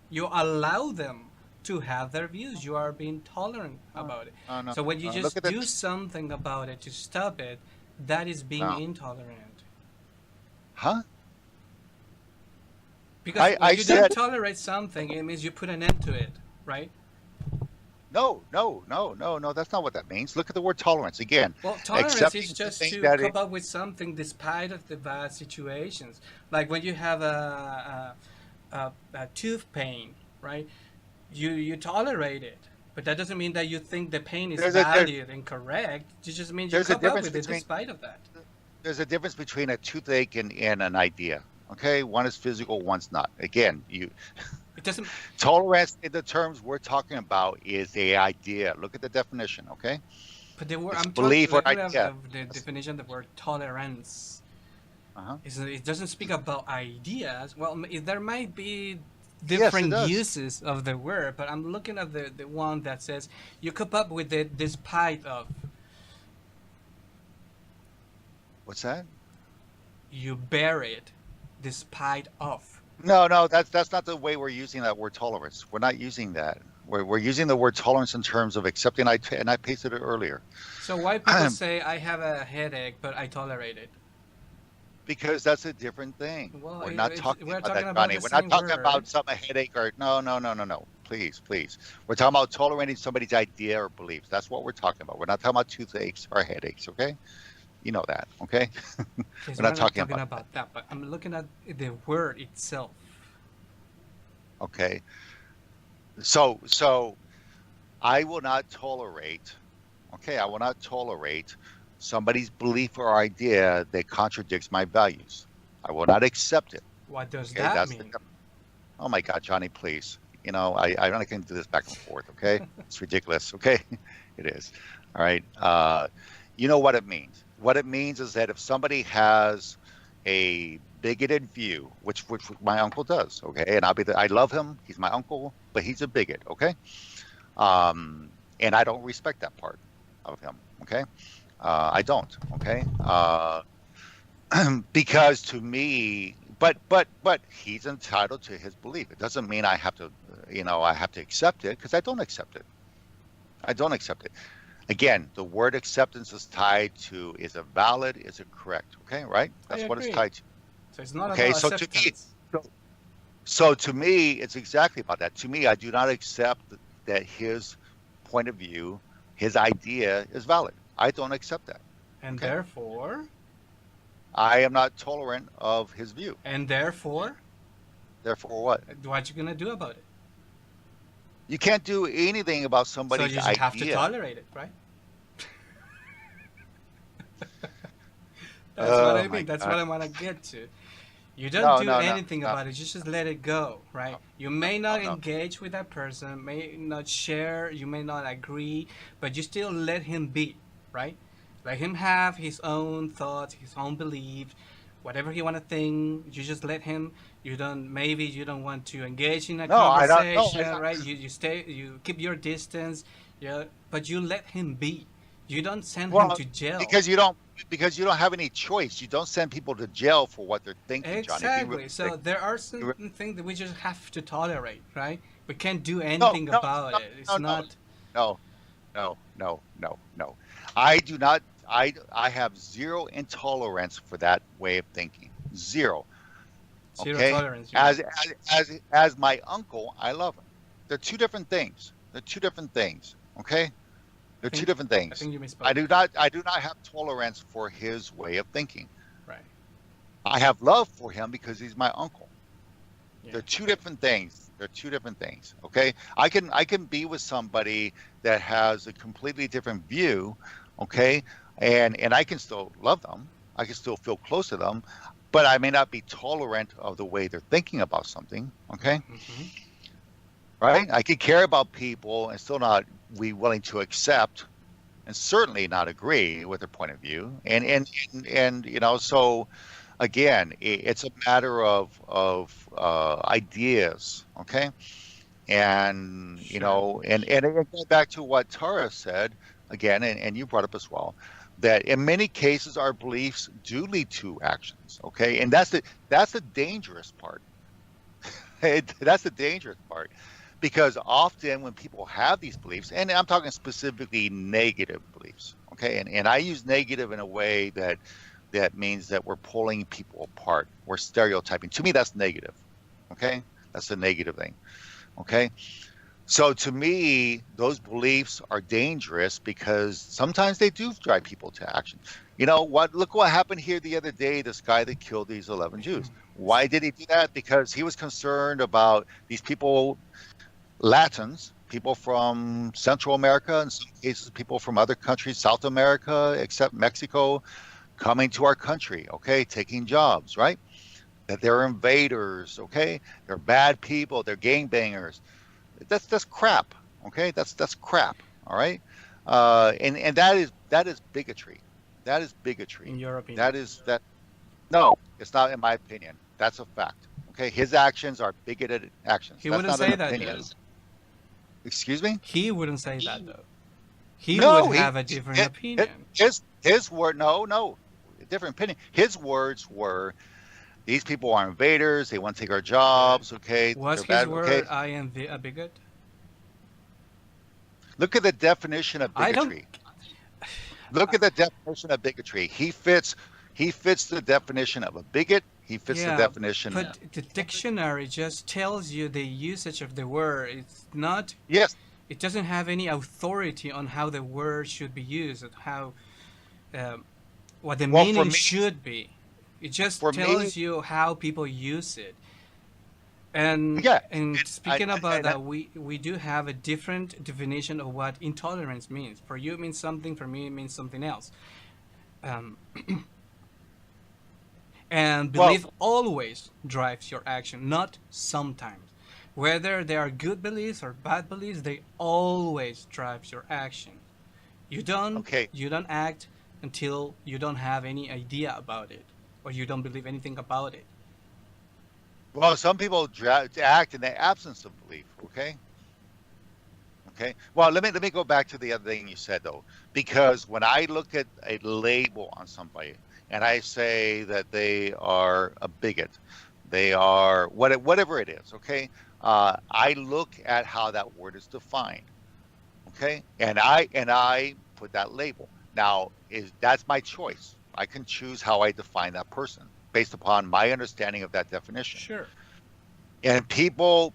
[SPEAKER 3] You allow them to have their views. You are being tolerant about it.
[SPEAKER 1] no.
[SPEAKER 3] So when you
[SPEAKER 1] Look
[SPEAKER 3] just
[SPEAKER 1] at
[SPEAKER 3] do
[SPEAKER 1] it.
[SPEAKER 3] something about it to stop it, that is being
[SPEAKER 1] No.
[SPEAKER 3] intolerant.
[SPEAKER 1] Huh?
[SPEAKER 3] Because
[SPEAKER 1] I
[SPEAKER 3] when you
[SPEAKER 1] said
[SPEAKER 3] don't tolerate something, it means you put an end to it, right?
[SPEAKER 1] no. That's not what that means. Look at the word tolerance again.
[SPEAKER 3] Well, tolerance
[SPEAKER 1] Accepting
[SPEAKER 3] is just
[SPEAKER 1] something
[SPEAKER 3] to
[SPEAKER 1] that
[SPEAKER 3] come up with something despite of the bad situations. Like when you have a tooth pain, right? You tolerate it, but that doesn't mean that you think the pain is
[SPEAKER 1] there's a there,
[SPEAKER 3] valid and correct. It just means you
[SPEAKER 1] there's a
[SPEAKER 3] come up
[SPEAKER 1] difference
[SPEAKER 3] with it
[SPEAKER 1] between
[SPEAKER 3] despite of that.
[SPEAKER 1] a toothache and an idea. Okay, one is physical, one's not. Again,
[SPEAKER 3] It doesn't.
[SPEAKER 1] tolerance in the terms we're talking about is a idea. Look at the definition. Okay,
[SPEAKER 3] But the word
[SPEAKER 1] it's
[SPEAKER 3] I'm talking,
[SPEAKER 1] belief or
[SPEAKER 3] looking at
[SPEAKER 1] idea.
[SPEAKER 3] the definition of the word tolerance.
[SPEAKER 1] Uh-huh.
[SPEAKER 3] It doesn't speak about ideas. Well, there might be
[SPEAKER 1] Yes, it
[SPEAKER 3] different
[SPEAKER 1] does.
[SPEAKER 3] uses of the word, but I'm looking at the one that says you come up with it despite of.
[SPEAKER 1] What's that?
[SPEAKER 3] You bear it despite of.
[SPEAKER 1] No, that's not the way we're using that word tolerance. We're not using that. We're using the word tolerance in terms of accepting. And I pasted it earlier.
[SPEAKER 3] So why people say I have a headache, but I tolerate it?
[SPEAKER 1] Because that's a different thing.
[SPEAKER 3] Well,
[SPEAKER 1] We're not talking
[SPEAKER 3] we're
[SPEAKER 1] about
[SPEAKER 3] talking
[SPEAKER 1] that,
[SPEAKER 3] about
[SPEAKER 1] Johnny.
[SPEAKER 3] the
[SPEAKER 1] We're not
[SPEAKER 3] same
[SPEAKER 1] talking about
[SPEAKER 3] word.
[SPEAKER 1] some a headache or no. Please. We're talking about tolerating somebody's idea or beliefs. That's what we're talking about. We're not talking about toothaches or headaches, okay? You know that, okay?
[SPEAKER 3] Okay, so
[SPEAKER 1] We're not
[SPEAKER 3] we're not
[SPEAKER 1] talking
[SPEAKER 3] talking
[SPEAKER 1] about
[SPEAKER 3] about that, but I'm looking at the word itself.
[SPEAKER 1] okay. So I will not tolerate, okay, I will not tolerate somebody's belief or idea that contradicts my values. I will not accept it.
[SPEAKER 3] What does
[SPEAKER 1] Okay,
[SPEAKER 3] that
[SPEAKER 1] that's
[SPEAKER 3] mean?
[SPEAKER 1] oh my God, Johnny, please. I'm not going to do this back and forth, okay? It's ridiculous, okay? It is. All right. You know what it means. What it means is that if somebody has a bigoted view, which my uncle does, okay, and I love him. He's my uncle, but he's a bigot, okay, and I don't respect that part of him, okay. I don't, okay, because to me, but he's entitled to his belief. It doesn't mean I have to, I have to accept it, because I don't accept it. I don't accept it. Again, the word acceptance is tied to, is it valid, is it correct, okay, right? That's what it's tied to.
[SPEAKER 3] So it's not
[SPEAKER 1] Okay,
[SPEAKER 3] about
[SPEAKER 1] so
[SPEAKER 3] acceptance.
[SPEAKER 1] to me, it's exactly about that. To me, I do not accept that his point of view, his idea is valid. I don't accept that.
[SPEAKER 3] And
[SPEAKER 1] okay?
[SPEAKER 3] therefore?
[SPEAKER 1] I am not tolerant of his view.
[SPEAKER 3] And therefore?
[SPEAKER 1] Therefore what?
[SPEAKER 3] What you gonna do about it?
[SPEAKER 1] You can't do anything about somebody's idea.
[SPEAKER 3] So you just have to tolerate it, right? That's what I mean. That's what I want to get to. You don't do anything about it. You just let it go, right? You may not engage with that person, may not share, you may not agree, but you still let him be, right? Let him have his own thoughts, his own beliefs, whatever he want to think. You just let him. You don't. Maybe you don't want to engage in a conversation, right? You keep your distance, yeah. But you let him be. You don't send him to jail
[SPEAKER 1] because you don't have any choice. You don't send people to jail for what they're thinking.
[SPEAKER 3] Exactly. So there are certain things that we just have to tolerate, right? We can't do anything about it. It's not.
[SPEAKER 1] No. I do not. I have zero intolerance for that way of thinking. Zero.
[SPEAKER 3] Zero
[SPEAKER 1] okay?
[SPEAKER 3] tolerance.
[SPEAKER 1] As my uncle, I love him. They're two different things. Okay. They're two different things.
[SPEAKER 3] I think you misspoke.
[SPEAKER 1] I do not have tolerance for his way of thinking.
[SPEAKER 3] Right.
[SPEAKER 1] I have love for him because he's my uncle.
[SPEAKER 3] Yeah.
[SPEAKER 1] They're two different things. Okay. I can be with somebody that has a completely different view. Okay. And I can still love them. I can still feel close to them, but I may not be tolerant of the way they're thinking about something. Okay.
[SPEAKER 3] Mm-hmm.
[SPEAKER 1] Right. I can care about people and still not be willing to accept and certainly not agree with their point of view. And so again, it's a matter of ideas. Okay. And, and it goes back to what Tara said again, and you brought up as well, that in many cases our beliefs do lead to actions. Okay. And that's the dangerous part. That's the dangerous part. Because often when people have these beliefs, and I'm talking specifically negative beliefs, okay, and I use negative in a way that means that we're pulling people apart, we're stereotyping. To me, that's negative, okay? That's the negative thing, okay? So to me, those beliefs are dangerous because sometimes they do drive people to action. You know what? Look what happened here the other day, this guy that killed these 11 Jews. Why did he do that? Because he was concerned about these people, Latins, people from Central America, in some cases people from other countries, South America, except Mexico, coming to our country, okay, taking jobs, right? That they're invaders, okay? They're bad people, they're gangbangers. That's crap, okay? That's crap, all right? And that is bigotry. That is bigotry.
[SPEAKER 3] In your opinion?
[SPEAKER 1] No, it's not in my opinion. That's a fact. Okay, his actions are bigoted actions.
[SPEAKER 3] He wouldn't say that, though.
[SPEAKER 1] Excuse me?
[SPEAKER 3] He wouldn't say that, though. He would have a different opinion.
[SPEAKER 1] His word, no, different opinion. His words were, these people are invaders. They want to take our jobs. Okay.
[SPEAKER 3] Was his word, okay. I am a bigot?
[SPEAKER 1] Look at the definition of bigotry. Look at the definition of bigotry. He fits the definition of a bigot. He fits the definition.
[SPEAKER 3] But the dictionary just tells you the usage of the word. It's not.
[SPEAKER 1] Yes.
[SPEAKER 3] It doesn't have any authority on how the word should be used, and how what the meaning should be. It just tells you how people use it. And speaking about that, we do have a different definition of what intolerance means. For you, it means something. For me, it means something else. And belief always drives your action, not sometimes. Whether they are good beliefs or bad beliefs, they always drive your action. You don't act until you don't have any idea about it. or you don't believe anything about it.
[SPEAKER 1] Well, some people act in the absence of belief. Okay. Okay. Well, let me go back to the other thing you said though, because when I look at a label on somebody and I say that they are a bigot, they are whatever it is. Okay. I look at how that word is defined. Okay, and I put that label. Now, is that's my choice. I can choose how I define that person based upon my understanding of that definition.
[SPEAKER 3] Sure.
[SPEAKER 1] And people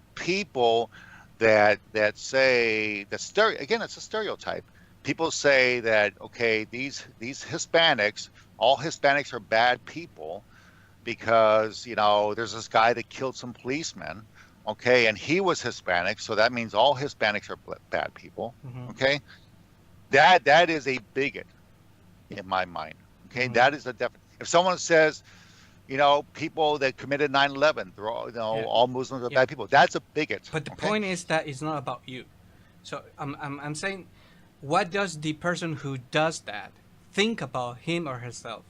[SPEAKER 1] that say that again, it's a stereotype. People say that okay, these Hispanics, all Hispanics are bad people because there's this guy that killed some policemen. Okay, and he was Hispanic, so that means all Hispanics are bad people.
[SPEAKER 3] Mm-hmm.
[SPEAKER 1] Okay, that is a bigot in my mind. Okay,
[SPEAKER 3] Mm-hmm.
[SPEAKER 1] that is a definition. If someone says, people that committed 9/11, they're all,
[SPEAKER 3] Yeah.
[SPEAKER 1] all Muslims are
[SPEAKER 3] Yeah.
[SPEAKER 1] bad people. That's a bigot.
[SPEAKER 3] But the
[SPEAKER 1] okay?
[SPEAKER 3] point is that it's not about you. So I'm saying, what does the person who does that think about him or herself?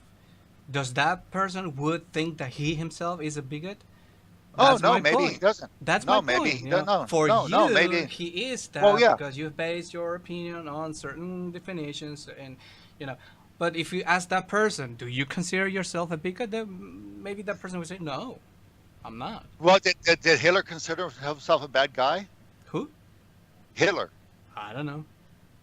[SPEAKER 3] Does that person would think that he himself is a bigot?
[SPEAKER 1] Oh
[SPEAKER 3] That's
[SPEAKER 1] no,
[SPEAKER 3] my
[SPEAKER 1] maybe
[SPEAKER 3] point.
[SPEAKER 1] he doesn't.
[SPEAKER 3] That's
[SPEAKER 1] No,
[SPEAKER 3] my
[SPEAKER 1] maybe
[SPEAKER 3] point.
[SPEAKER 1] he
[SPEAKER 3] You
[SPEAKER 1] doesn't.
[SPEAKER 3] know,
[SPEAKER 1] No,
[SPEAKER 3] for
[SPEAKER 1] no,
[SPEAKER 3] you,
[SPEAKER 1] no, maybe.
[SPEAKER 3] he is that
[SPEAKER 1] Well, yeah.
[SPEAKER 3] because you've based your opinion on certain definitions, and you know. But if you ask that person, do you consider yourself a bigot? Then maybe that person would say, no, I'm not.
[SPEAKER 1] Well, did Hitler consider himself a bad guy?
[SPEAKER 3] Who?
[SPEAKER 1] Hitler.
[SPEAKER 3] I don't know.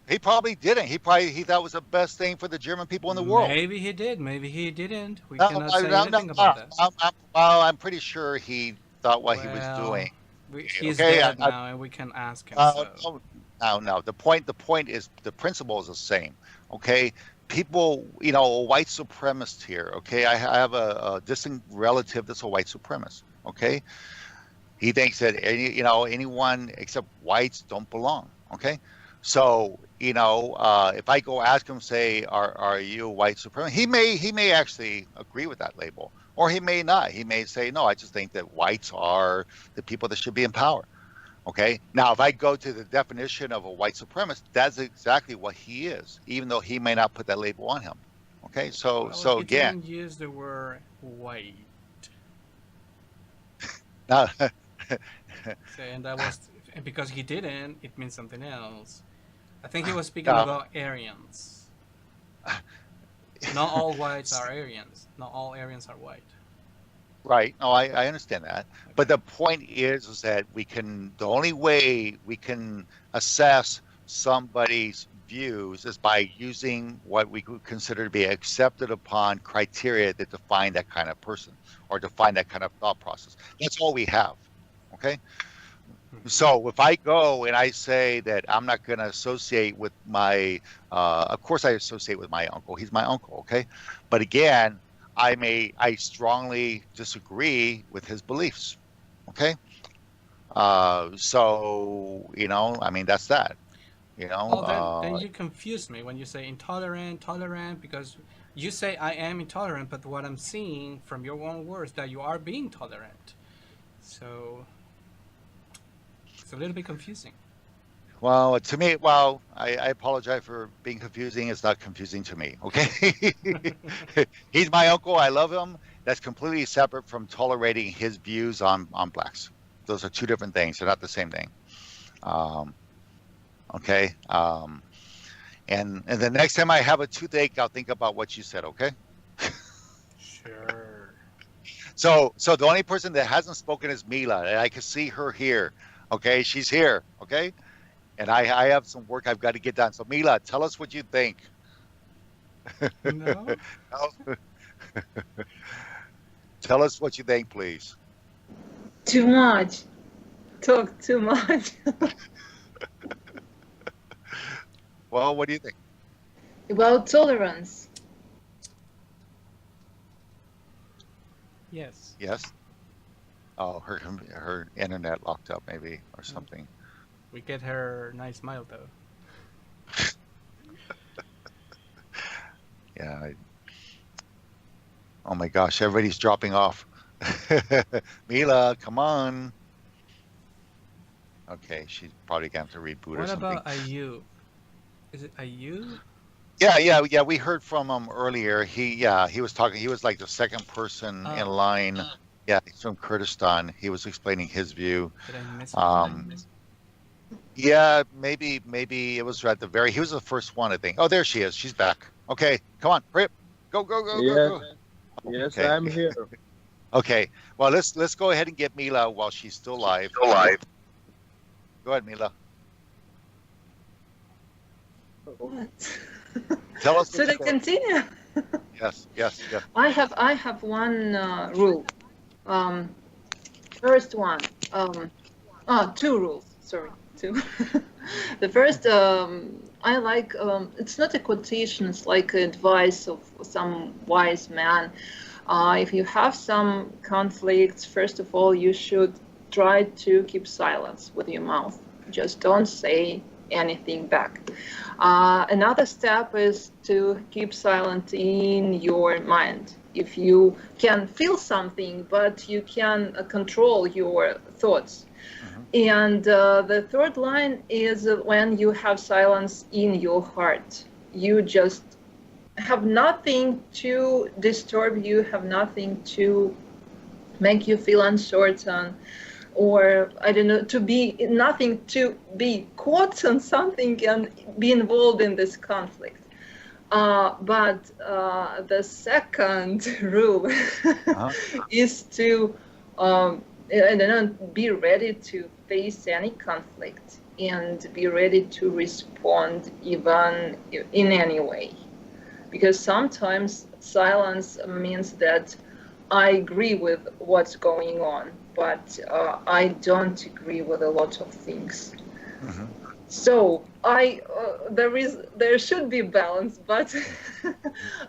[SPEAKER 1] He probably didn't. He thought it was the best thing for the German people in the world.
[SPEAKER 3] Maybe he did. Maybe he didn't. We
[SPEAKER 1] No,
[SPEAKER 3] cannot say anything about that.
[SPEAKER 1] I'm pretty sure he thought what he was doing.
[SPEAKER 3] He's
[SPEAKER 1] Okay,
[SPEAKER 3] dead now, and we can ask him. So.
[SPEAKER 1] No. The point is the principle is the same. Okay, people, a white supremacist here. Okay, I have a distant relative that's a white supremacist. Okay, he thinks that anyone except whites don't belong. Okay, so if I go ask him, say, are you a white supremacist? He may actually agree with that label, or he may not. He may say, no, I just think that whites are the people that should be in power. Okay. Now, if I go to the definition of a white supremacist, that's exactly what he is, even though he may not put that label on him. Okay. So
[SPEAKER 3] He
[SPEAKER 1] again,
[SPEAKER 3] didn't use the word white.
[SPEAKER 1] now,
[SPEAKER 3] And that was because he didn't. It means something else. I think he was speaking
[SPEAKER 1] No.
[SPEAKER 3] about Aryans. Not all whites are Aryans. Not all Aryans are white.
[SPEAKER 1] right. No, I understand that. But the point is that the only way we can assess somebody's views is by using what we would consider to be accepted upon criteria that define that kind of person or define that kind of thought process. That's all we have. Okay. So if I go and I say that I'm not going to associate with of course I associate with my uncle. He's my uncle, okay? But again, I strongly disagree with his beliefs, okay? So I mean that's that,
[SPEAKER 3] Oh, then you confuse me when you say intolerant, tolerant, because you say I am intolerant, but what I'm seeing from your own words that you are being tolerant. So it's a little bit confusing.
[SPEAKER 1] Well, to me, I apologize for being confusing. It's not confusing to me, okay? He's my uncle. I love him. That's completely separate from tolerating his views on blacks. Those are two different things. They're not the same thing. Okay? And the next time I have a toothache, I'll think about what you said, okay?
[SPEAKER 3] Sure.
[SPEAKER 1] So the only person that hasn't spoken is Mila, and I can see her here. Okay, she's here. Okay, and I have some work I've got to get done. So Mila, tell us what you think.
[SPEAKER 3] No.
[SPEAKER 1] Tell us what you think, please.
[SPEAKER 14] Too much. Talk too much.
[SPEAKER 1] Well, what do you think?
[SPEAKER 14] About tolerance.
[SPEAKER 3] Yes.
[SPEAKER 1] Yes. Oh, her internet locked up, maybe, or something.
[SPEAKER 3] We get her nice smile though.
[SPEAKER 1] Yeah. Oh my gosh, everybody's dropping off. Mila, come on. Okay, she's probably going to have to reboot or
[SPEAKER 3] What
[SPEAKER 1] something.
[SPEAKER 3] about IU? Is it IU?
[SPEAKER 1] Yeah. We heard from him earlier. He was talking. He was like the second person in
[SPEAKER 3] Oh,
[SPEAKER 1] line. Yeah, he's from Kurdistan. He was explaining his view.
[SPEAKER 3] did I miss it?
[SPEAKER 1] Um, yeah, maybe it was at the very. He was the first one, I think. Oh, there she is. She's back. Okay, come on, Rip, go.
[SPEAKER 15] Yes, yes,
[SPEAKER 1] Okay,
[SPEAKER 15] I'm here.
[SPEAKER 1] okay. Well, let's go ahead and get Mila while she's still live. Go ahead, Mila.
[SPEAKER 14] What?
[SPEAKER 1] Tell us.
[SPEAKER 14] Should I continue?
[SPEAKER 1] Yes.
[SPEAKER 14] I have one rule. First one. Two rules. Sorry, two. The first, I like. It's not a quotation. It's like advice of some wise man. If you have some conflicts, first of all, you should try to keep silence with your mouth. Just don't say anything back. Another step is to keep silent in your mind. If you can feel something, but you can control your thoughts. And the third line is when you have silence in your heart. You just have nothing to disturb you, have nothing to make you feel uncertain, or I don't know, nothing to be caught on something and be involved in this conflict. But the second rule is to be ready to face any conflict and be ready to respond even in any way. Because sometimes silence means that I agree with what's going on, but I don't agree with a lot of things. So there should be balance, but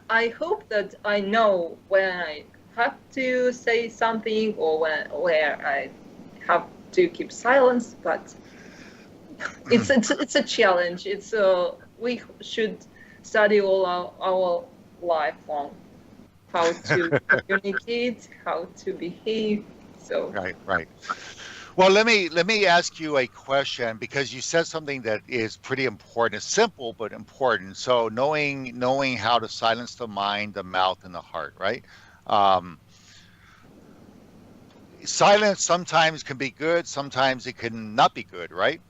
[SPEAKER 14] I hope that I know when I have to say something or where I have to keep silence. But it's a challenge. We should study all our life long how to communicate, how to behave. So
[SPEAKER 1] Right. Well, let me ask you a question, because you said something that is pretty important. It's simple but important. So knowing how to silence the mind, the mouth, and the heart, right? Silence sometimes can be good, sometimes it can not be good, right?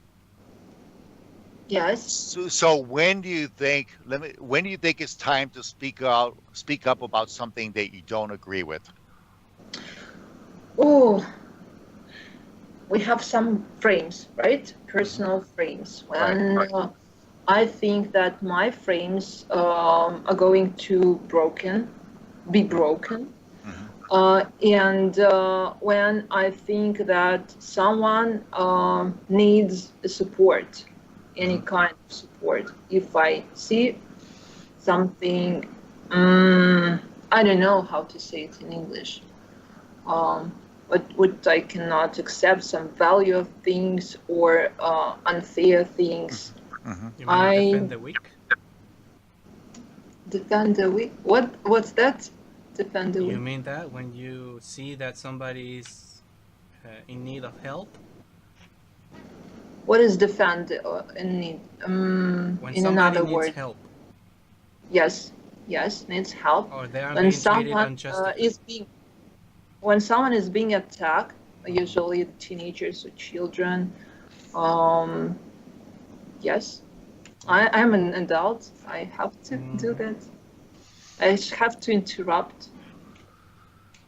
[SPEAKER 14] Yes.
[SPEAKER 1] So when do you think it's time to speak up about something that you don't agree with?
[SPEAKER 14] Oh, we have some frames, right? Personal frames. When I think that my frames are going to be broken. And when I think that someone needs support, any kind of support, if I see something, I don't know how to say it in English, but what I cannot accept, some value of things or unfair things.
[SPEAKER 3] You mean defend the weak?
[SPEAKER 14] Defend the weak? What's that? Defend the weak.
[SPEAKER 3] You mean that when you see that somebody's in need of help?
[SPEAKER 14] What is defend in need?
[SPEAKER 3] When
[SPEAKER 14] in
[SPEAKER 3] somebody
[SPEAKER 14] another
[SPEAKER 3] needs
[SPEAKER 14] word.
[SPEAKER 3] help.
[SPEAKER 14] Yes, needs help.
[SPEAKER 3] Or they are
[SPEAKER 14] When
[SPEAKER 3] being treated
[SPEAKER 14] someone
[SPEAKER 3] unjustly.
[SPEAKER 14] when someone is being attacked, usually teenagers or children. Yes, I'm an adult. I have to do that. I have to interrupt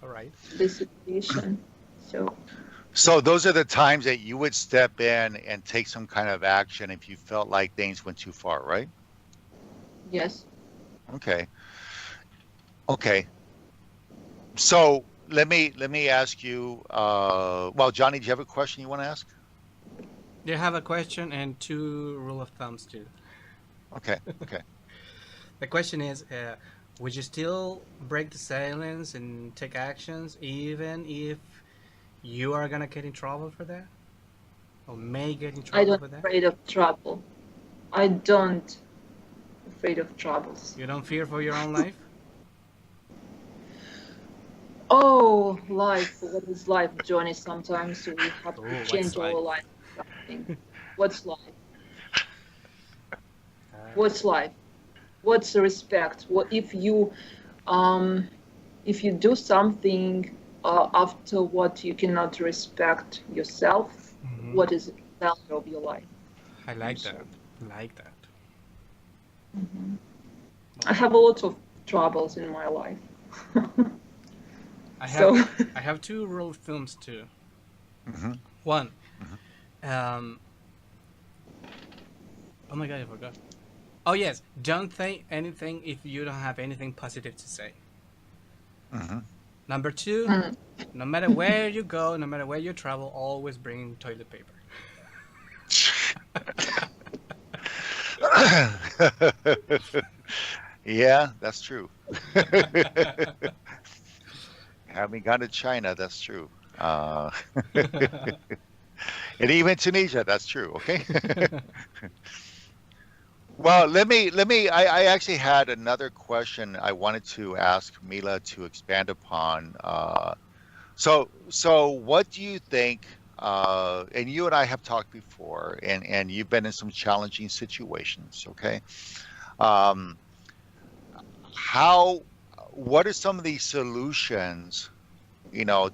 [SPEAKER 3] All right.
[SPEAKER 14] the situation.
[SPEAKER 1] So those are the times that you would step in and take some kind of action if you felt like things went too far, right?
[SPEAKER 14] Yes.
[SPEAKER 1] Okay. So let me ask you. Well, Johnny, do you have a question you want to ask?
[SPEAKER 3] You have a question and 2 rule of thumbs too.
[SPEAKER 1] Okay.
[SPEAKER 3] The question is, would you still break the silence and take actions even if you are gonna get in trouble for that? Or may get in
[SPEAKER 14] I
[SPEAKER 3] trouble
[SPEAKER 14] don't
[SPEAKER 3] for that?
[SPEAKER 14] afraid of trouble. I don't afraid of troubles.
[SPEAKER 3] You don't fear for your own life?
[SPEAKER 14] Oh, life. What is life, Johnny? Sometimes we have to
[SPEAKER 3] what's
[SPEAKER 14] change our
[SPEAKER 3] life?
[SPEAKER 14] life. What's life? What's life? what's the respect? What if you do something after what you cannot respect yourself?
[SPEAKER 3] Mhm.
[SPEAKER 14] What is the value of your life?
[SPEAKER 3] I like that. Like that.
[SPEAKER 14] Mhm. I have a lot of troubles in my life.
[SPEAKER 3] I
[SPEAKER 14] So
[SPEAKER 3] have I have two rule of thumbs too.
[SPEAKER 1] Hmm.
[SPEAKER 3] One, oh my god, I forgot. Oh yes, don't say anything if you don't have anything positive to say.
[SPEAKER 1] Hmm.
[SPEAKER 3] Number two,
[SPEAKER 14] mm,
[SPEAKER 3] no matter where you go, no matter where you travel, always bring toilet paper.
[SPEAKER 1] Yeah, that's true. Having gone to China, that's true. And even Tunisia, that's true. Okay. Well, I actually had another question I wanted to ask Mila to expand upon. So what do you think? And you and I have talked before, and you've been in some challenging situations. Okay. Um, how? What are some of these solutions? You know,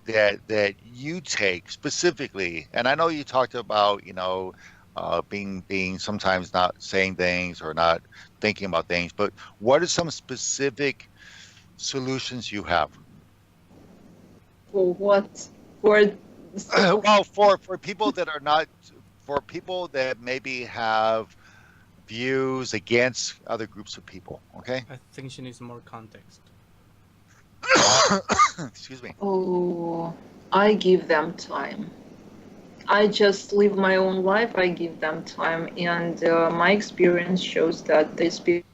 [SPEAKER 1] that you take specifically, and I know you talked about, being sometimes not saying things or not thinking about things, but what are some specific solutions you have?
[SPEAKER 14] for what? For the sake of
[SPEAKER 1] Well, for people that are not, for people that maybe have views against other groups of people. Okay.
[SPEAKER 3] I think she needs more context.
[SPEAKER 1] Excuse me.
[SPEAKER 14] oh, I give them time. I just live my own life. I give them time, and my experience shows that these people.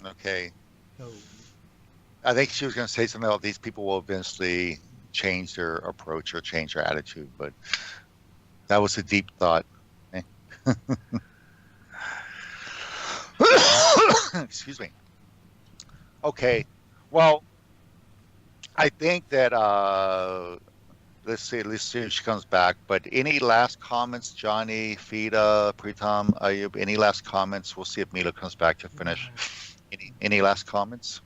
[SPEAKER 1] Okay.
[SPEAKER 3] Oh.
[SPEAKER 1] I think she was going to say something about these people will eventually change their approach or change their attitude, but that was a deep thought. Okay. Excuse me. Okay. Well, I think that let's see if she comes back. But any last comments, Johnny, Fida, Pritam, Ayub? Any last comments? We'll see if Mila comes back to finish. Any last comments?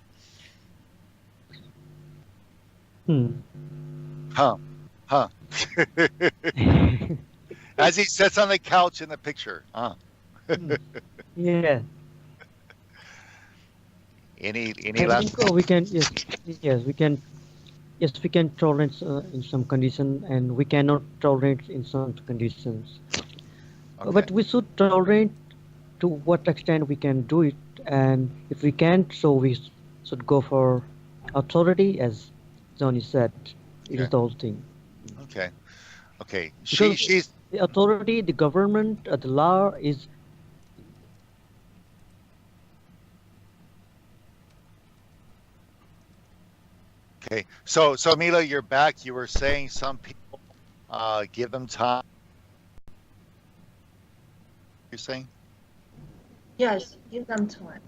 [SPEAKER 6] Hmm.
[SPEAKER 1] Huh? Huh? As he sits on the couch in the picture. Huh?
[SPEAKER 6] Yeah.
[SPEAKER 1] Any
[SPEAKER 6] I
[SPEAKER 1] last?
[SPEAKER 6] think we can, yes, we can tolerate in some condition, and we cannot tolerate in some conditions.
[SPEAKER 1] Okay.
[SPEAKER 6] But we should tolerate to what extent we can do it, and if we can't, so we should go for authority, as Johnny said. It is
[SPEAKER 1] Okay.
[SPEAKER 6] the whole thing.
[SPEAKER 1] Okay. Okay.
[SPEAKER 6] Because
[SPEAKER 1] She's
[SPEAKER 6] the authority, the government, the law is.
[SPEAKER 1] okay. So Mila, you're back. You were saying some people give them time. You're saying?
[SPEAKER 14] Yes, give them time.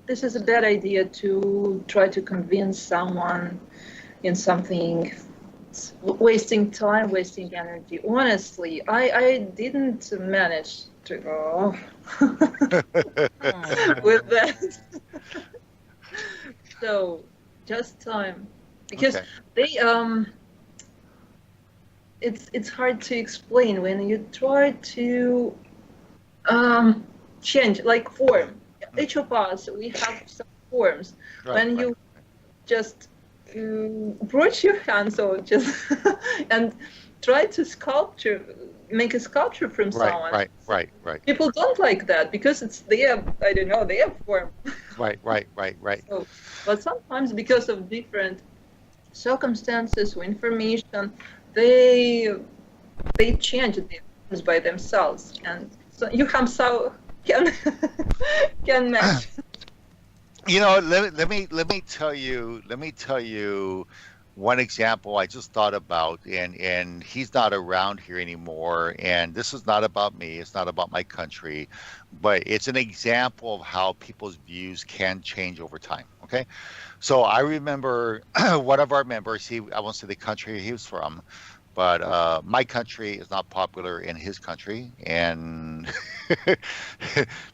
[SPEAKER 14] This is a bad idea to try to convince someone in something. It's wasting time, wasting energy. Honestly, I didn't manage to go with that. So just time, because
[SPEAKER 1] Okay.
[SPEAKER 14] they it's hard to explain when you try to change like form. Each of us we have some forms.
[SPEAKER 1] Right.
[SPEAKER 14] When
[SPEAKER 1] Right.
[SPEAKER 14] you just approach your hands or just and try to make a sculpture from
[SPEAKER 1] Right.
[SPEAKER 14] someone.
[SPEAKER 1] Right. Right. Right.
[SPEAKER 14] People don't like that because it's their, I don't know, their form.
[SPEAKER 1] Right. Right. Right. Right.
[SPEAKER 14] So, but sometimes because of different circumstances or information, they change the forms by themselves, and so you have so can match.
[SPEAKER 1] Let me tell you one example I just thought about, and he's not around here anymore, and this is not about me, it's not about my country, but it's an example of how people's views can change over time. Okay. So I remember one of our members, I won't say the country he was from, but my country is not popular in his country, and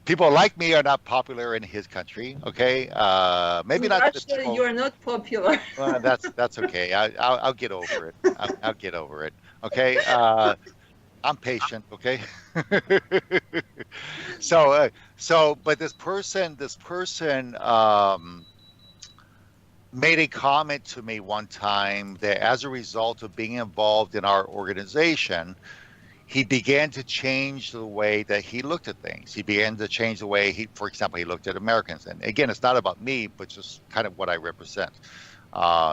[SPEAKER 1] people like me are not popular in his country. Okay, maybe
[SPEAKER 14] In
[SPEAKER 1] not the
[SPEAKER 14] Russia,
[SPEAKER 1] people.
[SPEAKER 14] you are not popular.
[SPEAKER 1] That's okay. I'll get over it. I'll get over it. Okay. I'm patient. Okay. But this person made a comment to me one time that as a result of being involved in our organization, he began to change the way that he looked at things. He began to change the way for example, he looked at Americans. And again, it's not about me, but just kind of what I represent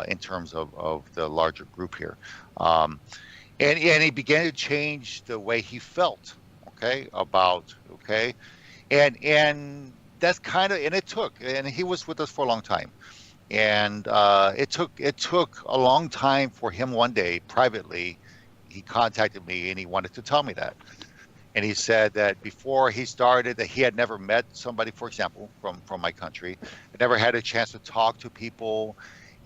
[SPEAKER 1] in terms of the larger group here. Um, and he began to change the way he felt, okay, and that's kind of, and it took, and he was with us for a long time. And it took a long time for him. One day privately he contacted me and he wanted to tell me that, and he said that before he started, that he had never met somebody, for example, from my country, had never had a chance to talk to people,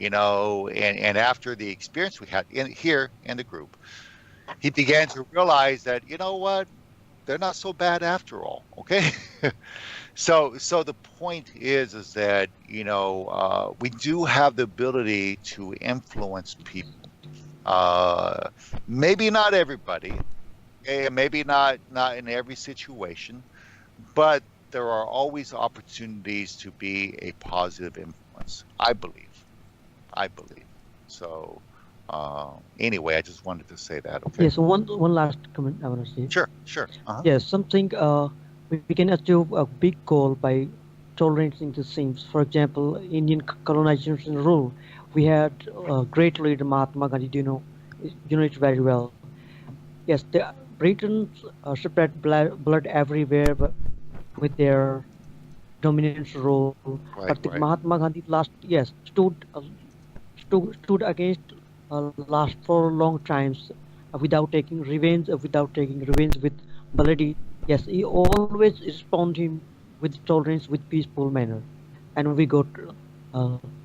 [SPEAKER 1] and after the experience we had here in the group, he began to realize that, you know what, they're not so bad after all. Okay. So the point is that, we do have the ability to influence people. Maybe not everybody, okay, and maybe not in every situation, but there are always opportunities to be a positive influence. I believe. So anyway, I just wanted to say that. Okay.
[SPEAKER 6] Yes, one last comment I want to say.
[SPEAKER 1] Sure.
[SPEAKER 6] Yes, something we can achieve a big goal by tolerating the things. For example, Indian colonization rule, we had a great leader Mahatma Gandhi. You know it very well. Yes, the Britons spread blood everywhere, but with their dominance rule. But the
[SPEAKER 1] Right.
[SPEAKER 6] Mahatma Gandhi stood against last for long times without taking revenge with bloody. Yes, he always respond him with tolerance, with peaceful manner, and we got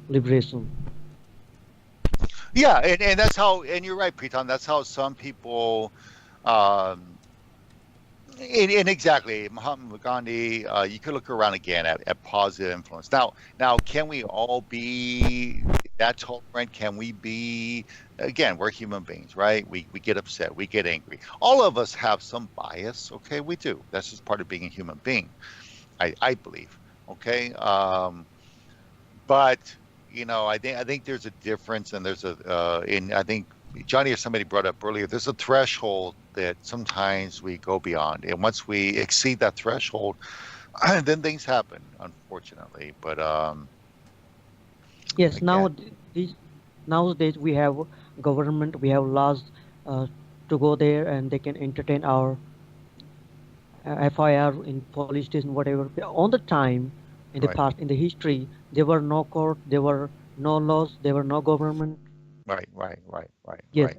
[SPEAKER 6] liberation.
[SPEAKER 1] Yeah, and that's how, and you're right, Pritam. That's how some people, um, and exactly, Mahatma Gandhi. You could look around again at positive influence. Now, can we all be that tolerant? Can we be? Again, we're human beings, right? We get upset, we get angry. All of us have some bias. Okay, we do. That's just part of being a human being. I believe. Okay. But I think there's a difference, and I think Johnny or somebody brought up earlier. There's a threshold that sometimes we go beyond, and once we exceed that threshold, then things happen, unfortunately. But
[SPEAKER 6] Yes,
[SPEAKER 1] again,
[SPEAKER 6] nowadays we have government, we have laws to go there, and they can entertain our FIR in police station, whatever. On the time, in the
[SPEAKER 1] right,
[SPEAKER 6] past, in the history, there were no court, there were no laws, there were no government. Yes,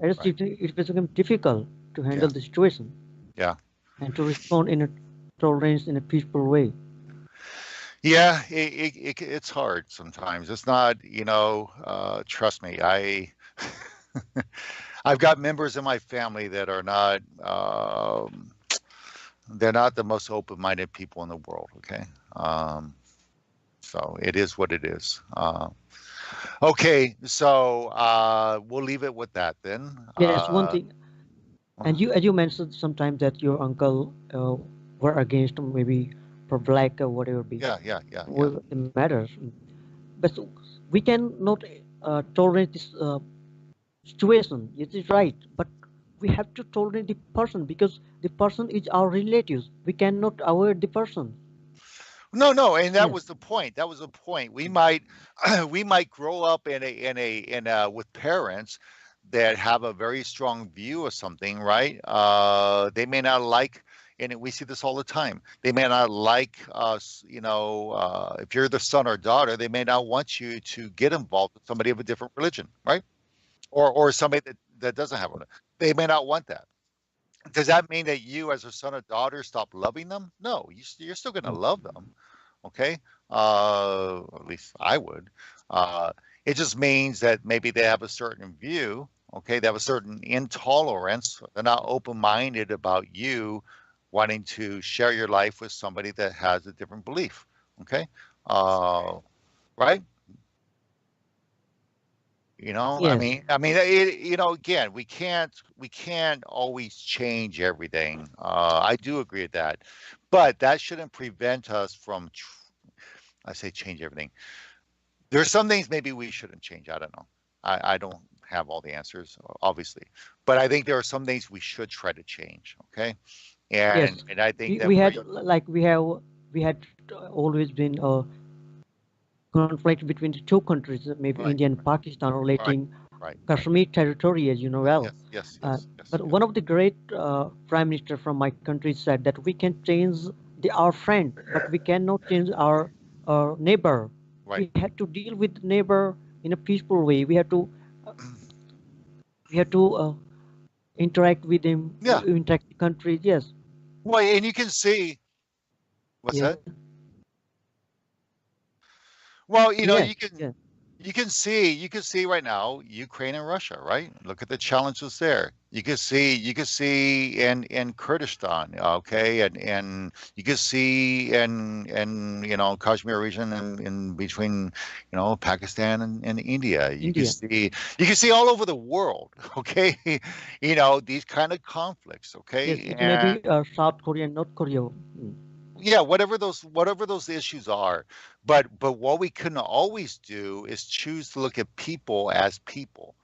[SPEAKER 6] and
[SPEAKER 1] right.
[SPEAKER 6] it became difficult to
[SPEAKER 1] Yeah,
[SPEAKER 6] handle the situation
[SPEAKER 1] yeah.
[SPEAKER 6] and to respond in a tolerance in a peaceful way.
[SPEAKER 1] Yeah, it's hard sometimes. It's not, trust me, I've got members in my family that are not, they're not the most open-minded people in the world. Okay. So it is what it is. Okay, so we'll leave it with that then.
[SPEAKER 6] Yes, one thing, and you, as you mentioned sometimes that your uncle were against maybe for black or whatever be,
[SPEAKER 1] yeah.
[SPEAKER 6] it matters. But we can not tolerate this situation. It is right, but we have to tolerate the person because the person is our relatives. We cannot avoid the person.
[SPEAKER 1] No, and that
[SPEAKER 6] Yes,
[SPEAKER 1] was the point. That was the point. We might we might grow up in a with parents that have a very strong view of something, right? They may not like, and we see this all the time. They may not like us, if you're the son or daughter, they may not want you to get involved with somebody of a different religion, right? Or somebody that doesn't have one. They may not want that. Does that mean that you, as a son or daughter, stop loving them? No, you're still going to love them. Okay. At least I would. It just means that maybe they have a certain view. Okay, they have a certain intolerance. They're not open-minded about you wanting to share your life with somebody that has a different belief. Okay, right?
[SPEAKER 6] Yes.
[SPEAKER 1] Again, we can't always change everything. I do agree with that, but that shouldn't prevent us from. I say change everything. There's some things maybe we shouldn't change. I don't know. I don't have all the answers, obviously, but I think there are some things we should try to change. Okay, and
[SPEAKER 6] Yes.
[SPEAKER 1] I think that
[SPEAKER 6] We had like we had always been conflict between the two countries, maybe
[SPEAKER 1] right,
[SPEAKER 6] India and Pakistan,
[SPEAKER 1] right,
[SPEAKER 6] relating
[SPEAKER 1] right, right.
[SPEAKER 6] Kashmir territory, as you know well.
[SPEAKER 1] Yes, yes,
[SPEAKER 6] Uh,
[SPEAKER 1] yes, yes,
[SPEAKER 6] but
[SPEAKER 1] yes.
[SPEAKER 6] one of the great prime minister from my country said that we can change our friend, but we cannot change our neighbor.
[SPEAKER 1] Right.
[SPEAKER 6] We have to deal with the neighbor in a peaceful way. We have to interact with him,
[SPEAKER 1] Yeah.
[SPEAKER 6] interact with the country. Yes.
[SPEAKER 1] Well, and you can see what's
[SPEAKER 6] Yeah.
[SPEAKER 1] that? Well,
[SPEAKER 6] Yes. Yes.
[SPEAKER 1] you can see right now Ukraine and Russia, right? Look at the challenges there. You can see in Kurdistan, okay, and you can see in Kashmir region in between Pakistan and India.
[SPEAKER 6] India.
[SPEAKER 1] You can see all over the world, okay, these kind of conflicts,
[SPEAKER 6] Yes.
[SPEAKER 1] okay,
[SPEAKER 6] It may
[SPEAKER 1] and
[SPEAKER 6] be South Korea, North Korea.
[SPEAKER 1] yeah, whatever those issues are, but what we can always do is choose to look at people as people.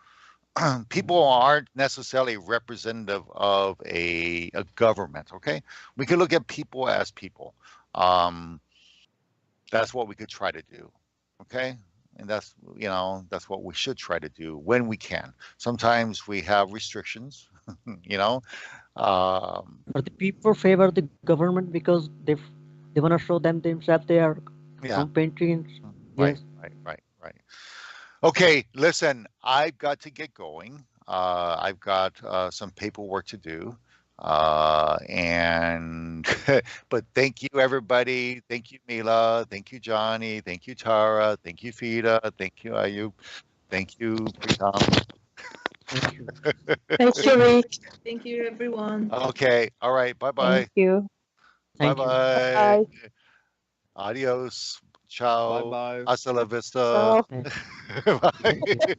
[SPEAKER 1] People aren't necessarily representative of a government. Okay, we can look at people as people. um that's what we could try to do. Okay, and that's what we should try to do when we can. Sometimes we have restrictions. you know um
[SPEAKER 6] But the people favor the government because they want to show them themselves they are
[SPEAKER 1] yeah,
[SPEAKER 6] competent.
[SPEAKER 1] right,
[SPEAKER 6] Yes.
[SPEAKER 1] right. Okay, listen, I've got to get going. I've got some paperwork to do. And but thank you everybody. Thank you Mila. Thank you Johnny. Thank you Tara. Thank you Fida. Thank you Ayub. Thank you Pritam.
[SPEAKER 6] Thank you.
[SPEAKER 9] Thank you, Rick.
[SPEAKER 14] Thank you, everyone.
[SPEAKER 1] Okay, all right. Bye
[SPEAKER 13] Thank
[SPEAKER 1] bye.
[SPEAKER 13] you.
[SPEAKER 1] Bye
[SPEAKER 6] Thank you.
[SPEAKER 1] bye.
[SPEAKER 9] Bye.
[SPEAKER 1] Adios.
[SPEAKER 15] Bye
[SPEAKER 1] Ciao.
[SPEAKER 15] bye.
[SPEAKER 1] Hasta la vista.
[SPEAKER 9] Ciao.
[SPEAKER 6] Thank
[SPEAKER 1] Bye.
[SPEAKER 6] you.